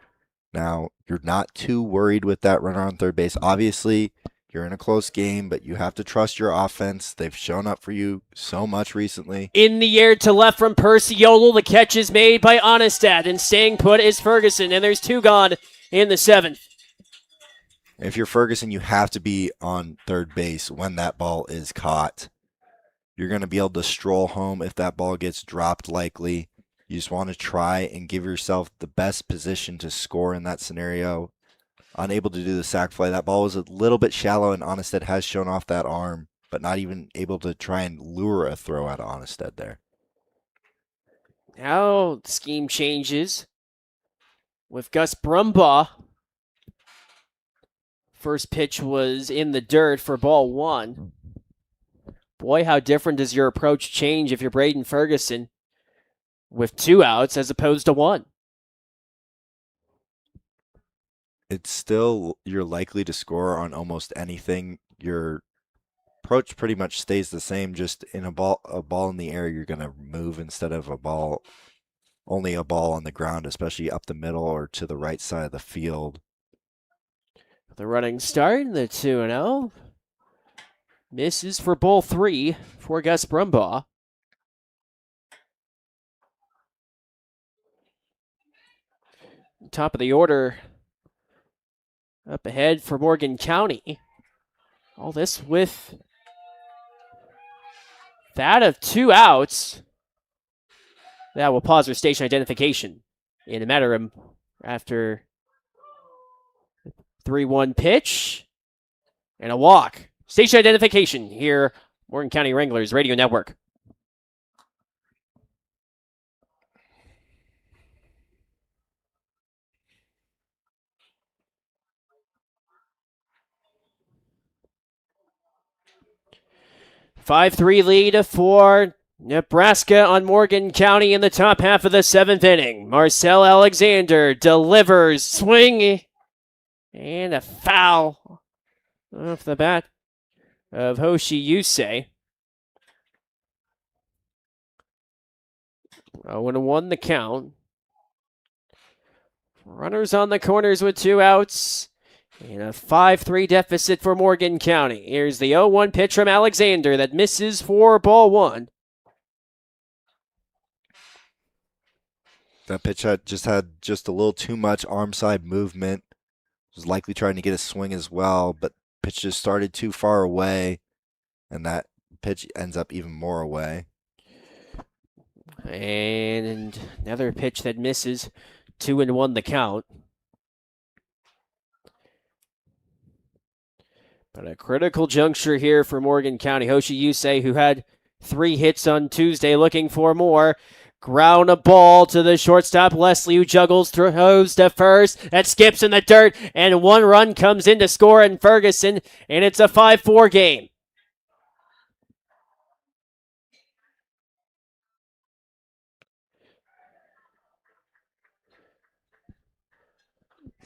Now, you're not too worried with that runner on third base. Obviously, you're in a close game, but you have to trust your offense. They've shown up for you so much recently. In the air to left from Perciolo, the catch is made by Onestad, and staying put is Ferguson, and there's 2 gone in the 7th. If you're Ferguson, you have to be on third base when that ball is caught. You're going to be able to stroll home if that ball gets dropped likely. You just want to try and give yourself the best position to score in that scenario. Unable to do the sac fly. That ball was a little bit shallow, and Onestad has shown off that arm, but not even able to try and lure a throw out of Onestad there. Now the scheme changes with Gus Brumbaugh. First pitch was in the dirt for ball 1. Boy, how different does your approach change if you're Braden Ferguson with 2 outs as opposed to 1? It's still, you're likely to score on almost anything. Your approach pretty much stays the same, just in a ball in the air, you're going to move instead of only a ball on the ground, especially up the middle or to the right side of the field. The running start, the 2-0. Misses for ball 3 for Gus Brumbaugh. Top of the order up ahead for Morgan County. All this with that of 2 outs. That will pause for station identification in a matter of after 3-1 pitch and a walk. Station identification here, Morgan County Wranglers Radio Network. Five-3 lead for Nebraska on Morgan County in the top half of the 7th inning. Marcel Alexander delivers, swing, and a foul off the bat of Hoshi Yusei. 0-1 the count. Runners on the corners with 2 outs. And a 5-3 deficit for Morgan County. Here's the 0-1 pitch from Alexander that misses for ball 1. That pitch had just a little too much arm side movement. Was likely trying to get a swing as well, but pitch just started too far away, and that pitch ends up even more away. And another pitch that misses. 2-1 the count. But a critical juncture here for Morgan County. Hoshi Yusei, who had 3 hits on Tuesday, looking for more. Ground a ball to the shortstop, Leslie, who juggles, throws to first. That skips in the dirt, and 1 run comes in to score in Ferguson, and it's a 5-4 game.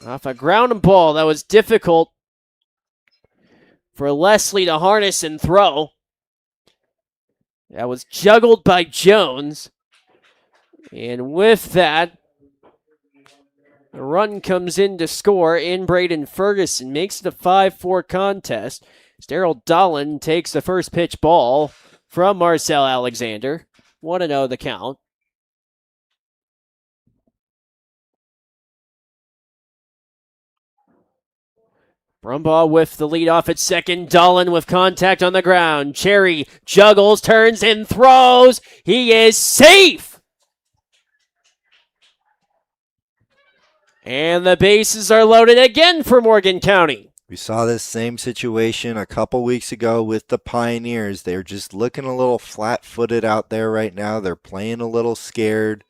Off a ground ball that was difficult for Leslie to harness and throw. That was juggled by Jones. And with that, the run comes in to score in Braden Ferguson. Makes it a 5-4 contest. Daryl Dolan takes the first pitch ball from Marcel Alexander. 1-0 the count. Brumbaugh with the lead off at second. Dolan with contact on the ground. Cherry juggles, turns, and throws. He is safe. And the bases are loaded again for Morgan County. We saw this same situation a couple weeks ago with the Pioneers. They're just looking a little flat-footed out there right now. They're playing a little scared.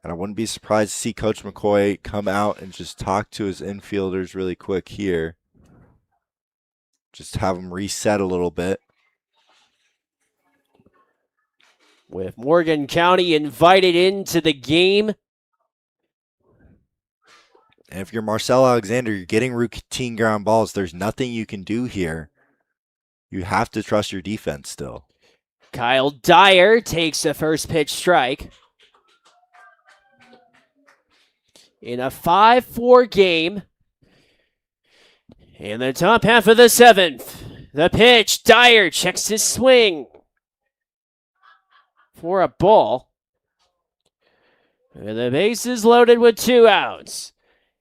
And I wouldn't be surprised to see Coach McCoy come out and just talk to his infielders really quick here. Just have them reset a little bit. With Morgan County invited into the game. And if you're Marcel Alexander, you're getting routine ground balls. There's nothing you can do here. You have to trust your defense still. Kyle Dyer takes the first pitch strike. In a 5-4 game. In the top half of the 7th. The pitch. Dyer checks his swing. For a ball. And the base is loaded with 2 outs.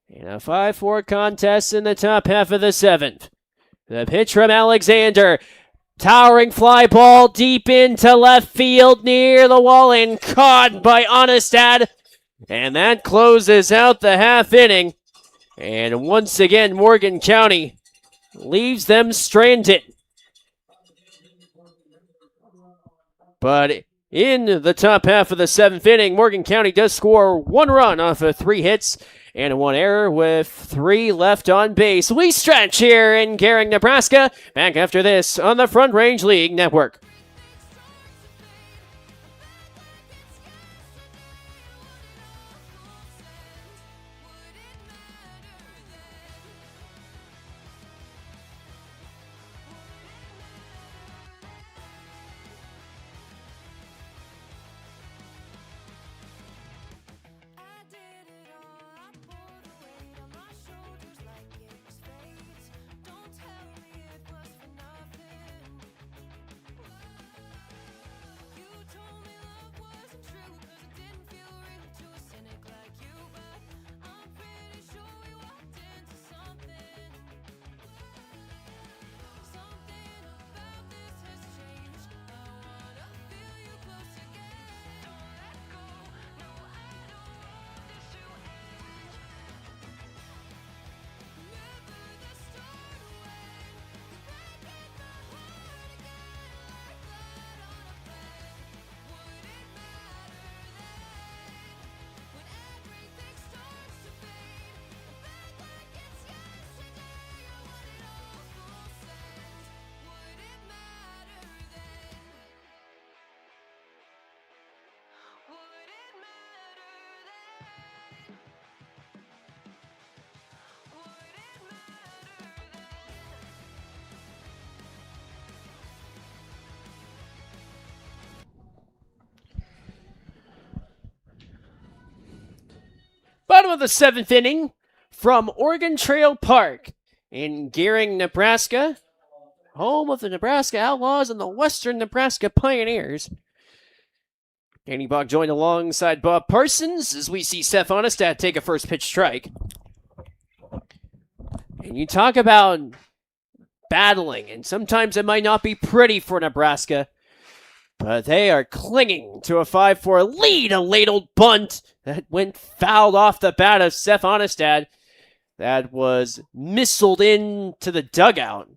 In a 5-4 contest in the top half of the 7th. The pitch from Alexander. Towering fly ball deep into left field near the wall and caught by Onestad. And that closes out the half inning. And once again, Morgan County leaves them stranded. But in the top half of the 7th inning, Morgan County does score 1 run off of 3 hits and 1 error with 3 left on base. We stretch here in Gering, Nebraska. Back after this on the Front Range League Network. I did it all, I pulled the weight on my shoulders like it was fate. Don't tell me it was for nothing. of the 7th inning from Oregon Trail Park in Gering, Nebraska, home of the Nebraska Outlaws and the Western Nebraska Pioneers. Danny Bach joined alongside Bob Parsons as we see Seth Onestad take a first pitch strike. And you talk about battling, and sometimes it might not be pretty for Nebraska, but they are clinging to a 5-4 lead. A ladled bunt that went fouled off the bat of Seth Onestad that was missiled into the dugout.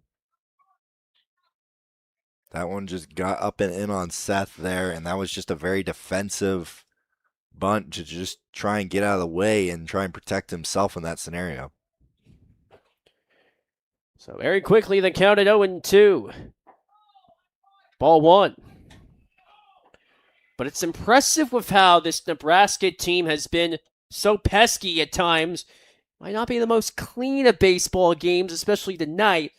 That one just got up and in on Seth there, and that was just a very defensive bunt to just try and get out of the way and try and protect himself in that scenario. So very quickly, the count at 0-2. Ball one. But it's impressive with how this Nebraska team has been so pesky at times. Might not be the most clean of baseball games, especially tonight,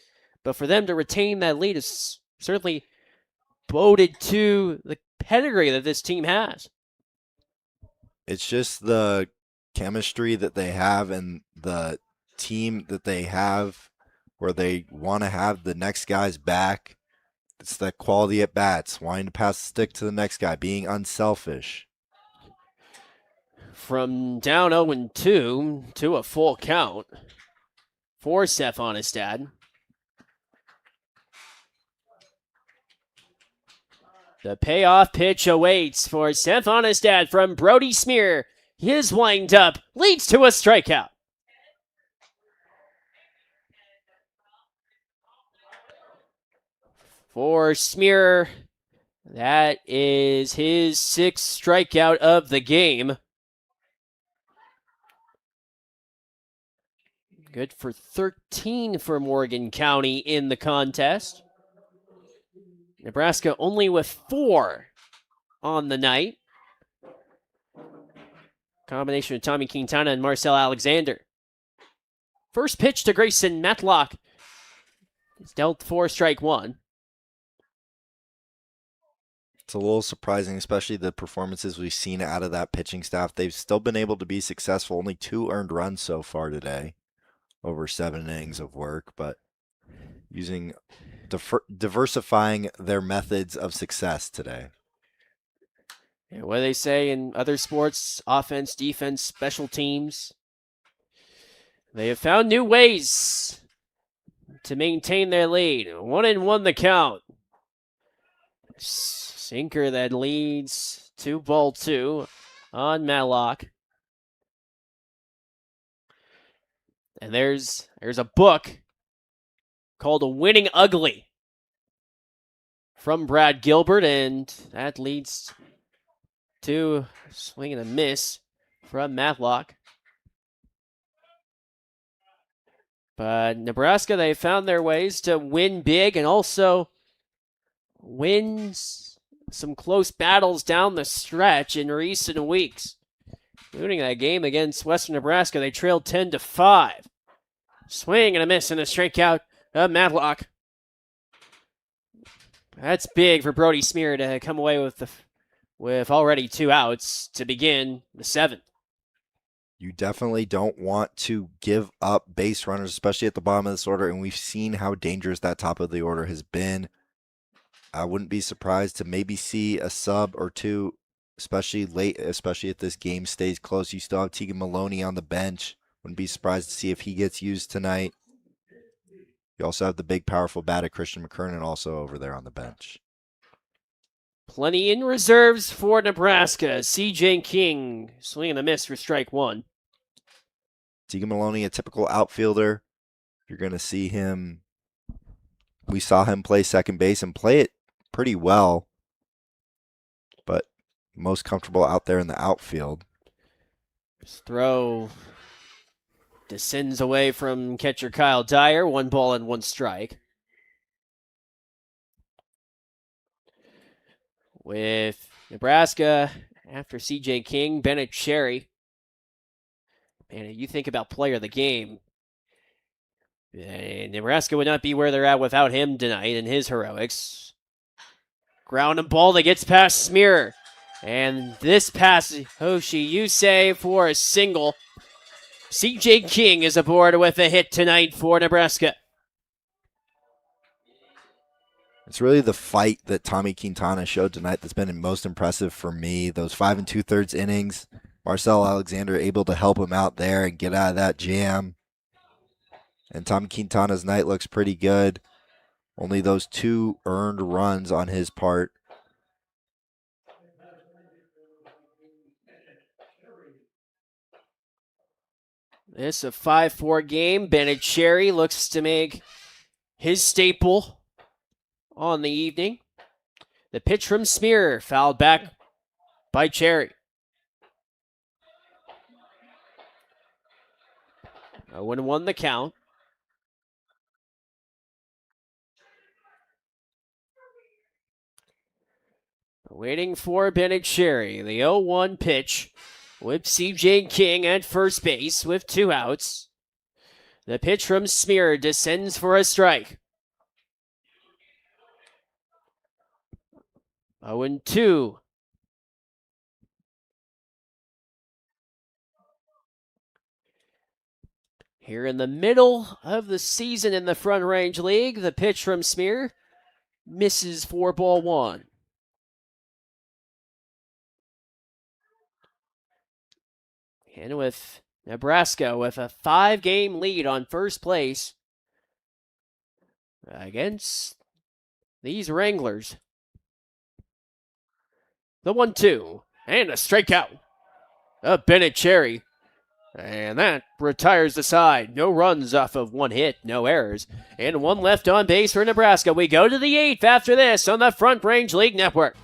but for them to retain that lead is certainly boded to the pedigree that this team has. It's just the chemistry that they have and the team that they have where they want to have the next guy's back. It's that quality at bats, wanting to pass the stick to the next guy, being unselfish. From down 0-2 to a full count for Seth Onestad. The payoff pitch awaits for Seth Onestad from Brody Smear. His windup leads to a strikeout. For Smear, that is his 6th strikeout of the game. Good for 13 for Morgan County in the contest. Nebraska only with 4 on the night. Combination of Tommy Quintana and Marcel Alexander. First pitch to Grayson Matlock. He's dealt 4, strike 1. It's a little surprising, especially the performances we've seen out of that pitching staff. They've still been able to be successful. Only 2 earned runs so far today, over 7 innings of work, but using diversifying their methods of success today. Yeah, what do they say in other sports? Offense, defense, special teams. They have found new ways to maintain their lead. 1-1 the count. Sinker that leads to ball 2 on Matlock. And there's a book called A Winning Ugly from Brad Gilbert, and that leads to a swing and a miss from Matlock. But Nebraska, they found their ways to win big and also win some close battles down the stretch in recent weeks. Including that game against Western Nebraska, they trailed 10-5. Swing and a miss and a strikeout of Matlock. That's big for Brody Smear to come away with already 2 outs to begin the 7th. You definitely don't want to give up base runners, especially at the bottom of this order, and we've seen how dangerous that top of the order has been. I wouldn't be surprised to maybe see a sub or 2, especially late, especially if this game stays close. You still have Tegan Maloney on the bench. Wouldn't be surprised to see if he gets used tonight. You also have the big, powerful bat of Christian McKernan also over there on the bench. Plenty in reserves for Nebraska. C.J. King swinging a miss for strike 1. Tegan Maloney, a typical outfielder. You're going to see him. We saw him play second base and play it pretty well, but most comfortable out there in the outfield. His throw descends away from catcher Kyle Dyer. 1 ball and 1 strike. With Nebraska, after C.J. King, Bennett Cherry. Man, you think about player of the game. Nebraska would not be where they're at without him tonight and his heroics. Ground and ball that gets past Smear. And this pass, Hoshi Yusei for a single. C.J. King is aboard with a hit tonight for Nebraska. It's really the fight that Tommy Quintana showed tonight that's been most impressive for me. Those 5 2/3 innings, Marcel Alexander able to help him out there and get out of that jam. And Tommy Quintana's night looks pretty good. Only those 2 earned runs on his part. This a 5-4 game. Bennett Cherry looks to make his staple on the evening. The pitch from Smear, fouled back by Cherry. 0-1 the count. Waiting for Bennett Cherry. The 0-1 pitch with C.J. King at first base with 2 outs. The pitch from Smear descends for a strike. 0-2. Here in the middle of the season in the Front Range League, the pitch from Smear misses for ball 1. And with Nebraska with a 5-game lead on first place against these Wranglers. The 1-2 and a strikeout of Bennett Cherry. And that retires the side. No runs off of 1 hit, no errors, and 1 left on base for Nebraska. We go to the 8th after this on the Front Range League Network.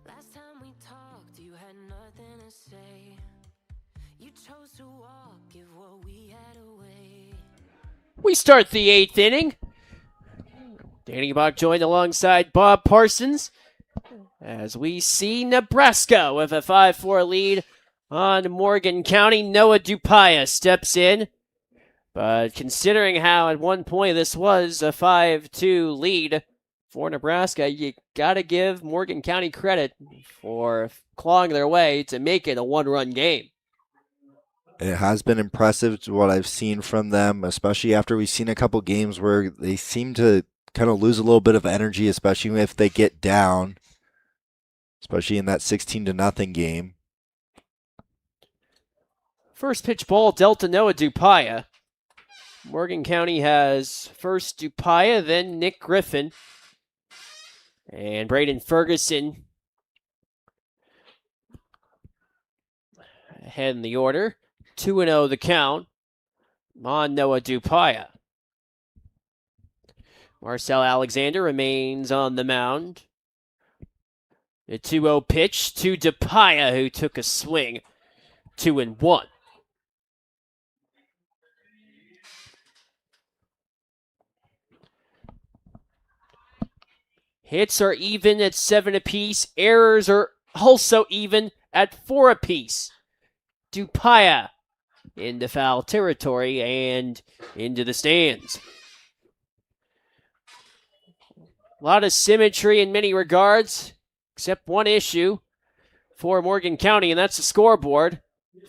Last time we talked, you had nothing to say. You chose to walk, give what we had away. We start the 8th inning. Danny Bach joined alongside Bob Parsons as we see Nebraska with a 5-4 lead on Morgan County. Noah Dupaya steps in. But considering how at one point this was a 5-2 lead for Nebraska, you got to give Morgan County credit for clawing their way to make it a 1-run game. It has been impressive to what I've seen from them, especially after we've seen a couple games where they seem to kind of lose a little bit of energy, especially if they get down, especially in that 16-0 game. First pitch ball dealt to Noah Dupaya. Morgan County has first Dupaya, then Nick Griffin. And Braden Ferguson ahead in the order. 2-0 the count on Noah Dupaya. Marcel Alexander remains on the mound. The 2-0 pitch to Dupaya, who took a swing. 2-1. Hits are even at 7 apiece. Errors are also even at 4 apiece. Dupaya into foul territory and into the stands. A lot of symmetry in many regards, except one issue for Morgan County, and that's the scoreboard.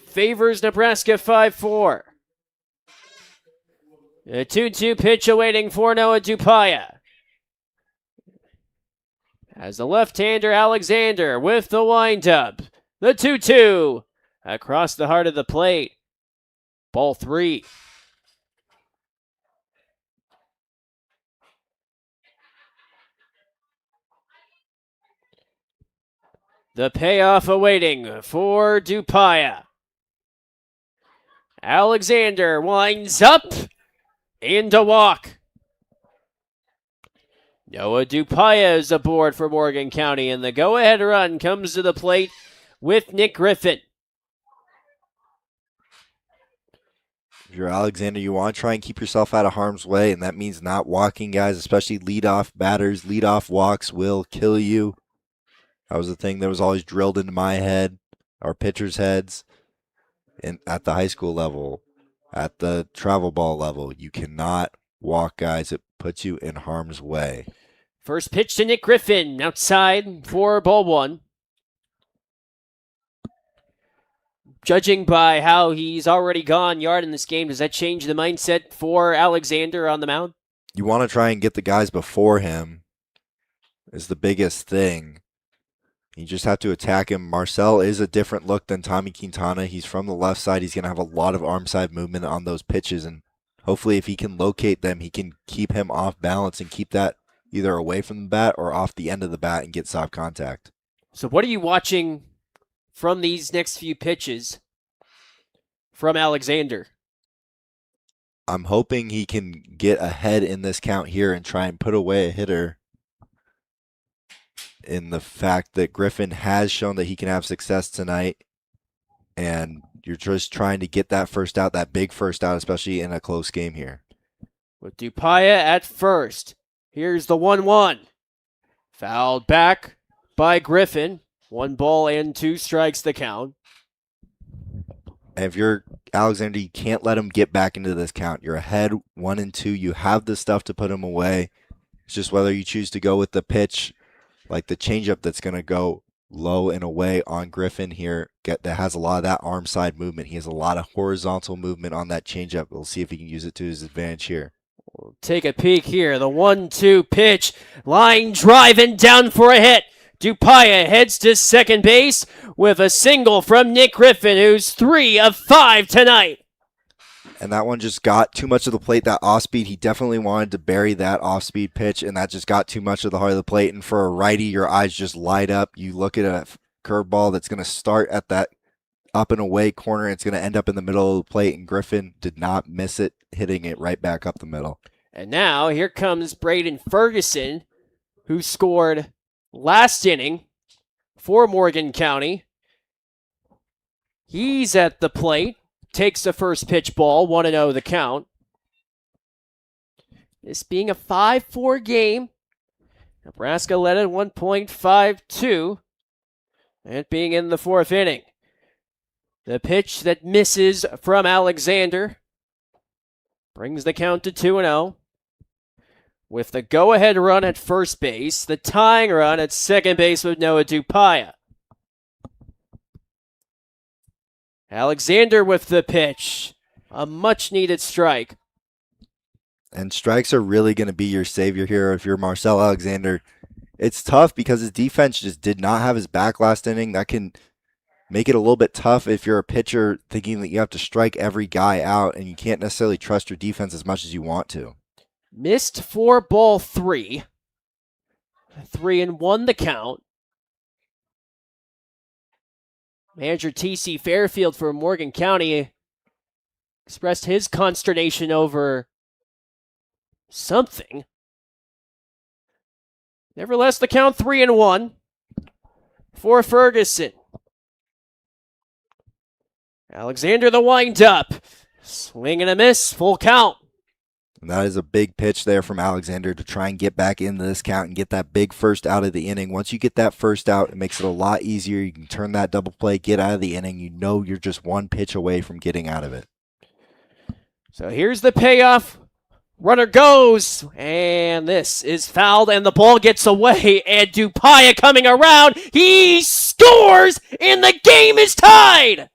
Favors Nebraska 5-4. A 2-2 pitch awaiting for Noah Dupaya. As the left-hander Alexander with the windup. The 2-2 across the heart of the plate. Ball 3. The payoff awaiting for Dupaya. Alexander winds up and a walk. Noah Dupaya is aboard for Morgan County, and the go-ahead run comes to the plate with Nick Griffin. If you're Alexander, you want to try and keep yourself out of harm's way, and that means not walking guys, especially leadoff batters. Leadoff walks will kill you. That was the thing that was always drilled into my head, our pitchers' heads, and at the high school level, at the travel ball level. You cannot walk guys. It puts you in harm's way. First pitch to Nick Griffin, outside for ball 1. Judging by how he's already gone yard in this game, does that change the mindset for Alexander on the mound? You want to try and get the guys before him is the biggest thing. You just have to attack him. Marcel is a different look than Tommy Quintana. He's from the left side. He's going to have a lot of arm side movement on those pitches, and hopefully if he can locate them, he can keep him off balance and keep that either away from the bat or off the end of the bat and get soft contact. So what are you watching from these next few pitches from Alexander? I'm hoping he can get ahead in this count here and try and put away a hitter, in the fact that Griffin has shown that he can have success tonight, and you're just trying to get that first out, that big first out, especially in a close game here. With Dupaya at first. Here's the 1-1. Fouled back by Griffin. 1 ball and 2 strikes the count. And if you're Alexander, you can't let him get back into this count. You're ahead 1-2. You have the stuff to put him away. It's just whether you choose to go with the pitch, like the changeup that's going to go low and away on Griffin here, that has a lot of that arm side movement. He has a lot of horizontal movement on that changeup. We'll see if he can use it to his advantage here. We'll take a peek here. The 1-2 pitch. Line driving down for a hit. Dupaya heads to second base with a single from Nick Griffin, who's 3 of 5 tonight. And that one just got too much of the plate, that off-speed. He definitely wanted to bury that off-speed pitch, and that just got too much of the heart of the plate. And for a righty, your eyes just light up. You look at a curveball that's going to start at that up and away corner. It's going to end up in the middle of the plate, and Griffin did not miss it, hitting it right back up the middle. And now here comes Braden Ferguson, who scored last inning for Morgan County. He's at the plate, takes the first pitch ball, 1-0 the count. This being a 5-4 game, Nebraska led at 1.52, and it being in the 4th inning. The pitch that misses from Alexander brings the count to 2-0. With the go-ahead run at first base, the tying run at second base with Noah Dupaya. Alexander with the pitch. A much-needed strike. And strikes are really going to be your savior here if you're Marcel Alexander. It's tough because his defense just did not have his back last inning. That can make it a little bit tough if you're a pitcher thinking that you have to strike every guy out and you can't necessarily trust your defense as much as you want to. Missed for ball 3. 3-1 the count. Manager T.C. Fairfield for Morgan County expressed his consternation over something. Nevertheless, the count 3-1 for Ferguson. Alexander the windup. Swing and a miss, full count. And that is a big pitch there from Alexander to try and get back into this count and get that big first out of the inning. Once you get that first out, it makes it a lot easier. You can turn that double play, get out of the inning. You know you're just one pitch away from getting out of it. So here's the payoff. Runner goes, and this is fouled, and the ball gets away, and Dupaya coming around. He scores, and the game is tied.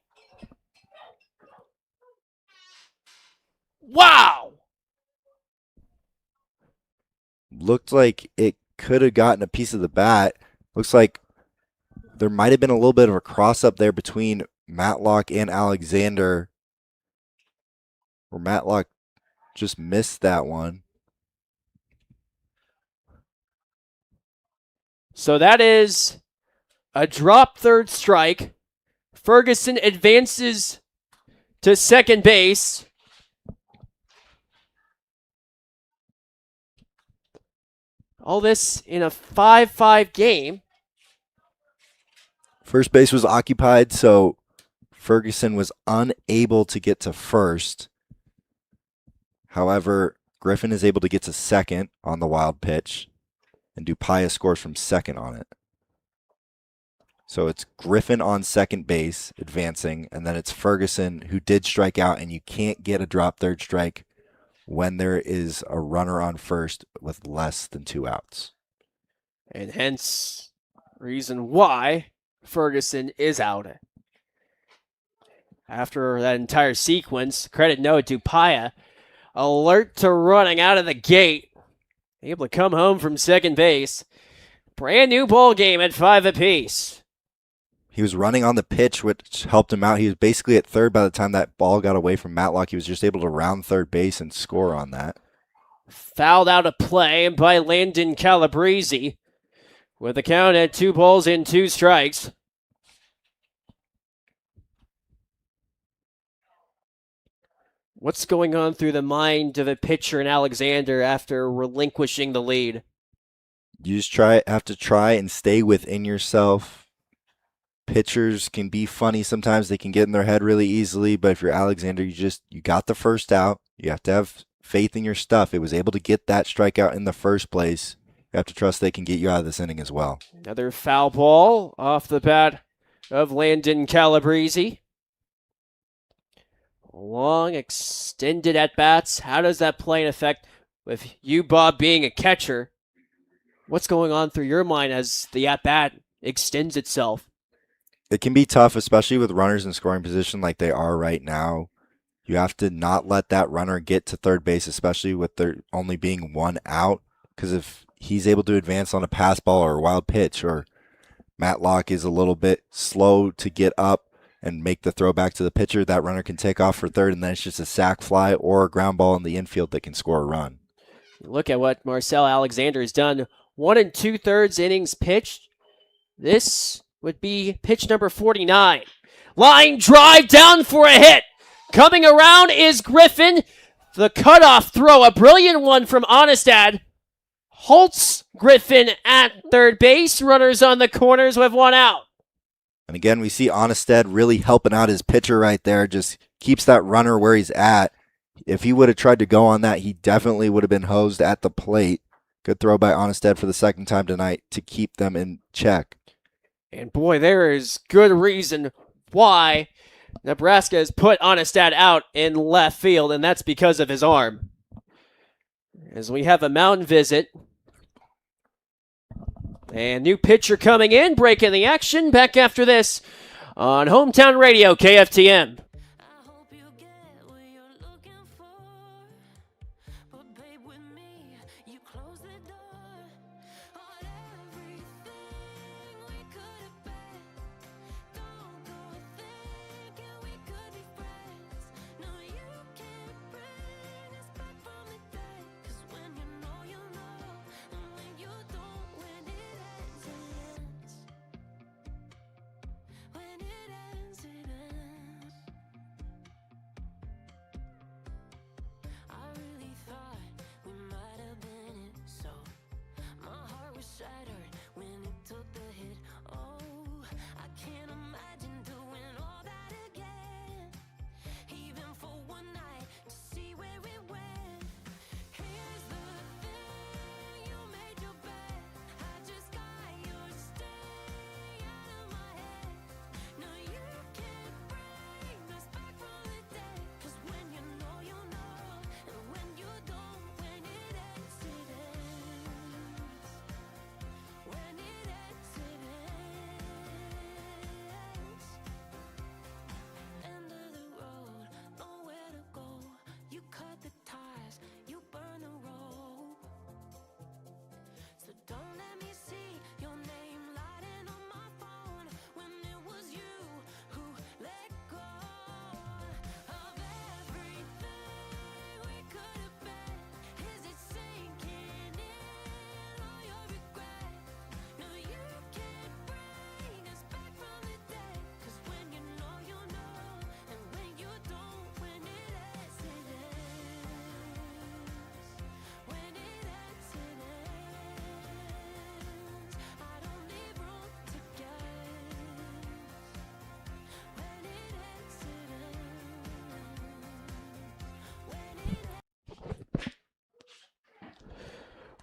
Wow. Looked like it could have gotten a piece of the bat. Looks like there might have been a little bit of a cross up there between Matlock and Alexander, where Matlock just missed that one. So that is a drop third strike. Ferguson advances to second base. All this in a 5-5 game. First base was occupied, so Ferguson was unable to get to first. However, Griffin is able to get to second on the wild pitch, and Dupaya scores from second on it. So it's Griffin on second base advancing, and then it's Ferguson who did strike out, and you can't get a drop third strike when there is a runner on first with less than 2 outs. And hence, reason why Ferguson is out. After that entire sequence, credit Noah Dupaya, alert to running out of the gate, able to come home from second base. Brand new ball game at 5 apiece. He was running on the pitch, which helped him out. He was basically at third by the time that ball got away from Matlock. He was just able to round third base and score on that. Fouled out of play by Landon Calabrese with the count at 2 balls and 2 strikes. What's going on through the mind of a pitcher in Alexander after relinquishing the lead? You just have to try and stay within yourself. Pitchers can be funny sometimes. They can get in their head really easily, but if you're Alexander, you got the first out. You have to have faith in your stuff. It was able to get that strikeout in the first place. You have to trust they can get you out of this inning as well. Another foul ball off the bat of Landon Calabrese. Long extended at-bats. How does that play in effect with you, Bob, being a catcher? What's going on through your mind as the at-bat extends itself? It can be tough, especially with runners in scoring position like they are right now. You have to not let that runner get to third base, especially with there only being 1 out, because if he's able to advance on a pass ball or a wild pitch, or Matlock is a little bit slow to get up and make the throw back to the pitcher, that runner can take off for third, and then it's just a sac fly or a ground ball in the infield that can score a run. Look at what Marcell Alexander has done. 1 2/3 innings pitched. This would be pitch number 49. Line drive down for a hit. Coming around is Griffin. The cutoff throw, a brilliant one from Onestad. Halts Griffin at third base. Runners on the corners with 1 out. And again, we see Onestad really helping out his pitcher right there. Just keeps that runner where he's at. If he would have tried to go on that, he definitely would have been hosed at the plate. Good throw by Onestad for the second time tonight to keep them in check. And boy, there is good reason why Nebraska has put Onestad out in left field, and that's because of his arm. As we have a mound visit. And new pitcher coming in, breaking the action. Back after this on Hometown Radio, KFTM. I hope you get what you're looking for. But babe, with me, you close the door on everything we could have been. Don't go thinking we could be friends. No, you can't bring us back from the dead. 'Cause when you know, you know. And when you don't, when it ends, it ends. When it ends, it ends. I really thought we might have been it so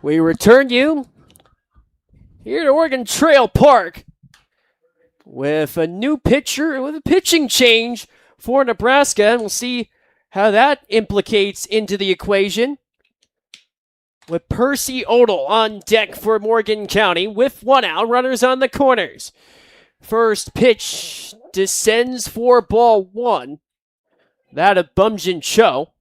We return you here to Oregon Trail Park with a new pitcher, with a pitching change for Nebraska, and we'll see how that implicates into the equation. With Percy Odell on deck for Morgan County with 1 out, runners on the corners. First pitch descends for ball 1. That of Bumjin Cho.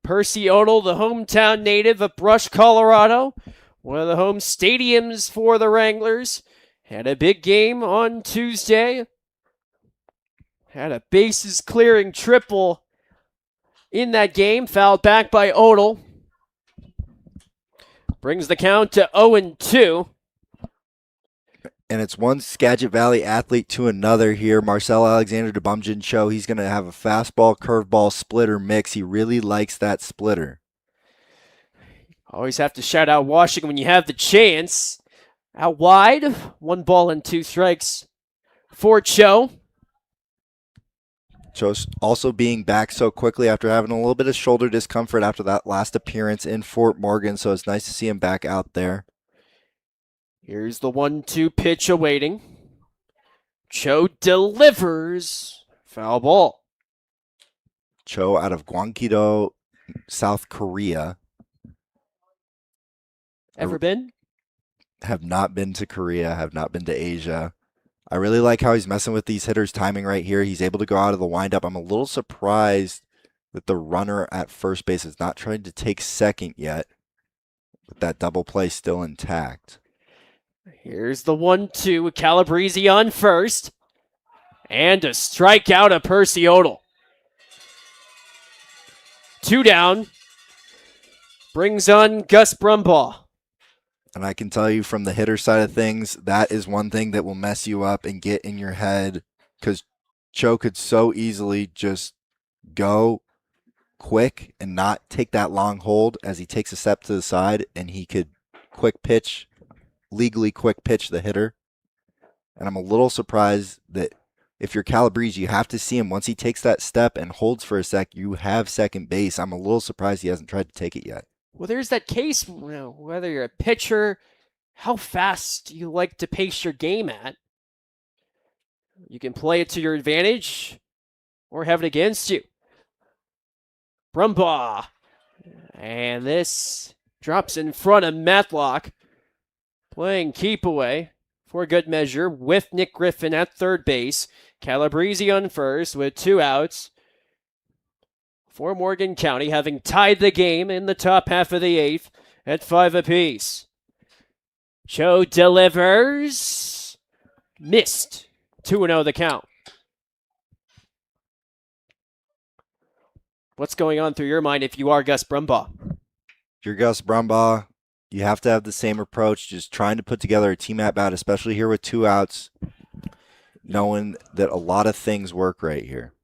Percy Odell, the hometown native of Brush, Colorado, one of the home stadiums for the Wranglers, had a big game on Tuesday. Had a bases clearing triple in that game, fouled back by Odell. Brings the count to 0-2. And it's one Skagit Valley athlete to another here. Marcel Alexander to Bumjin Cho. He's going to have a fastball, curveball, splitter mix. He really likes that splitter. Always have to shout out Washington when you have the chance. Out wide, 1 ball and 2 strikes for Cho. Cho's also being back so quickly after having a little bit of shoulder discomfort after that last appearance in Fort Morgan, so it's nice to see him back out there. Here's the 1-2 pitch awaiting. Cho delivers. Foul ball. Cho out of Gwanggi-do, South Korea. Ever been? Have not been to Korea, have not been to Asia. I really like how he's messing with these hitters' timing right here. He's able to go out of the windup. I'm a little surprised that the runner at first base is not trying to take second yet, with that double play still intact. Here's the 1-2. Calabrese on first. And a strikeout of Percy Odell. 2 down. Brings on Gus Brumbaugh. And I can tell you from the hitter side of things, that is one thing that will mess you up and get in your head, because Cho could so easily just go quick and not take that long hold as he takes a step to the side, and he could legally quick pitch the hitter. And I'm a little surprised that if you're Calabrese, you have to see him. Once he takes that step and holds for a sec, you have second base. I'm a little surprised he hasn't tried to take it yet. Well, there's that case, whether you're a pitcher, how fast you like to pace your game at. You can play it to your advantage or have it against you. Brumbaugh. And this drops in front of Matlock. Playing keep away for good measure with Nick Griffin at third base. Calabrese on first with 2 outs. For Morgan County, having tied the game in the top half of the 8th at 5 apiece. Cho delivers. Missed. 2-0 the count. What's going on through your mind if you are Gus Brumbaugh? If you're Gus Brumbaugh, you have to have the same approach, just trying to put together a team at bat, especially here with 2 outs, knowing that a lot of things work right here.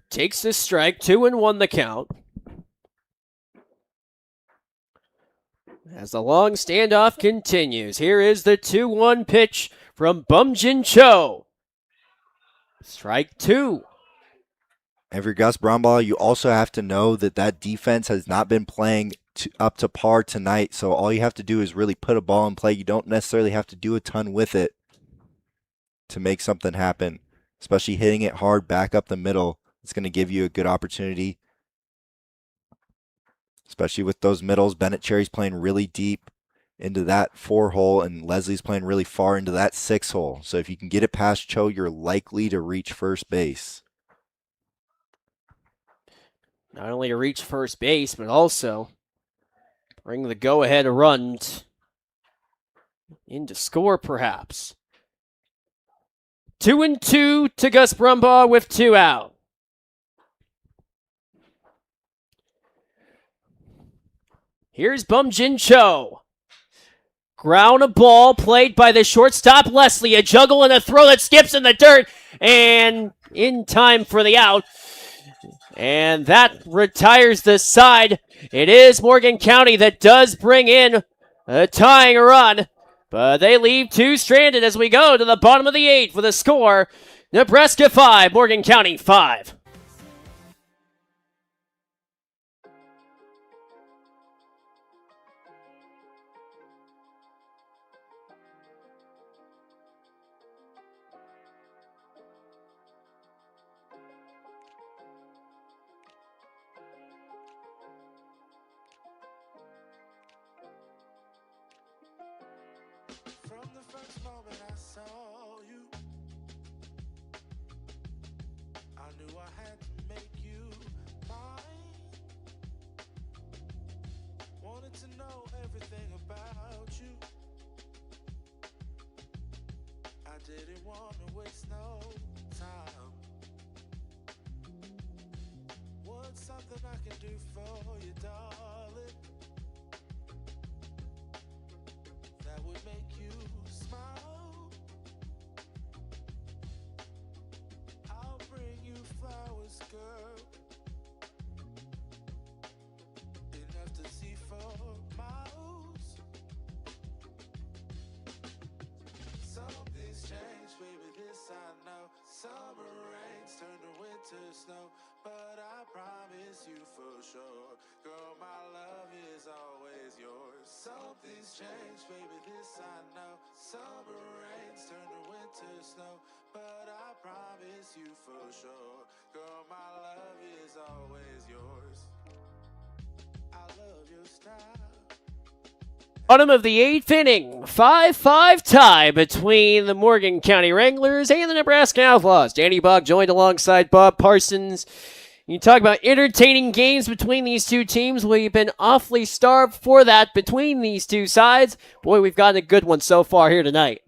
Takes the strike, 2-1 the count. As the long standoff continues, here is the 2-1 pitch from Bumjin Cho. Strike 2. And for Gus Brumbaugh, you also have to know that that defense has not been playing up to par tonight, so all you have to do is really put a ball in play. You don't necessarily have to do a ton with it to make something happen, especially hitting it hard back up the middle. It's going to give you a good opportunity, especially with those middles. Bennett Cherry's playing really deep into that 4-hole, and Leslie's playing really far into that 6-hole. So if you can get it past Cho, you're likely to reach first base. Not only to reach first base, but also bring the go-ahead run into score, perhaps. 2-2 to Gus Brumbaugh with 2 out. Here's Bumjin Cho. Ground a ball played by the shortstop Leslie. A juggle and a throw that skips in the dirt. And in time for the out. And that retires the side. It is Morgan County that does bring in a tying run. But they leave 2 stranded as we go to the bottom of the 8th with a score. Nebraska 5, Morgan County 5. the first moment I saw you, I knew I had to make you mine. Wanted to know everything about you. I didn't want to waste no time. What's something I can do for you, darling? That would make you smile. I'll bring you flowers, girl. Enough to see for miles. Something's changed, baby, this I know. Summer rains turn to winter snow, but I promise you for sure, girl, my love is always yours. Something's changed, baby, this I know. Summer rains turn to winter snow, but I promise you for sure, girl, my love is always yours. I love your style. Bottom of the eighth inning, 5-5 tie between the Morgan County Wranglers and the Nebraska Outlaws. Danny Bach joined alongside Bob Parsons. You talk about entertaining games between these two teams. We've been awfully starved for that between these two sides. Boy, we've gotten a good one so far here tonight.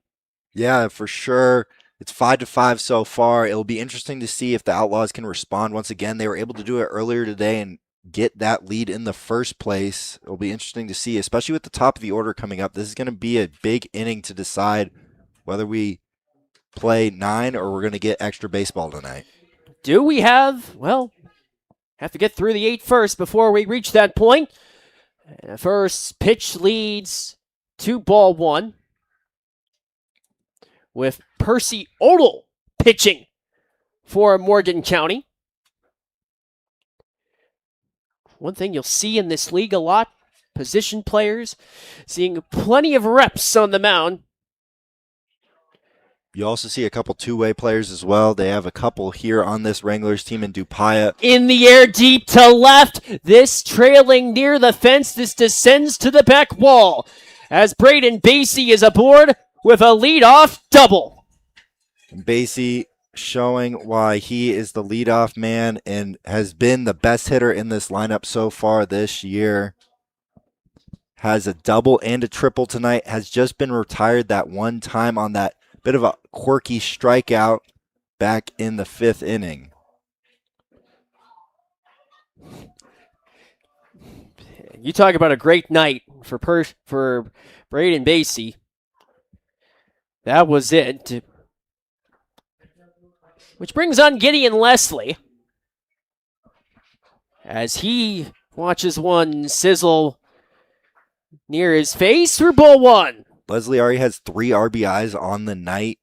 Yeah, for sure. It's 5-5 so far. It'll be interesting to see if the Outlaws can respond once again. They were able to do it earlier today and get that lead in the first place. It'll be interesting to see, especially with the top of the order coming up. This is going to be a big inning to decide whether we play 9 or we're going to get extra baseball tonight. Do we have to get through the 8th first before we reach that point. First pitch leads 2-1 with Percy Odell pitching for Morgan County. One thing you'll see in this league a lot, position players seeing plenty of reps on the mound. You also see a couple two-way players as well. They have a couple here on this Wranglers team in Dupaya. In the air, deep to left. This trailing near the fence. This descends to the back wall as Braden Basie is aboard with a leadoff double. Basie showing why he is the leadoff man and has been the best hitter in this lineup so far this year. Has a double and a triple tonight. Has just been retired that one time on that bit of a quirky strikeout back in the 5th inning. You talk about a great night for Braden Basie. That was it. Which brings on Gideon Leslie as he watches one sizzle near his face for ball 1. Leslie already has 3 RBIs on the night.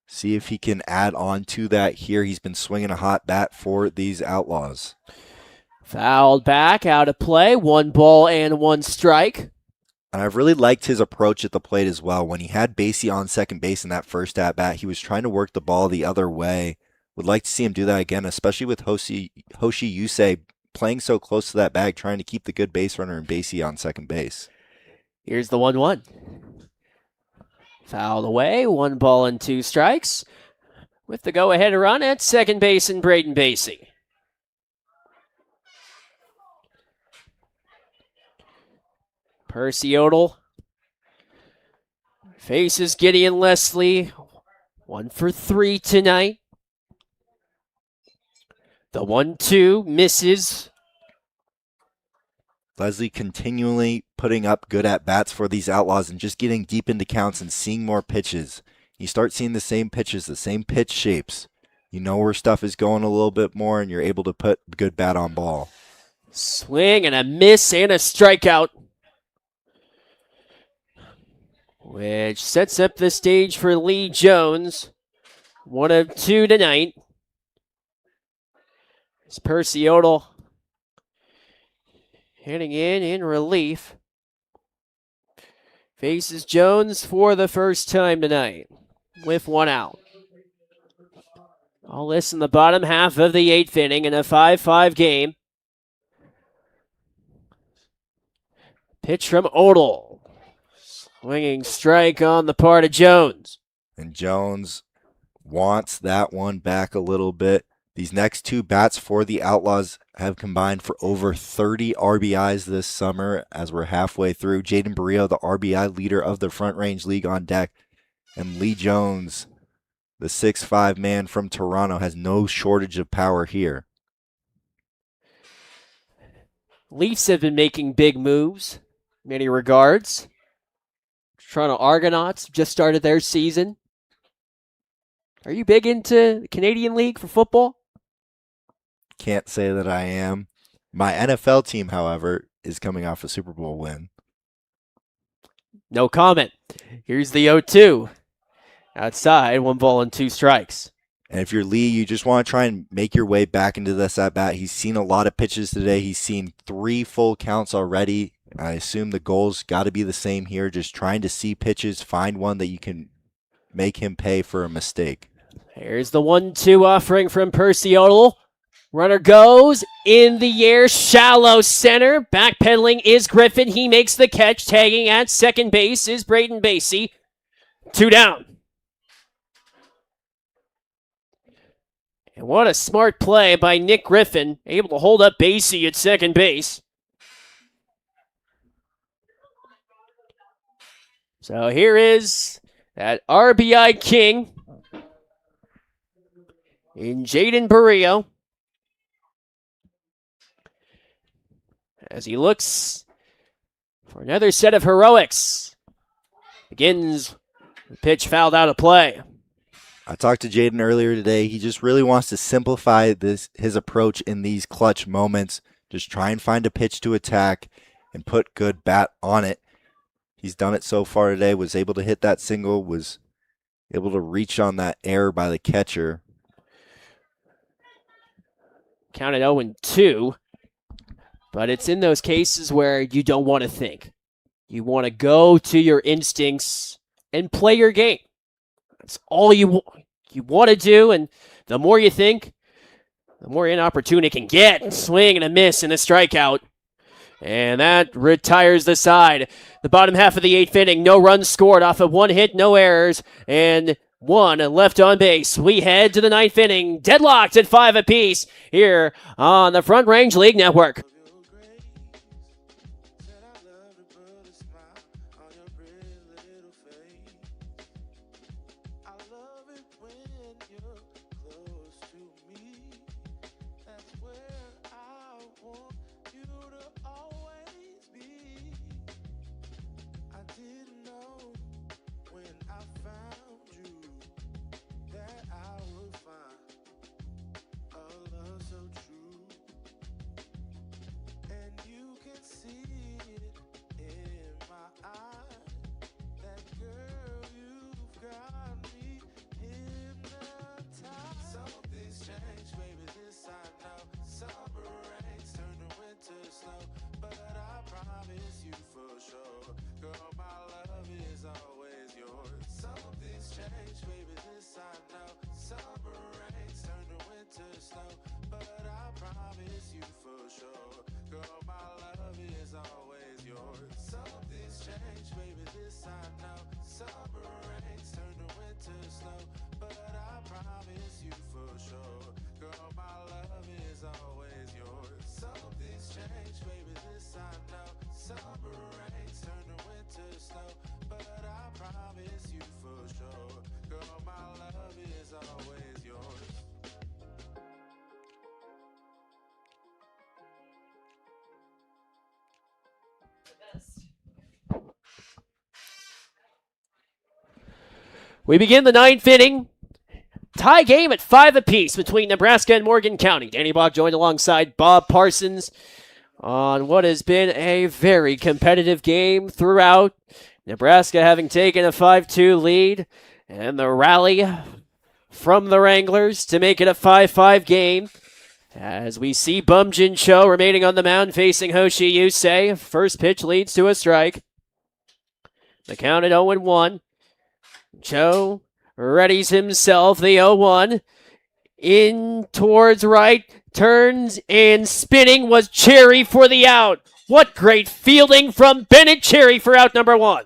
See if he can add on to that here. He's been swinging a hot bat for these Outlaws. Fouled back, out of play, 1 ball and 1 strike. And I've really liked his approach at the plate as well. When he had Basie on second base in that first at-bat, he was trying to work the ball the other way. Would like to see him do that again, especially with Hoshi Yusei playing so close to that bag, trying to keep the good base runner and Basie on second base. Here's the 1-1. Fouled away, 1 ball and 2 strikes. With the go-ahead run at second base and Braden Basie. Percy Odell faces Gideon Leslie. 1 for 3 tonight. The 1-2 misses. Leslie continually putting up good at-bats for these Outlaws and just getting deep into counts and seeing more pitches. You start seeing the same pitches, the same pitch shapes. You know where stuff is going a little bit more, and you're able to put good bat on ball. Swing and a miss and a strikeout, which sets up the stage for Lee Jones. 1 of 2 tonight. It's Percy Odell hitting in relief. Faces Jones for the first time tonight with 1 out. All this in the bottom half of the 8th inning in a 5-5 game. Pitch from Odell. Swinging strike on the part of Jones. And Jones wants that one back a little bit. These next two bats for the Outlaws have combined for over 30 RBIs this summer as we're halfway through. Jaden Barrio, the RBI leader of the Front Range League, on deck. And Lee Jones, the 6'5" man from Toronto, has no shortage of power here. Leafs have been making big moves in many regards. Toronto Argonauts just started their season. Are you big into the Canadian League for football? Can't say that I am. My NFL team, however, is coming off a Super Bowl win. No comment. Here's the 0-2. Outside, 1 ball and 2 strikes. And if you're Lee, you just want to try and make your way back into this at-bat. He's seen a lot of pitches today. He's seen 3 full counts already. I assume the goal's got to be the same here, just trying to see pitches, find one that you can make him pay for a mistake. Here's the 1-2 offering from Percy Odell. Runner goes in the air, shallow center. Backpedaling is Griffin. He makes the catch. Tagging at second base is Braden Basie. 2 down. And what a smart play by Nick Griffin, able to hold up Basie at second base. So here is that RBI king in Jaden Barrio. As he looks for another set of heroics. Begins the pitch fouled out of play. I talked to Jaden earlier today. He just really wants to simplify his approach in these clutch moments. Just try and find a pitch to attack and put good bat on it. He's done it so far today, was able to hit that single, was able to reach on that error by the catcher. Counted 0-2. But it's in those cases where you don't want to think. You want to go to your instincts and play your game. That's all you want to do, and the more you think, the more inopportune it can get. Swing and a miss and a strikeout. And that retires the side. The bottom half of the 8th inning, no runs scored off of 1 hit, no errors, and 1 left on base. We head to the 9th inning, deadlocked at 5 apiece here on the Front Range League Network. We begin the 9th inning. Tie game at 5 apiece between Nebraska and Morgan County. Danny Bach joined alongside Bob Parsons on what has been a very competitive game throughout. Nebraska having taken a 5-2 lead, and the rally from the Wranglers to make it a 5-5 game. As we see Bumjin Cho remaining on the mound facing Hoshi Yusei. First pitch leads to a strike. The count at 0-1. Cho readies himself, the 0-1. In towards right, turns and spinning was Cherry for the out. What great fielding from Bennett Cherry for out number 1.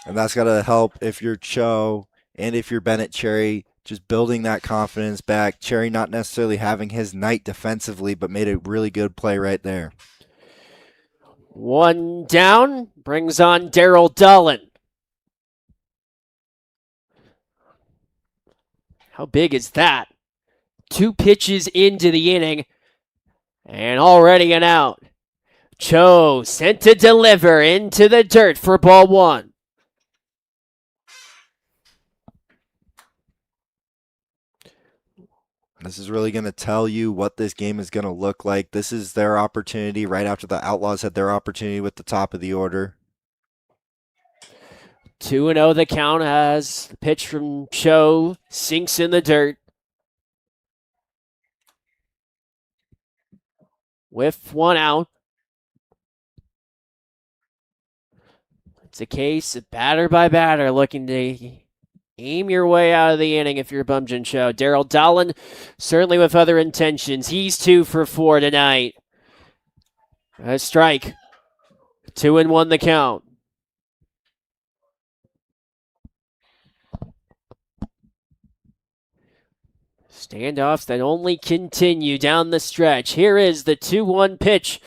And that's got to help if you're Cho and if you're Bennett Cherry, just building that confidence back. Cherry not necessarily having his night defensively, but made a really good play right there. One down, brings on Daryl Dolan. How big is that? 2 pitches into the inning, and already an out. Cho sent to deliver into the dirt for ball 1. This is really going to tell you what this game is going to look like. This is their opportunity right after the Outlaws had their opportunity with the top of the order. 2-0 the count as the pitch from Cho sinks in the dirt. With 1 out. It's a case of batter by batter looking to aim your way out of the inning if you're Bumgin Cho. Daryl Dolan, certainly with other intentions. He's 2 for 4 tonight. A strike. 2-1 the count. Standoffs that only continue down the stretch. Here is the 2-1 pitch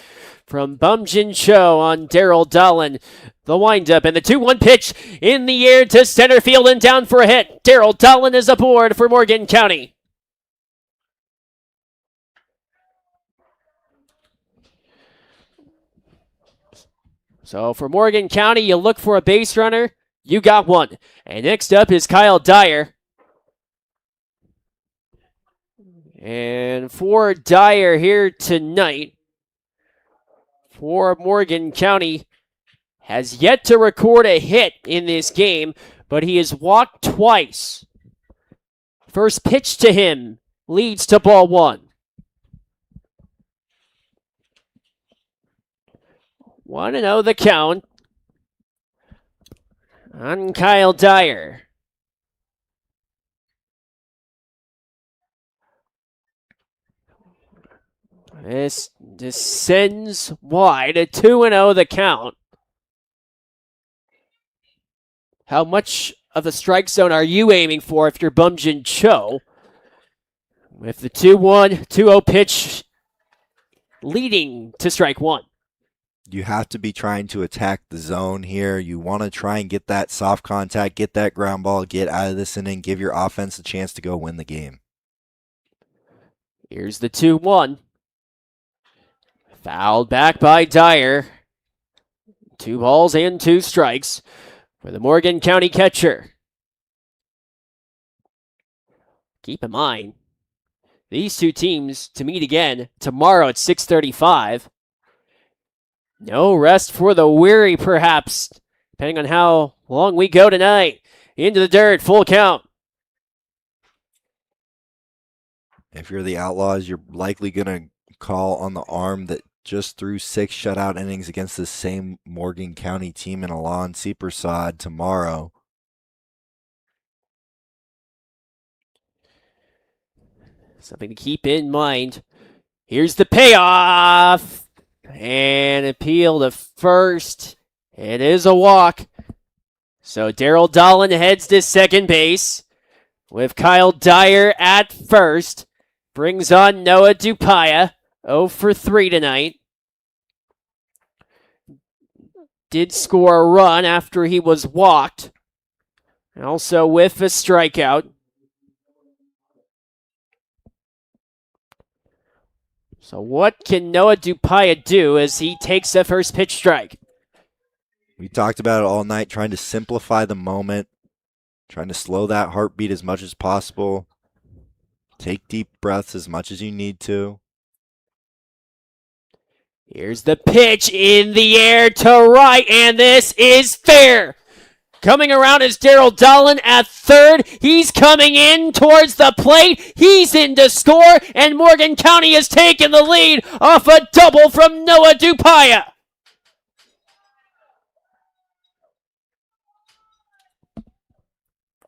from Bumgin Cho on Daryl Dolan. The windup and the 2-1 pitch in the air to center field and down for a hit. Daryl Dolan is aboard for Morgan County. So for Morgan County, you look for a base runner. You got one. And next up is Kyle Dyer. And for Dyer here tonight, for Morgan County, has yet to record a hit in this game, but he has walked twice. First pitch to him leads to ball 1. 1-0 the count on Kyle Dyer. This descends wide, a 2-0 the count. How much of the strike zone are you aiming for if you're Bumgin Cho? With the 2-1, 2-0 pitch leading to strike 1. You have to be trying to attack the zone here. You want to try and get that soft contact, get that ground ball, get out of this inning, give your offense a chance to go win the game. Here's the 2-1. Fouled back by Dyer. 2 balls and 2 strikes for the Morgan County catcher. Keep in mind, these 2 teams to meet again tomorrow at 6:35. No rest for the weary, perhaps, depending on how long we go tonight. Into the dirt, full count. If you're the Outlaws, you're likely going to call on the arm that just threw 6 shutout innings against the same Morgan County team in Alon Seepersod tomorrow. Something to keep in mind. Here's the payoff. And appeal to first. It is a walk. So Daryl Dolan heads to second base with Kyle Dyer at first. Brings on Noah Dupaya. 0 for 3 tonight. Did score a run after he was walked. Also with a strikeout. So what can Noah Dupaya do as he takes the first pitch strike? We talked about it all night, trying to simplify the moment, trying to slow that heartbeat as much as possible. Take deep breaths as much as you need to. Here's the pitch in the air to right, and this is fair. Coming around is Daryl Dolan at third. He's coming in towards the plate. He's in to score, and Morgan County has taken the lead off a double from Noah Dupaya.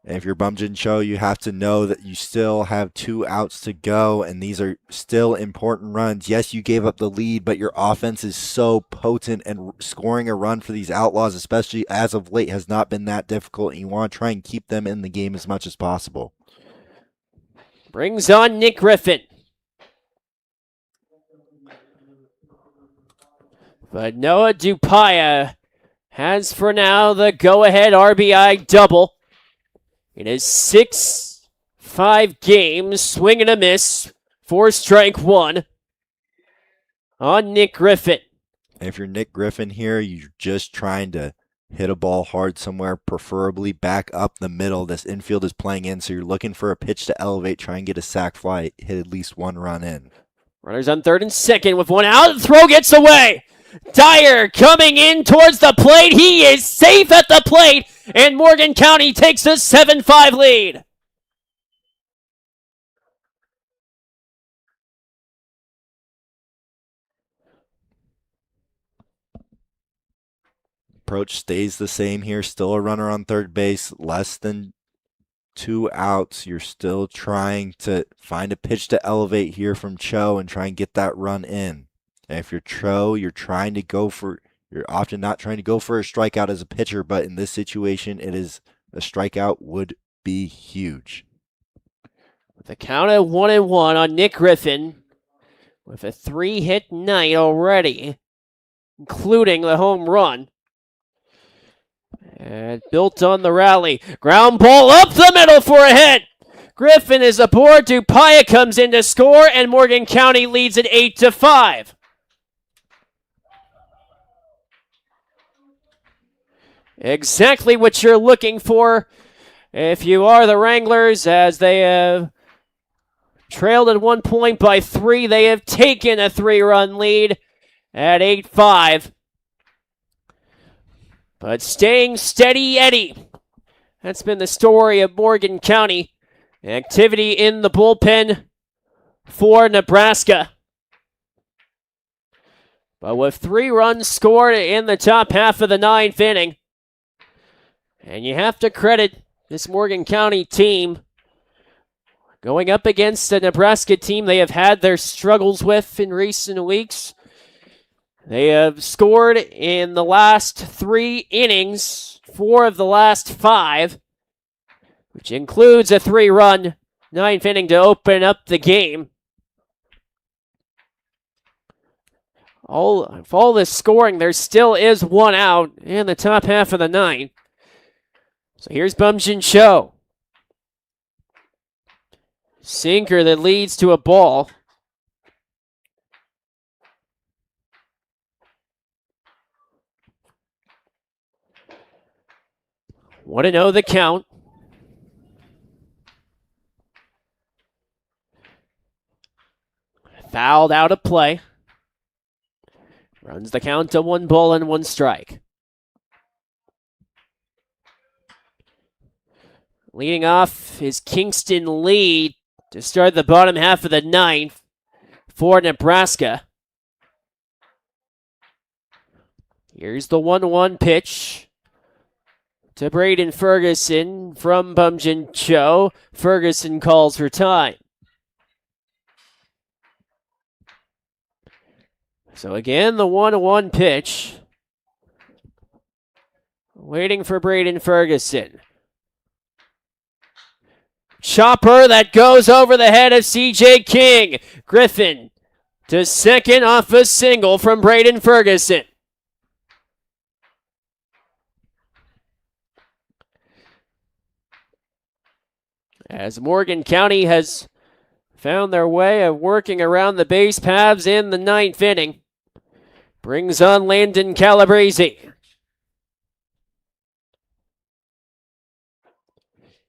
And if you're Bumjin Cho, you have to know that you still have 2 outs to go, and these are still important runs. Yes, you gave up the lead, but your offense is so potent, and scoring a run for these Outlaws, especially as of late, has not been that difficult, and you want to try and keep them in the game as much as possible. Brings on Nick Griffin. But Noah Dupaya has for now the go-ahead RBI double. In his 6-5 games, swing and a miss, 4-strike-1 on Nick Griffin. And if you're Nick Griffin here, you're just trying to hit a ball hard somewhere, preferably back up the middle. This infield is playing in, so you're looking for a pitch to elevate, try and get a sac fly, hit at least 1 run in. Runners on third and second with 1 out. The throw gets away. Dyer coming in towards the plate. He is safe at the plate, and Morgan County takes a 7-5 lead. Approach stays the same here. Still a runner on third base. Less than 2 outs. You're still trying to find a pitch to elevate here from Cho and try and get that run in. And if you're Cho, you're often not trying to go for a strikeout as a pitcher, but in this situation, a strikeout would be huge. With a count at 1-1 on Nick Griffin, with a 3-hit night already, including the home run. And built on the rally. Ground ball up the middle for a hit. Griffin is aboard. Dupaya comes in to score, and Morgan County leads at 8-5. Exactly what you're looking for if you are the Wranglers, as they have trailed at 1 point by 3. They have taken a 3-run lead at 8-5. But staying steady Eddie. That's been the story of Morgan County. Activity in the bullpen for Nebraska. But with 3 runs scored in the top half of the 9th inning, and you have to credit this Morgan County team going up against a Nebraska team they have had their struggles with in recent weeks. They have scored in the last 3 innings, 4 of the last 5, which includes a 3-run 9th inning to open up the game. All this scoring, there still is 1 out in the top half of the 9th. So here's Bumjin Cho. Sinker that leads to a ball. Want to know the count. Fouled out of play. Runs the count to 1 ball and 1 strike. Leading off is Kingston Lee to start the bottom half of the 9th for Nebraska. Here's the 1-1 pitch to Braden Ferguson from Bumjin Cho. Ferguson calls for time. So again, the 1-1 pitch. Waiting for Braden Ferguson. Chopper that goes over the head of C.J. King. Griffin to second off a single from Braden Ferguson. As Morgan County has found their way of working around the base paths in the 9th inning. Brings on Landon Calabrese.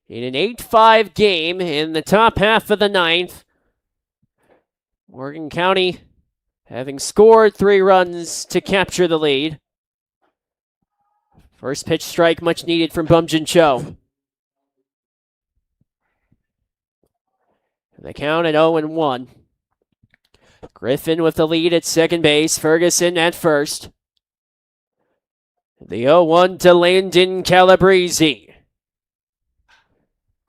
In an 8-5 game in the top half of the 9th, Morgan County having scored 3 runs to capture the lead. First pitch strike much needed from Bumjin Cho. The count at 0-1. Griffin with the lead at second base. Ferguson at first. The 0-1 to Landon Calabrese.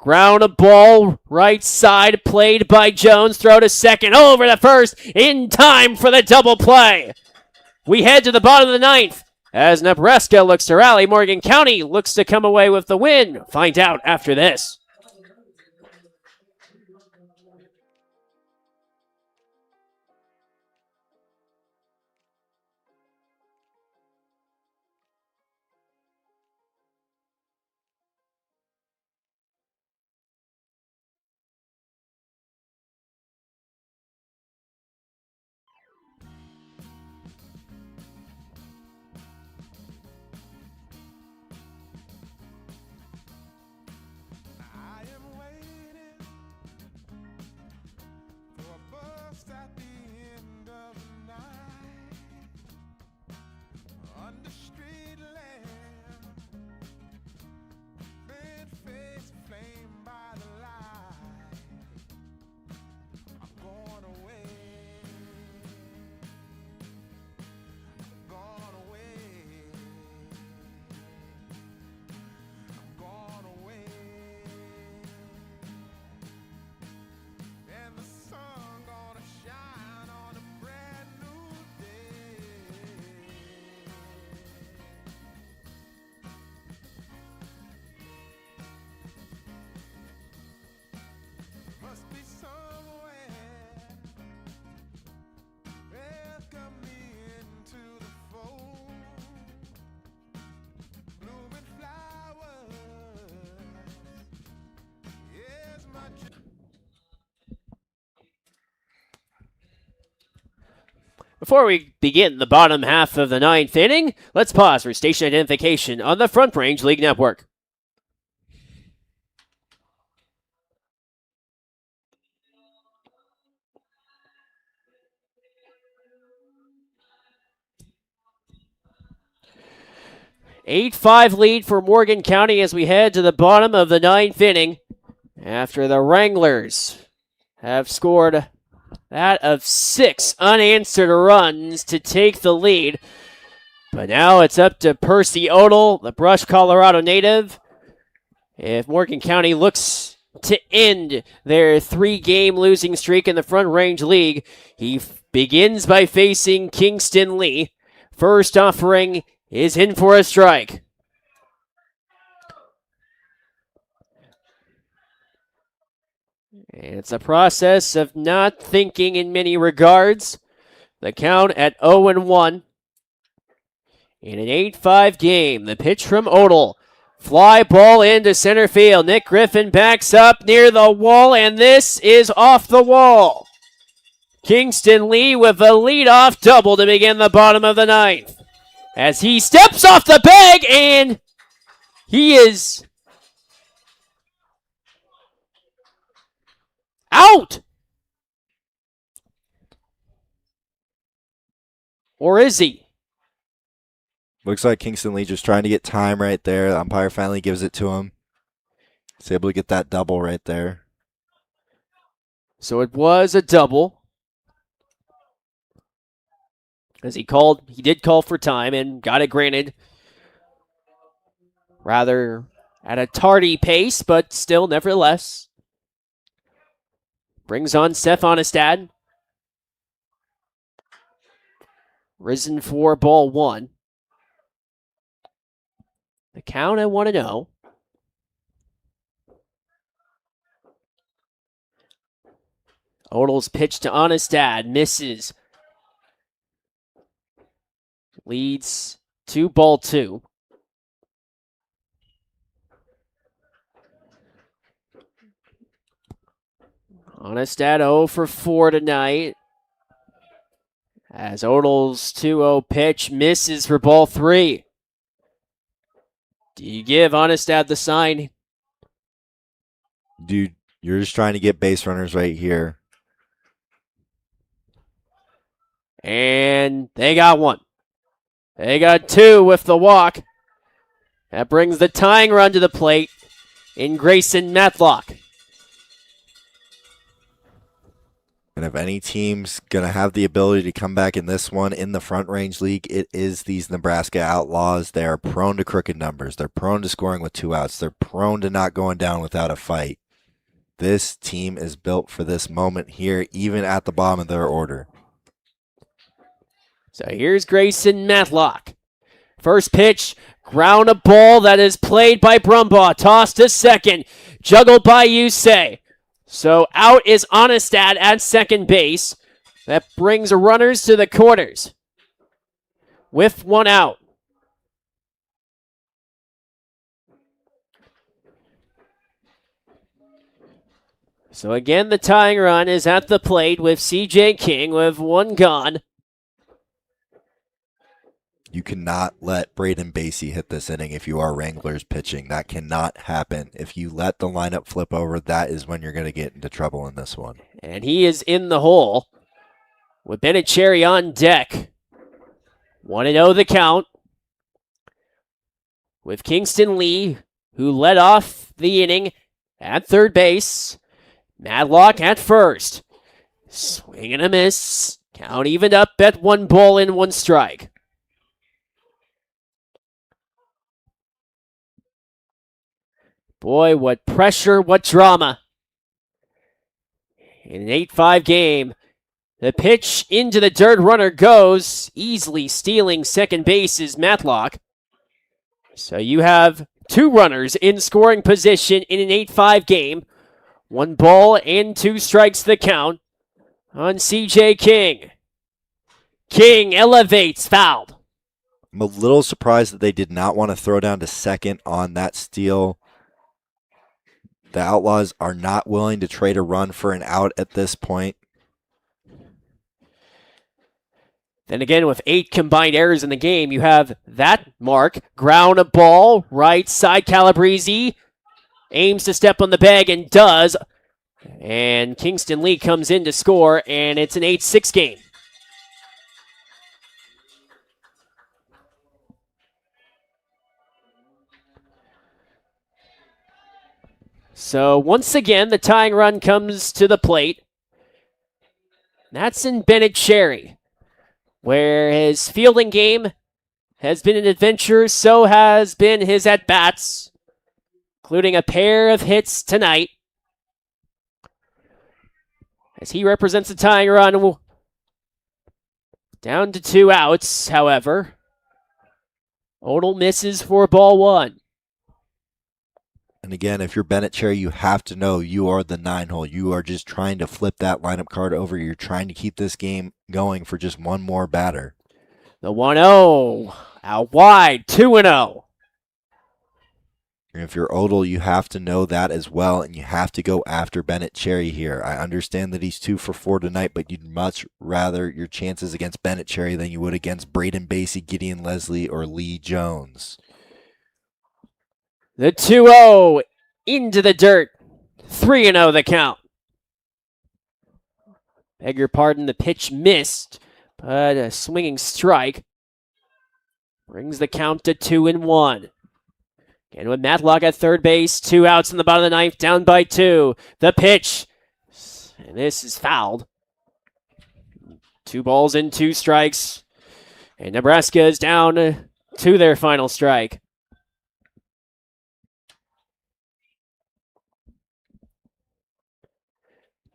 Ground a ball, right side, played by Jones. Throw to second, over the first, in time for the double play. We head to the bottom of the ninth as Nebraska looks to rally. Morgan County looks to come away with the win. Find out after this. I am waiting for a bus at the end of the night. Under street lamp, bent face flamed by the light. I'm going away. Gone away. Gone away. And the sun gonna shine on a brand new day. Must be somewhere welcome me into the fold. Blooming flowers, yes, my Before we begin the bottom half of the ninth inning, let's pause for station identification on the Front Range League Network. Eight-5 lead for Morgan County as we head to the bottom of the ninth inning after the Wranglers have scored that of 6 unanswered runs to take the lead. But now it's up to Percy Odell, the Brush, Colorado native. If Morgan County looks to end their 3-game losing streak in the Front Range League, he begins by facing Kingston Lee. First offering is in for a strike. And it's a process of not thinking in many regards. The count at 0-1. In an 8-5 game, the pitch from Odell. Fly ball into center field. Nick Griffin backs up near the wall, and this is off the wall. Kingston Lee with a leadoff double to begin the bottom of the ninth. As he steps off the bag, and he is out. Or is he? Looks like Kingston Lee just trying to get time right there. The umpire finally gives it to him. He's able to get that double right there. So it was a double. As he did call for time and got it granted. Rather at a tardy pace, but still nevertheless. Brings on Seth Onestad. Risen for ball 1. The count at 1-0. Odell's pitch to Onestad. Misses. Leads to ball 2. Onestad 0 for 4 tonight. As Odell's 2-0 pitch misses for ball 3. Do you give Onestad the sign? Dude, you're just trying to get base runners right here. And they got one. They got 2 with the walk. That brings the tying run to the plate in Grayson Matlock. And if any team's going to have the ability to come back in this one in the Front Range League, it is these Nebraska Outlaws. They are prone to crooked numbers. They're prone to scoring with 2 outs. They're prone to not going down without a fight. This team is built for this moment here, even at the bottom of their order. So here's Grayson Matlock. First pitch, ground a ball that is played by Brumbaugh. Tossed to second, juggled by Yusei. So out is Onestad at second base. That brings runners to the corners with 1 out. So again, the tying run is at the plate with CJ King with 1 gone. You cannot let Braden Basie hit this inning if you are Wranglers pitching. That cannot happen. If you let the lineup flip over, that is when you're going to get into trouble in this one. And he is in the hole with Bennett Cherry on deck. 1-0 the count with Kingston Lee, who led off the inning at third base. Madlock at first. Swing and a miss. Count evened up at 1 ball and 1 strike. Boy, what pressure, what drama. In an 8-5 game, the pitch into the dirt, runner goes, easily stealing second base is Matlock. So you have 2 runners in scoring position in an 8-5 game. 1 ball and 2 strikes the count on CJ King. King elevates, fouled. I'm a little surprised that they did not want to throw down to second on that steal. The Outlaws are not willing to trade a run for an out at this point. Then again, with 8 combined errors in the game, you have that mark. Ground a ball, right side. Calabrese aims to step on the bag and does. And Kingston Lee comes in to score, and it's an 8-6 game. So once again, the tying run comes to the plate. That's in Bennett Cherry, where his fielding game has been an adventure, so has been his at-bats, including a pair of hits tonight. As he represents the tying run, down to 2 outs, however. Odell misses for ball 1. And again, if you're Bennett Cherry, you have to know you are the 9 hole. You are just trying to flip that lineup card over. You're trying to keep this game going for just 1 more batter. The 1-0, out wide, 2-0. And if you're Odell, you have to know that as well, and you have to go after Bennett Cherry here. I understand that he's 2 for 4 tonight, but you'd much rather your chances against Bennett Cherry than you would against Braden Basie, Gideon Leslie, or Lee Jones. The 2-0 into the dirt. 3-0 the count. Beg your pardon, the pitch missed, but a swinging strike brings the count to 2-1. Again with Matlock at third base, 2 outs in the bottom of the 9th, down by 2. The pitch, and this is fouled. 2 balls and 2 strikes, and Nebraska is down to their final strike.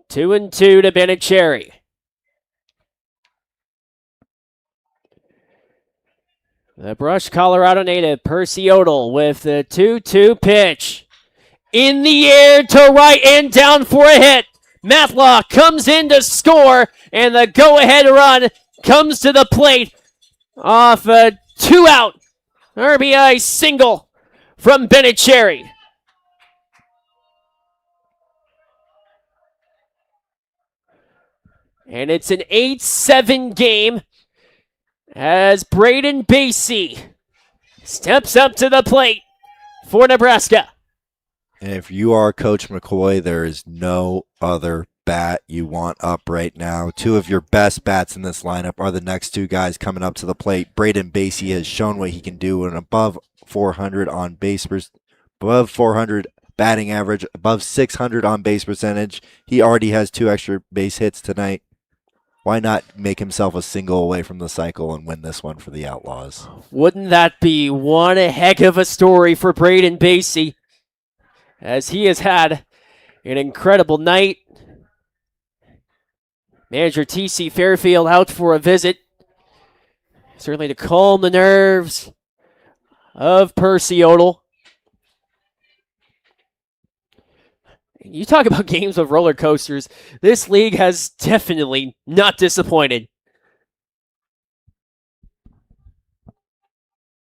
Two and 2 to Bennett Cherry. The Brush, Colorado native, Percy Odell with the 2-2 pitch. In the air to right and down for a hit. Matlock comes in to score, and the go-ahead run comes to the plate off a 2-out RBI single from Bennett Cherry. And it's an 8-7 game as Braden Basie steps up to the plate for Nebraska. And if you are Coach McCoy, there is no other bat you want up right now. 2 of your best bats in this lineup are the next 2 guys coming up to the plate. Braden Basie has shown what he can do, an above 400 on base, above 400 batting average, above 600 on base percentage. He already has 2 extra base hits tonight. Why not make himself a single away from the cycle and win this one for the Outlaws? Wouldn't that be one heck of a story for Braden Basie, as he has had an incredible night. Manager T.C. Fairfield out for a visit, certainly to calm the nerves of Percy Odell. You talk about games of roller coasters. This league has definitely not disappointed.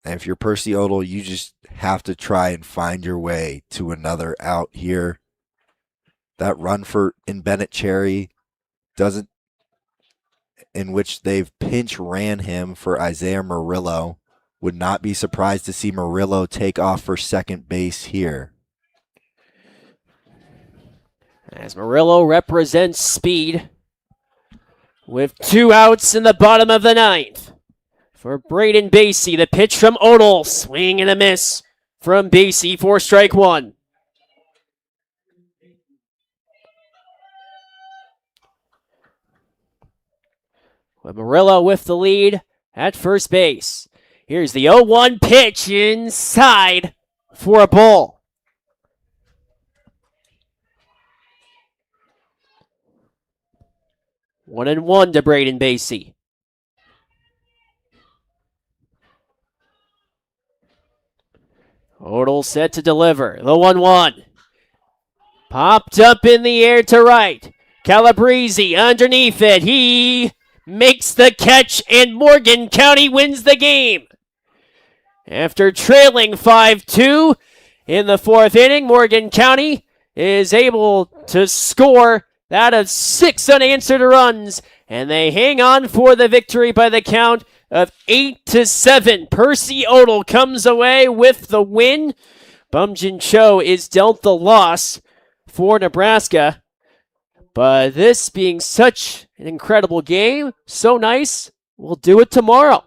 And if you're Percy Odell, you just have to try and find your way to another out here. That run in Bennett Cherry doesn't, in which they've pinch ran him for Isaiah Murillo. Would not be surprised to see Murillo take off for second base here. As Murillo represents speed with 2 outs in the bottom of the 9th. For Braden Basie, the pitch from Odell, swing and a miss from Basie for strike 1. With Murillo with the lead at first base. Here's the 0-1 pitch inside for a ball. One and one to Braden Basie. Odell set to deliver. The 1-1. Popped up in the air to right. Calabrese underneath it. He makes the catch, and Morgan County wins the game. After trailing 5-2 in the 4th inning, Morgan County is able to score that of 6 unanswered runs, and they hang on for the victory by the count of 8-7. Percy Odell comes away with the win. Bumjin Cho is dealt the loss for Nebraska. But this being such an incredible game, so nice, we'll do it tomorrow.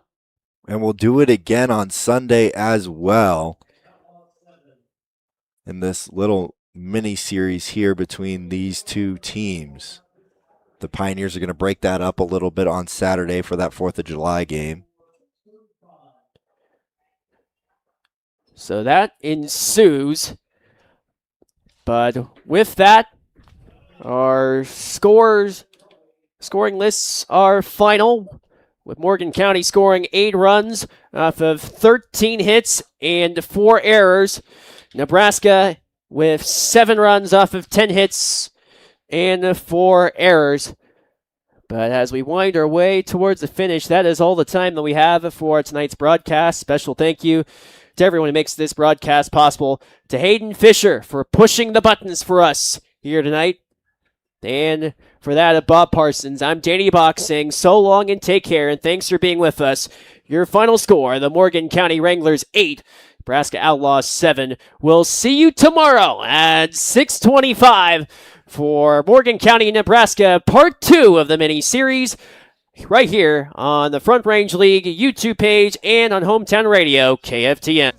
And we'll do it again on Sunday as well. In this little mini series here between these two teams. The Pioneers are going to break that up a little bit on Saturday for that 4th of July game. So that ensues. But with that, our scoring lists are final, with Morgan County scoring 8 runs off of 13 hits and 4 errors. Nebraska with 7 runs off of 10 hits and 4 errors. But as we wind our way towards the finish, that is all the time that we have for tonight's broadcast. Special thank you to everyone who makes this broadcast possible. To Hayden Fisher for pushing the buttons for us here tonight. And for that of Bob Parsons, I'm Danny Bach saying so long and take care, and thanks for being with us. Your final score, the Morgan County Wranglers 8, Nebraska Outlaws 7. We'll see you tomorrow at 6:25 for Morgan County, Nebraska, Part 2 of the mini-series, right here on the Front Range League YouTube page and on Hometown Radio, KFTN.